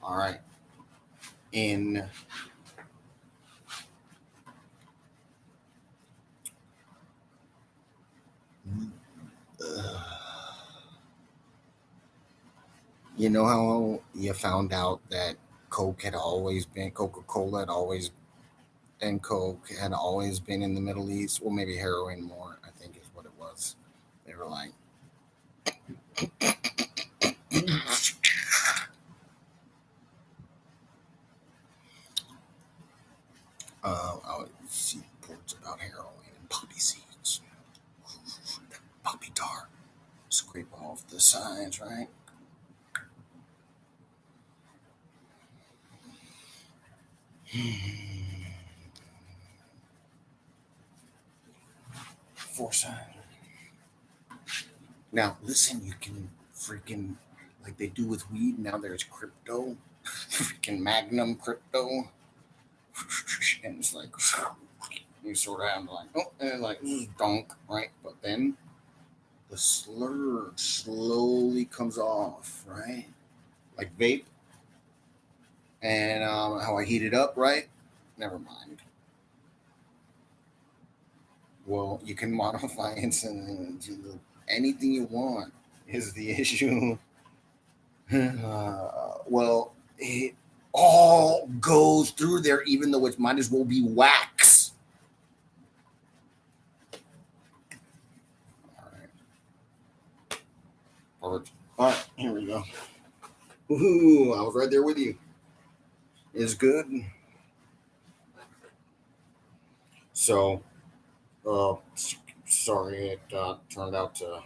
All right. In you know how you found out that Coca Cola had always and Coke had always been in the Middle East? Well, maybe heroin more, I think is what it was. They were like, I would see reports about heroin and poppy seeds, poppy tar, scrape off the sides, right? Foresight. Now, listen, you can freaking, like they do with weed, now there's crypto, freaking Magnum crypto. And it's like, you sort of have like, oh, and like, donk, right? But then the slur slowly comes off, right? Like vape, and how I heat it up, right? Never mind. Well, you can modify it into anything you want. Is the issue? Well, it all goes through there, even though it might as well be wax. All right, perfect. All right, here we go. Woohoo! I was right there with you. Is good. So, uh, sorry, it turned out to.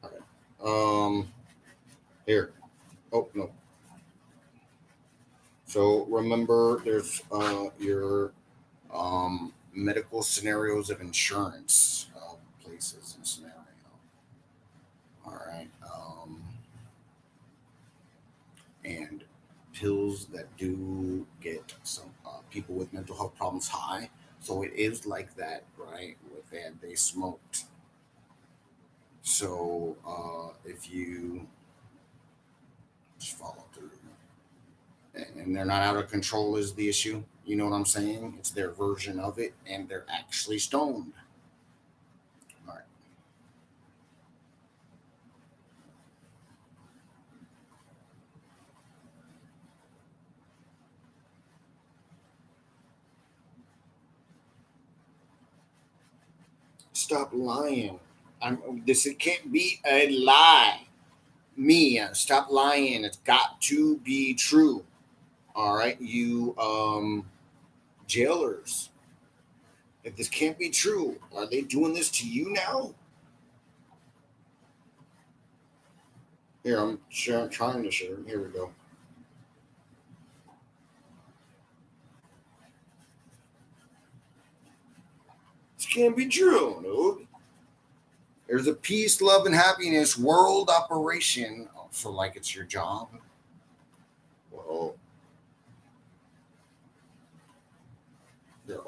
Okay. Here. Oh no. So remember, there's your medical scenarios of insurance places and scenario. All right. And pills that do get some people with mental health problems high. So it is like that, right? With that, they smoked. So if you just follow through, and they're not out of control, is the issue. You know what I'm saying? It's their version of it, and they're actually stoned. All right. Stop lying. This. It can't be a lie. Stop lying. It's got to be true. All right, you jailers. If this can't be true, are they doing this to you now? Here, trying to share. Here we go. This can't be true, dude. There's a peace, love, and happiness world operation. So, like, it's your job. Well,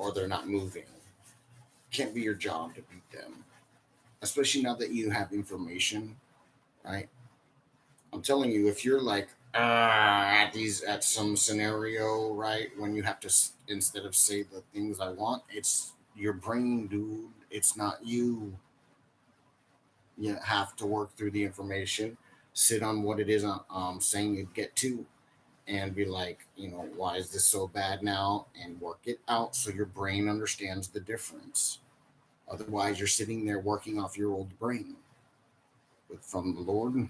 or they're not moving. Can't be your job to beat them, especially now that you have information, right? I'm telling you, if you're like at some scenario, right, when you have to instead of say the things I want, it's your brain, dude. It's not you. You have to work through the information, sit on what it is saying you get to, and be like, why is this so bad now, and work it out so your brain understands the difference. Otherwise, you're sitting there working off your old brain. But from the Lord,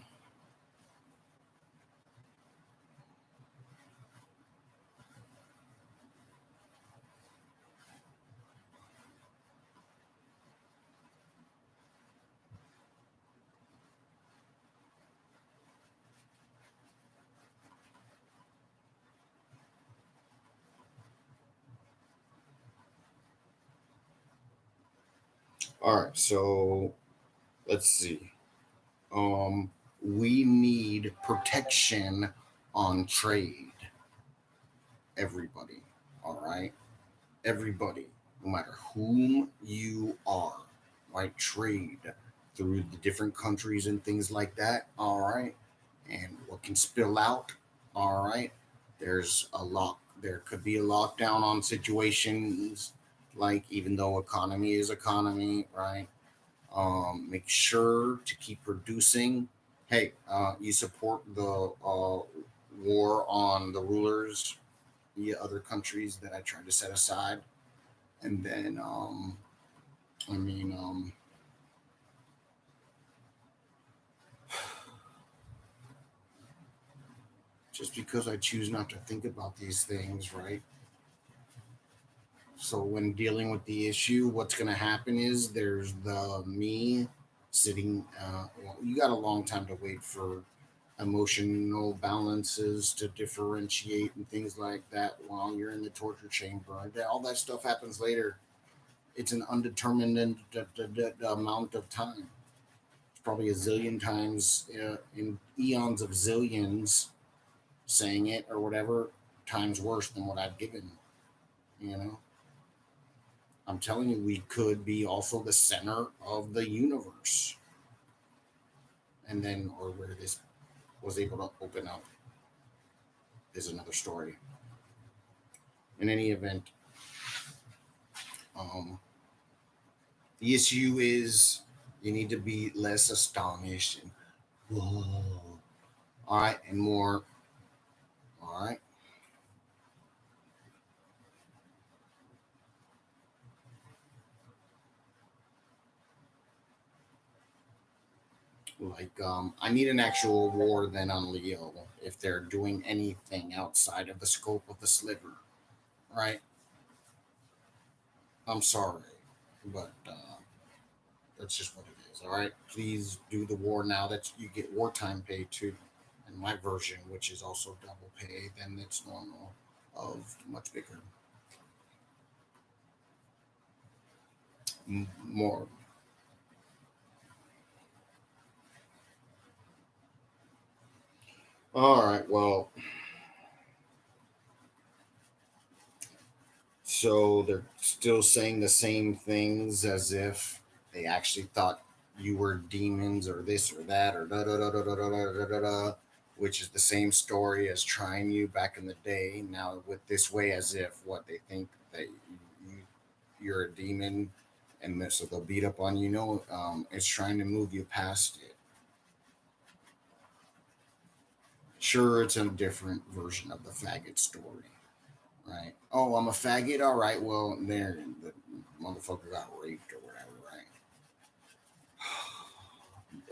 all right. So let's see. We need protection on trade. Everybody. All right. Everybody, no matter whom you are, right? Trade through the different countries and things like that. All right. And what can spill out. All right. There's a lock. There could be a lockdown on situations, like even though economy is economy, right? Make sure to keep producing. Hey, you support the war on the rulers, the other countries that I tried to set aside, and then I mean, just because I choose not to think about these things, right? So when dealing with the issue, what's going to happen is there's the me sitting. Well, you got a long time to wait for emotional balances to differentiate and things like that while you're in the torture chamber. All that stuff happens later. It's an undetermined amount of time. It's probably a zillion times in eons of zillions saying it or whatever times worse than what I've given. You know, I'm telling you, we could be also the center of the universe, and then or where this was able to open up is another story. In any event, um, the issue is you need to be less astonished and whoa, all right, and more, all right. Like, I need an actual war then on Leo if they're doing anything outside of the scope of the sliver, right? I'm sorry, but that's just what it is. All right, please do the war now. That you get wartime pay too, and my version, which is also double pay than it's normal, of much bigger, more. All right, well, so they're still saying the same things as if they actually thought you were demons or this or that or da da da da da da da da da, da, which is the same story as trying you back in the day. Now with this way, as if what they think that you're a demon, and so they'll beat up on you. No, it's trying to move you past it. Sure, it's a different version of the faggot story, right? Oh, I'm a faggot. All right, well, there the motherfucker got raped or whatever, right?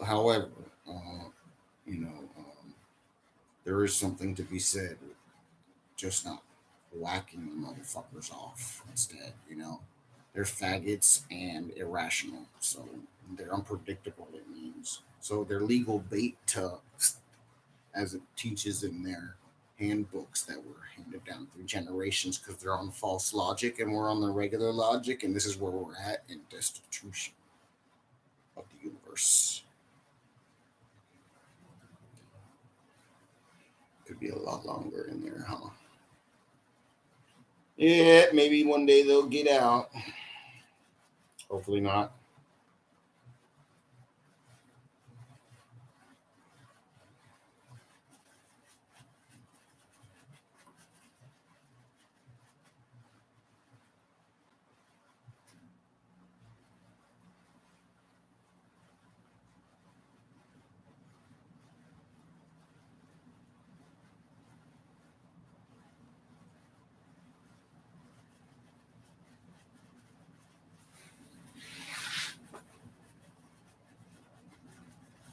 However, uh, you know, there is something to be said with just not whacking the motherfuckers off instead. They're faggots and irrational, so they're unpredictable. It means so they're legal bait to, as it teaches in their handbooks that were handed down through generations, because they're on false logic and we're on the regular logic, and this is where we're at in destitution of the universe. Could be a lot longer in there, huh? Yeah, maybe one day they'll get out. Hopefully not.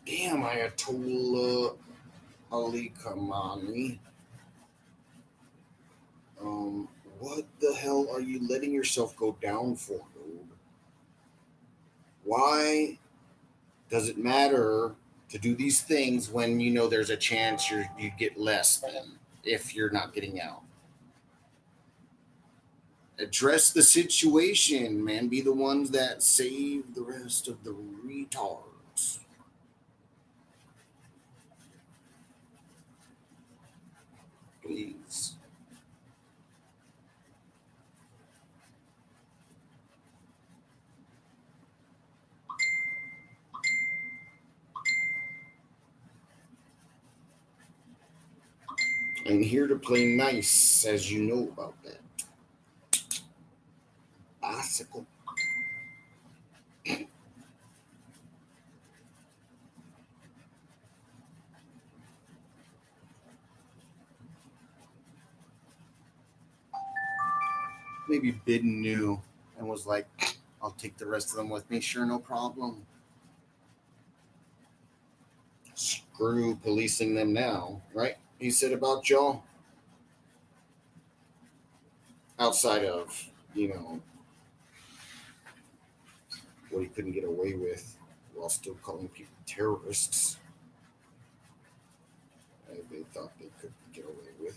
Damn, Ayatollah Ali Khamenei. Um, what the hell are you letting yourself go down for, dude? Why does it matter to do these things when you know there's a chance you get less than if you're not getting out? Address the situation, man. Be the ones that save the rest of the retards. Please. I'm here to play nice, as you know about that. Bicycle. Maybe Biden knew and was like, I'll take the rest of them with me. Sure, no problem. Screw policing them now, right? He said about y'all outside of, you know, what he couldn't get away with while still calling people terrorists. They thought they could get away with.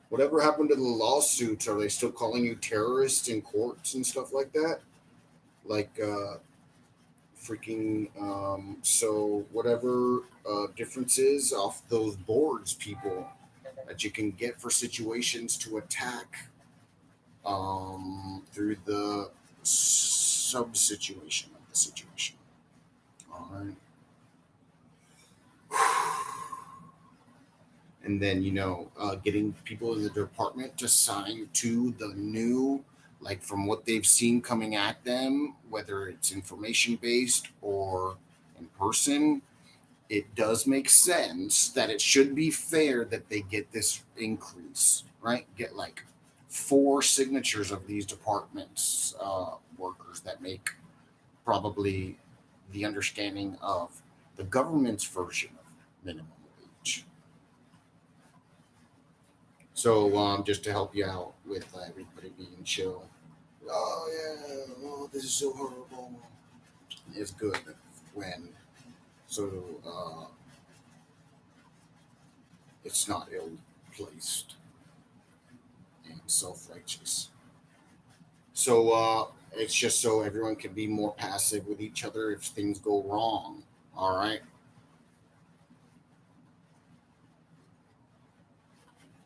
Whatever happened to the lawsuits? Are they still calling you terrorists in courts and stuff like that? Like, freaking, so whatever differences off those boards, people that you can get for situations to attack through the sub situation of the situation. All right. And then getting people in the department to sign to the new, like from what they've seen coming at them, whether it's information based or in person, it does make sense that it should be fair that they get this increase, right? Get like four signatures of these departments workers that make probably the understanding of the government's version of minimum wage. So just to help you out with everybody being chill. Oh yeah, oh this is so horrible. It's good when so it's not ill placed and self righteous. So it's just so everyone can be more passive with each other if things go wrong. All right,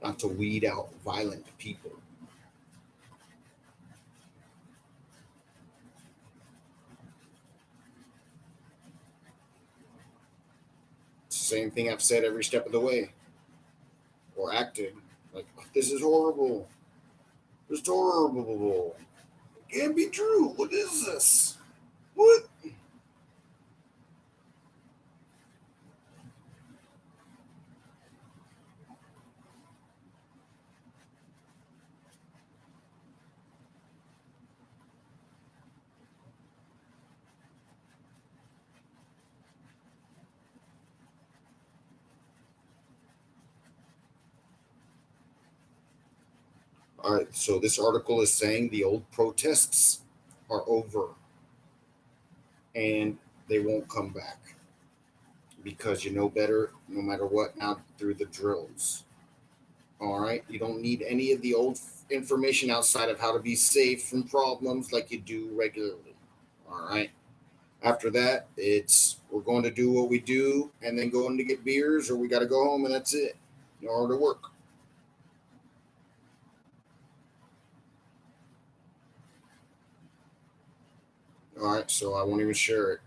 not to weed out violent people. It's the same thing I've said every step of the way or acted like this is horrible. It's horrible. It can't be true. What is this? What? All right. So this article is saying the old protests are over and they won't come back because you know better no matter what now through the drills. All right. You don't need any of the old information outside of how to be safe from problems like you do regularly. All right. After that, it's we're going to do what we do and then going to get beers or we got to go home and that's it in order to work. All right, so I won't even share it.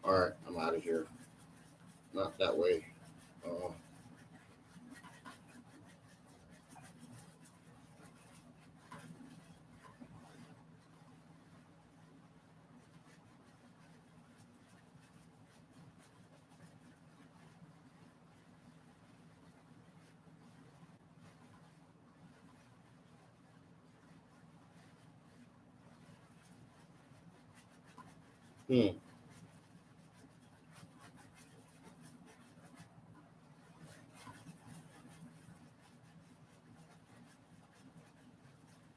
All right, I'm out of here. Not that way. Uh, hmm.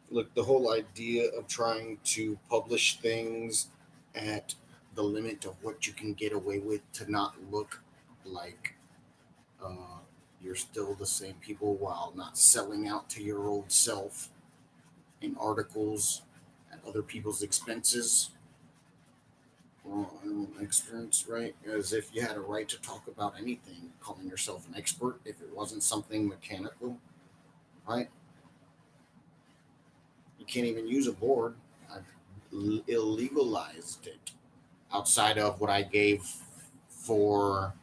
Look, the whole idea of trying to publish things at the limit of what you can get away with to not look like uh, you're still the same people while not selling out to your old self in articles at other people's expenses. Well, I don't experience, right? As if you had a right to talk about anything, calling yourself an expert if it wasn't something mechanical, right? You can't even use a board. I've illegalized it outside of what I gave for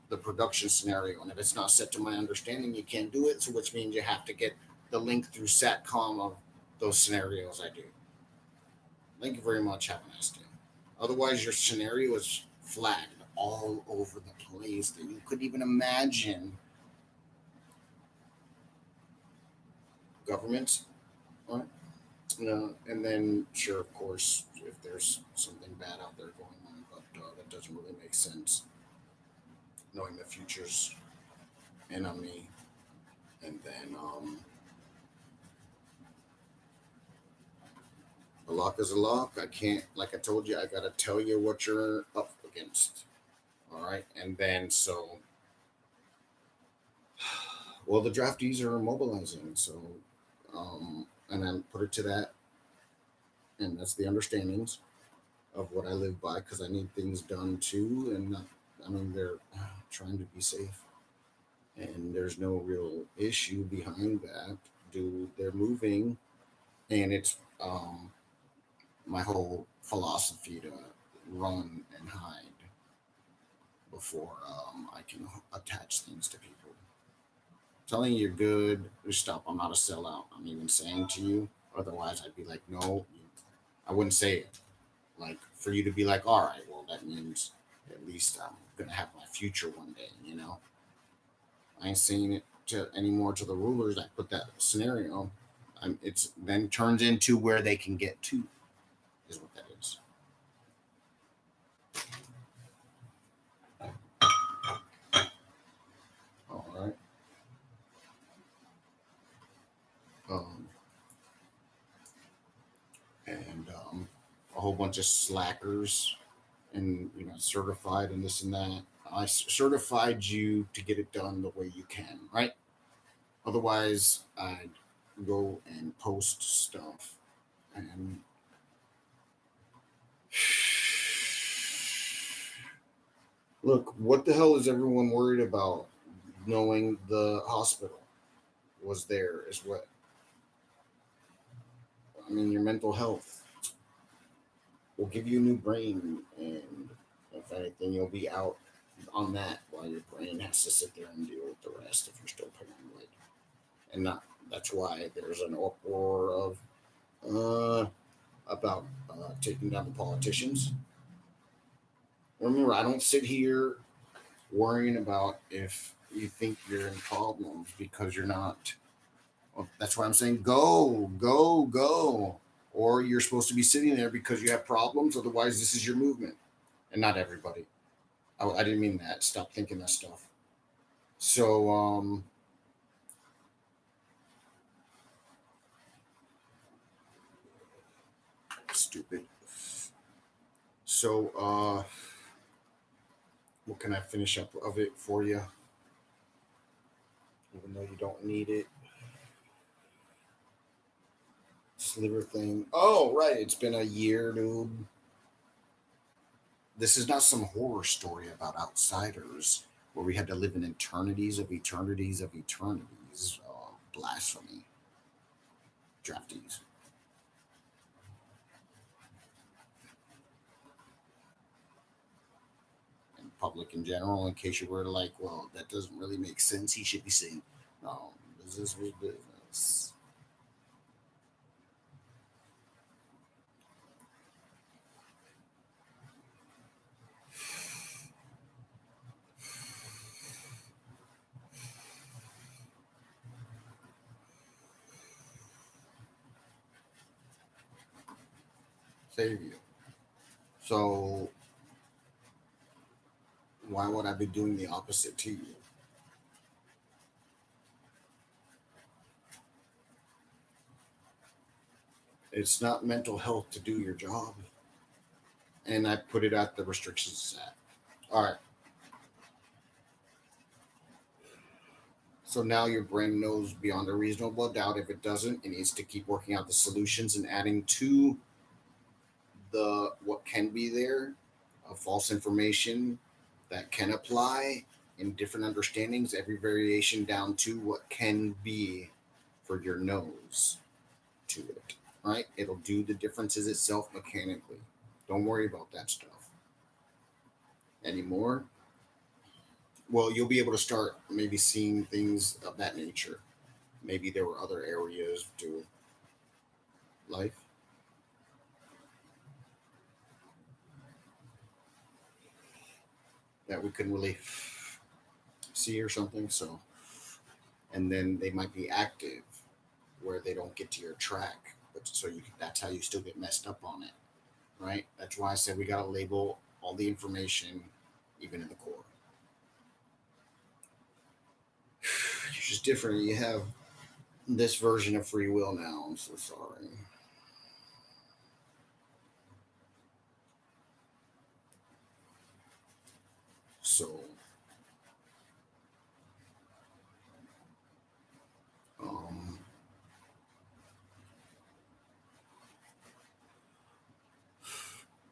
the production scenario. And if it's not set to my understanding, you can't do it. So, which means you have to get the link through SATCOM of those scenarios I do. Thank you very much. Have a nice day. Otherwise, your scenario is flagged all over the place that you couldn't even imagine. Governments, right? And then, sure, of course, if there's something bad out there going on, but that doesn't really make sense. Knowing the future's enemy, and then a lock is a lock. I can't, like I told you, I gotta tell you what you're up against. All right, and then so, well, the draftees are mobilizing, so, and then put it to that, and that's the understandings of what I live by because I need things done too, and not, I mean they're trying to be safe, and there's no real issue behind that. Dude, they're moving, and it's my whole philosophy to run and hide before I can attach things to people. Telling you you're good, just stop. I'm not a sellout. I'm even saying to you. Otherwise, I'd be like, no, I wouldn't say it. Like for you to be like, all right, well, that means at least I'm gonna have my future one day. You know, I ain't saying it to anymore to the rulers. I put that scenario. It's then turns into where they can get to is what that is. All right. Um, and a whole bunch of slackers and certified and this and that. I certified you to get it done the way you can, right? Otherwise, I'd go and post stuff. And look, what the hell is everyone worried about? Knowing the hospital was there is what I mean. Your mental health will give you a new brain, and if anything, you'll be out on that while your brain has to sit there and deal with the rest if you're still paranoid. And not that's why there's an uproar of about taking down the politicians. Remember, I don't sit here worrying about if you think you're in problems because you're not. Well, that's why I'm saying go, go, go. Or you're supposed to be sitting there because you have problems. Otherwise, this is your movement. And not everybody. I didn't mean that. Stop thinking that stuff. So, stupid. So, what can I finish up of it for you? Even though you don't need it. Sliver thing. Oh, right. It's been a year, dude. This is not some horror story about outsiders where we had to live in eternities of eternities of eternities. Blasphemy. Draftees. And public in general, in case you were like, well, that doesn't really make sense. He should be saying, no, business was business. Save you. So why would I be doing the opposite to you? It's not mental health to do your job. And I put it at the restrictions at. All right. So now your brain knows beyond a reasonable doubt. If it doesn't, it needs to keep working out the solutions and adding to the what can be there of false information that can apply in different understandings, every variation down to what can be for your nose to it. Right? It'll do the differences itself mechanically. Don't worry about that stuff anymore. Well, you'll be able to start maybe seeing things of that nature. Maybe there were other areas to life that we couldn't really see or something. So, and then they might be active where they don't get to your track, but so you that's how you still get messed up on it, right? That's why I said we got to label all the information, even in the core. It's just different. You have this version of free will now. I'm so sorry. So, um,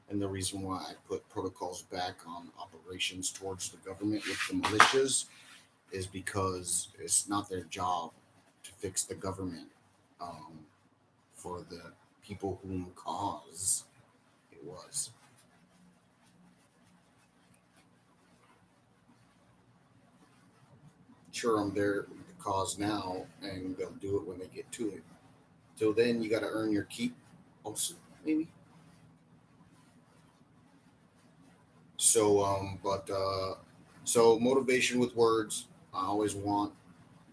and the reason why I put protocols back on operations towards the government with the militias is because it's not their job to fix the government um, for the people whom cause it was. Sure, I'm there the cause now, and they'll do it when they get to it. Till then, you got to earn your keep, also maybe. So motivation with words, I always want,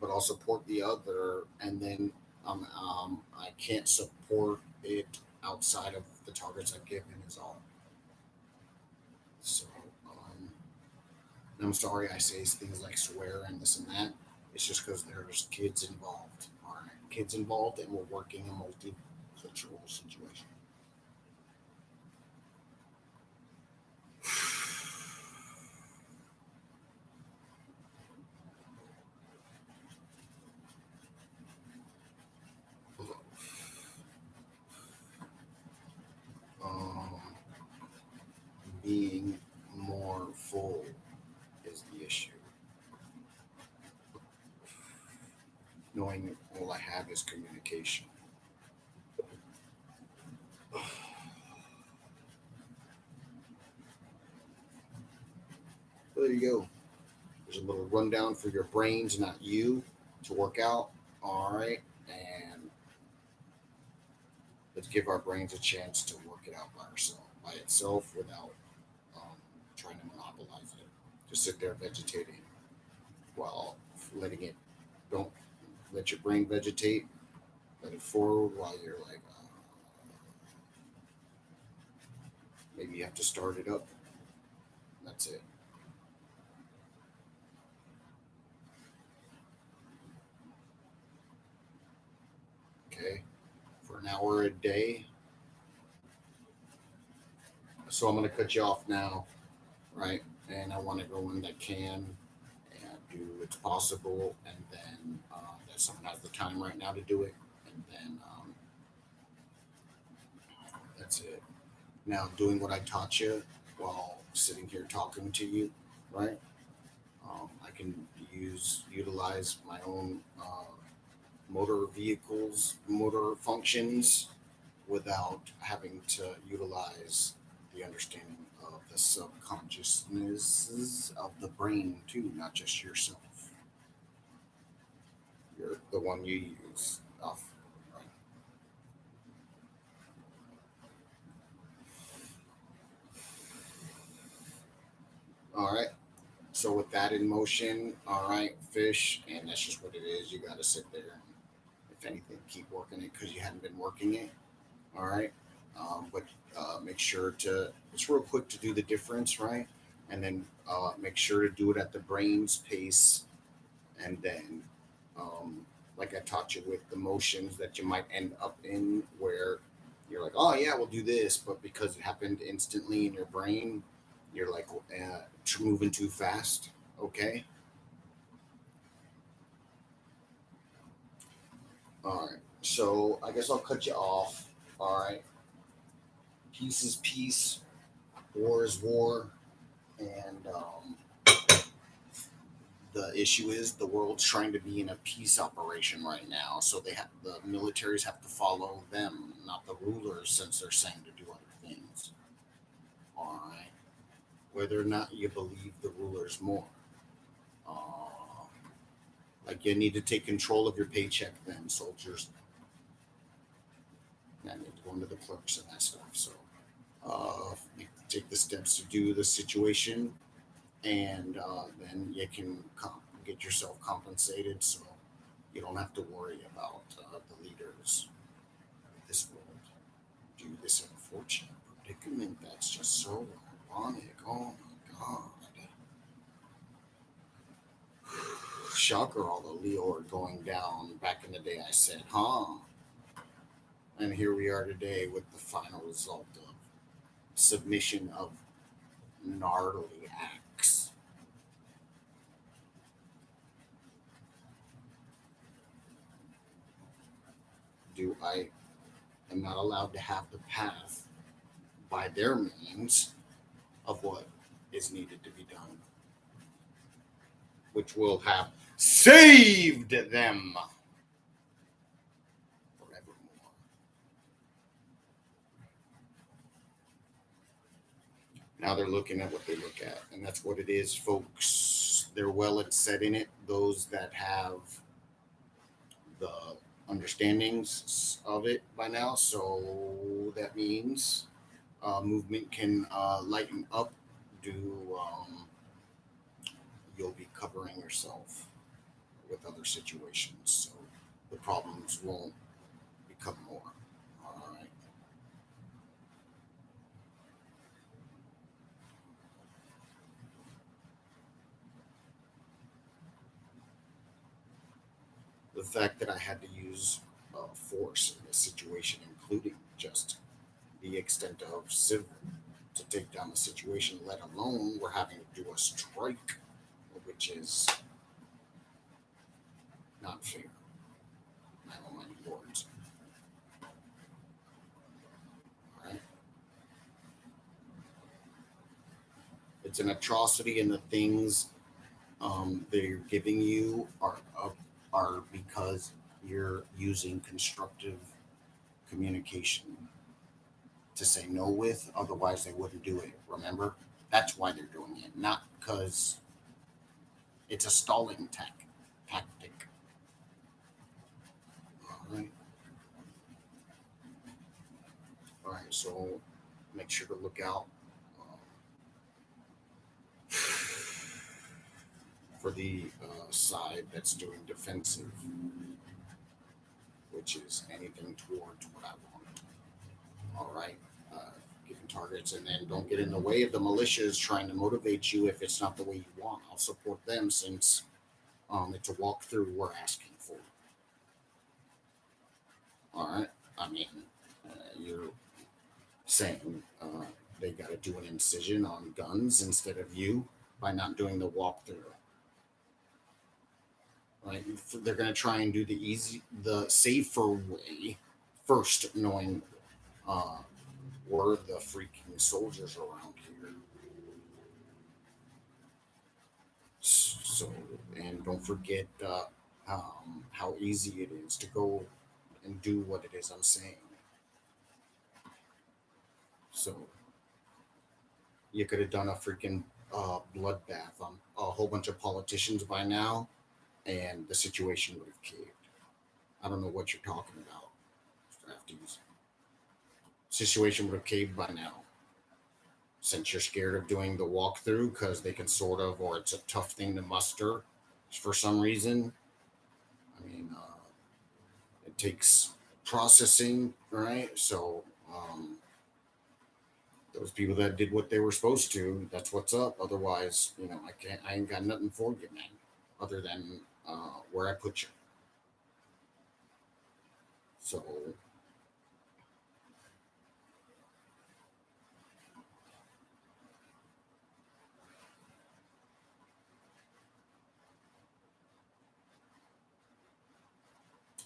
but I'll support the other, and then I can't support it outside of the targets I've given is all. So I'm sorry I say things like swear and this and that. It's just because there's kids involved. All right, kids involved, and we're working a multicultural situation. Um, being more full is the issue. Knowing all I have is communication. There you go. There's a little rundown for your brains, not you, to work out. All right. And let's give our brains a chance to work it out by itself without um, trying to monopolize it. Just sit there vegetating while letting it, don't let your brain vegetate, let it forward while you're like, maybe you have to start it up. That's it. Okay. For an hour a day. So I'm going to cut you off now, right? And I want everyone that can and do what's possible, and then that someone has the time right now to do it, and then That's it. Now, doing what I taught you while sitting here talking to you, right? I can utilize my own motor vehicles, motor functions without having to utilize the understanding of the subconsciousnesses of the brain too, not just yourself. You're the one you use. Off. Right. All right. So with that in motion, all right, fish, and that's just what it is. You got to sit there and, if anything, keep working it because you hadn't been working it. All right. But make sure to, it's real quick to do the difference, right? And then make sure to do it at the brain's pace. And then, like I taught you with the motions that you might end up in, where you're like, oh, yeah, we'll do this. But because it happened instantly in your brain, you're like moving too fast. Okay. All right. So I guess I'll cut you off. All right. Peace is peace. War is war. And the issue is the world's trying to be in a peace operation right now. So they have the militaries have to follow them, not the rulers, since they're saying to do other things. All right. Whether or not you believe the rulers more. Uh, like you need to take control of your paycheck then, soldiers. I need to go into the clerks and that stuff. So take the steps to do the situation, and then you can get yourself compensated, so you don't have to worry about the leaders of this world. Do this unfortunate predicament that's just so ironic. Oh my god. Shocker, all the Leo are going down. Back in the day, I said, huh? And here we are today with the final result of submission of gnarly acts. Do I am not allowed to have the path by their means of what is needed to be done, which will have saved them forevermore. Now they're looking at what they look at, and that's what it is, folks. They're well set in it. Those that have the understandings of it by now, so that means movement can lighten up. Do You'll be covering yourself with other situations, so the problems won't become more. All right. The fact that I had to use force in this situation, including just the extent of civil, to take down the situation, let alone we're having to do a strike, which is not fair. I don't mind words. All right. It's an atrocity, and the things they're giving you are because you're using constructive communication to say no with. Otherwise, they wouldn't do it. Remember, that's why they're doing it, not because it's a stalling tactic. All right. All right. So make sure to look out for the side that's doing defensive, which is anything towards what I want. All right. Giving targets, and then don't get in the way of the militias trying to motivate you if it's not the way you want. I'll support them since it's a walkthrough we're asking for. All right. I mean, you're saying they got to do an incision on guns instead of you by not doing the walkthrough. Right? They're going to try and do the safer way first, knowing uh, we're the freaking soldiers around here. So, and don't forget how easy it is to go and do what it is I'm saying. So you could have done a freaking bloodbath on a whole bunch of politicians by now, and the situation would have caved. I don't know what you're talking about, draftees. Situation would have caved by now. Since you're scared of doing the walkthrough because they can sort of, or it's a tough thing to muster for some reason. I mean, it takes processing, right? So, those people that did what they were supposed to, that's what's up. Otherwise, I ain't got nothing for you, man, other than where I put you. So,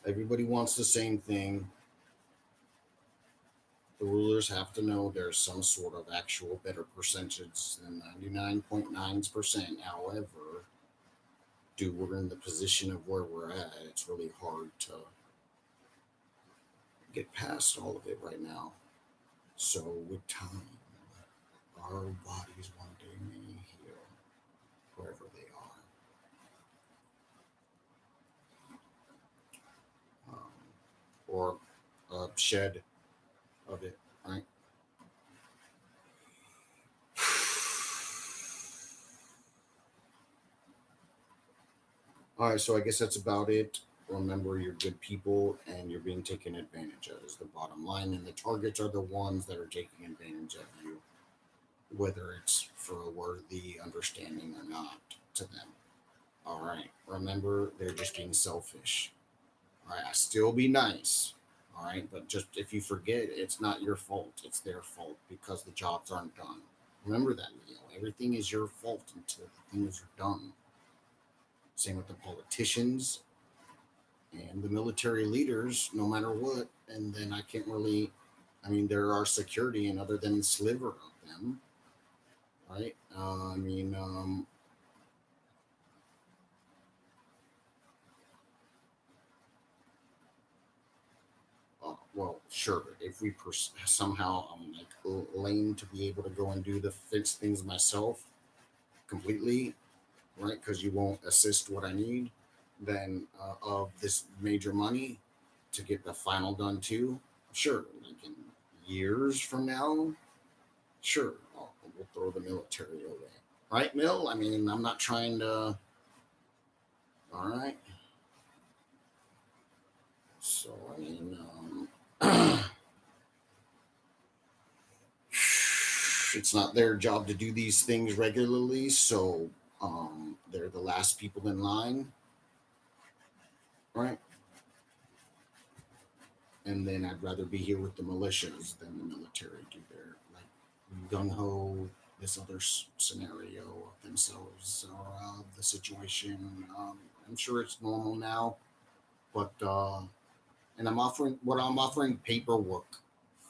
everybody wants the same thing. The rulers have to know there's some sort of actual better percentage than 99.9%. However, dude, we're in the position of where we're at. It's really hard to get past all of it right now. So, with time, our bodies one day may heal wherever they are, or a shed of it, right? All right, so I guess that's about it. Remember, you're good people and you're being taken advantage of, is the bottom line. And the targets are the ones that are taking advantage of you, whether it's for a worthy understanding or not to them. All right, remember, they're just being selfish. All right, I still be nice. All right, but just if you forget, it's not your fault. It's their fault because the jobs aren't done. Remember that, Leo. Everything is your fault until the things are done. Same with the politicians and the military leaders, no matter what. And then I can't really, I mean, there are security, and other than the sliver of them, right? Well, sure. If we somehow I'm like lame to be able to go and do the fix things myself completely, right? Because you won't assist what I need, then of this major money to get the final done too. Sure, like in years from now, sure, we'll throw the military away, right, Mill? I mean, I'm not trying to. All right. So I mean, it's not their job to do these things regularly, so they're the last people in line, right? And then I'd rather be here with the militias than the military do their like gung ho this other scenario of themselves or the situation. I'm sure it's normal now, but and I'm offering paperwork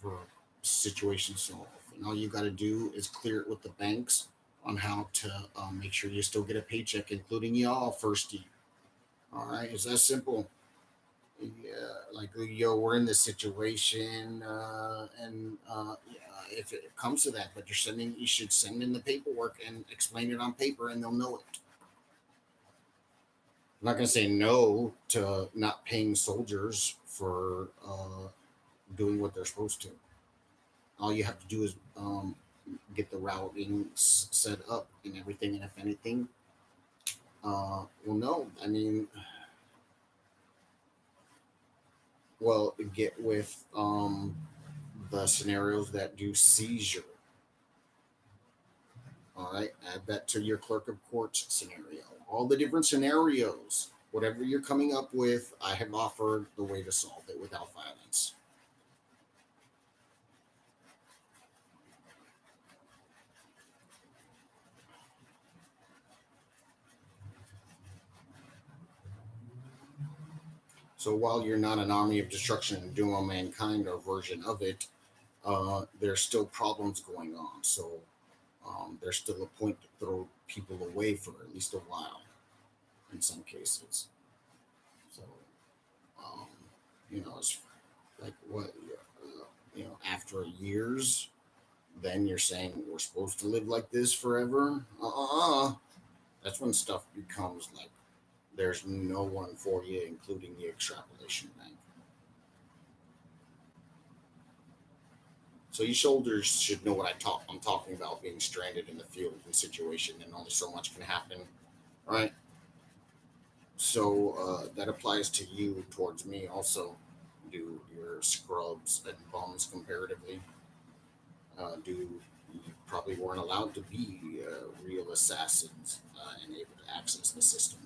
for situation solve, and all you got to do is clear it with the banks on how to make sure you still get a paycheck, including y'all first year. All right, it's that simple. Yeah, like yo, we're in this situation, and yeah, if it comes to that, but you should send in the paperwork and explain it on paper, and they'll know it. I'm not going to say no to not paying soldiers for doing what they're supposed to. All you have to do is get the routing set up and everything, and if anything, well, no, I mean, well, get with the scenarios that do seizure. All right, add that to your clerk of court scenario. All the different scenarios, whatever you're coming up with, I have offered the way to solve it without violence. So while you're not an army of destruction and doom on mankind or version of it, there's still problems going on. So there's still a point to throw people away for at least a while in some cases. So, um, it's like what, after years, then you're saying we're supposed to live like this forever. That's when stuff becomes like there's no one for you, including the extrapolation bank. So you soldiers should know what I'm talking about being stranded in the field and situation, and only so much can happen, right? So that applies to you towards me also. Do your scrubs and bums comparatively? Do you probably weren't allowed to be real assassins and able to access the system?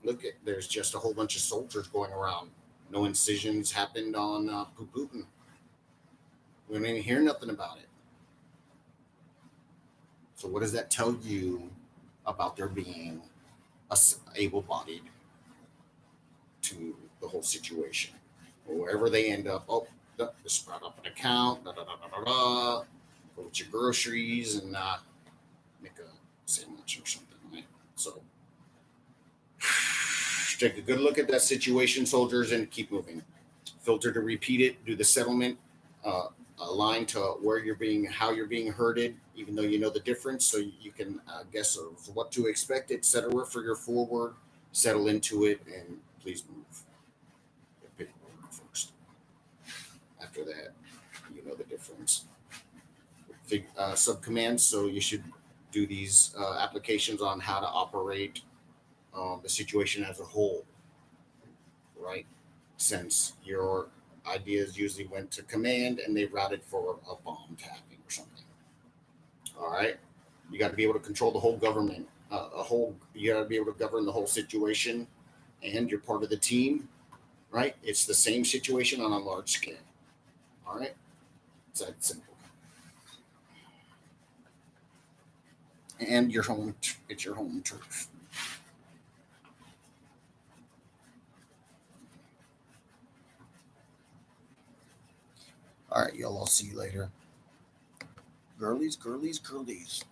Look at there's just a whole bunch of soldiers going around. No incisions happened on Putin. We don't even hear nothing about it. So what does that tell you about there being able-bodied to the whole situation? Wherever they end up, oh, this brought up an account, da da da da da da. Go with your groceries and make a sandwich or something, right? So take a good look at that situation, soldiers, and keep moving. Filter to repeat it. Do the settlement. Uh, Align to where you're being, how you're being herded, even though you know the difference, so you can guess of what to expect, etc. For your forward, settle into it, and please move. Pick order first. After that, you know the difference. Subcommands. So you should do these applications on how to operate the situation as a whole, right? Since your ideas usually went to command and they routed for a bomb tapping or something. All right, you got to be able to control the whole government. You got to be able to govern the whole situation, and you're part of the team, right? It's the same situation on a large scale. All right, it's that simple. And your home, it's your home turf. All right, y'all. I'll see you later. Girlies, girlies, girlies.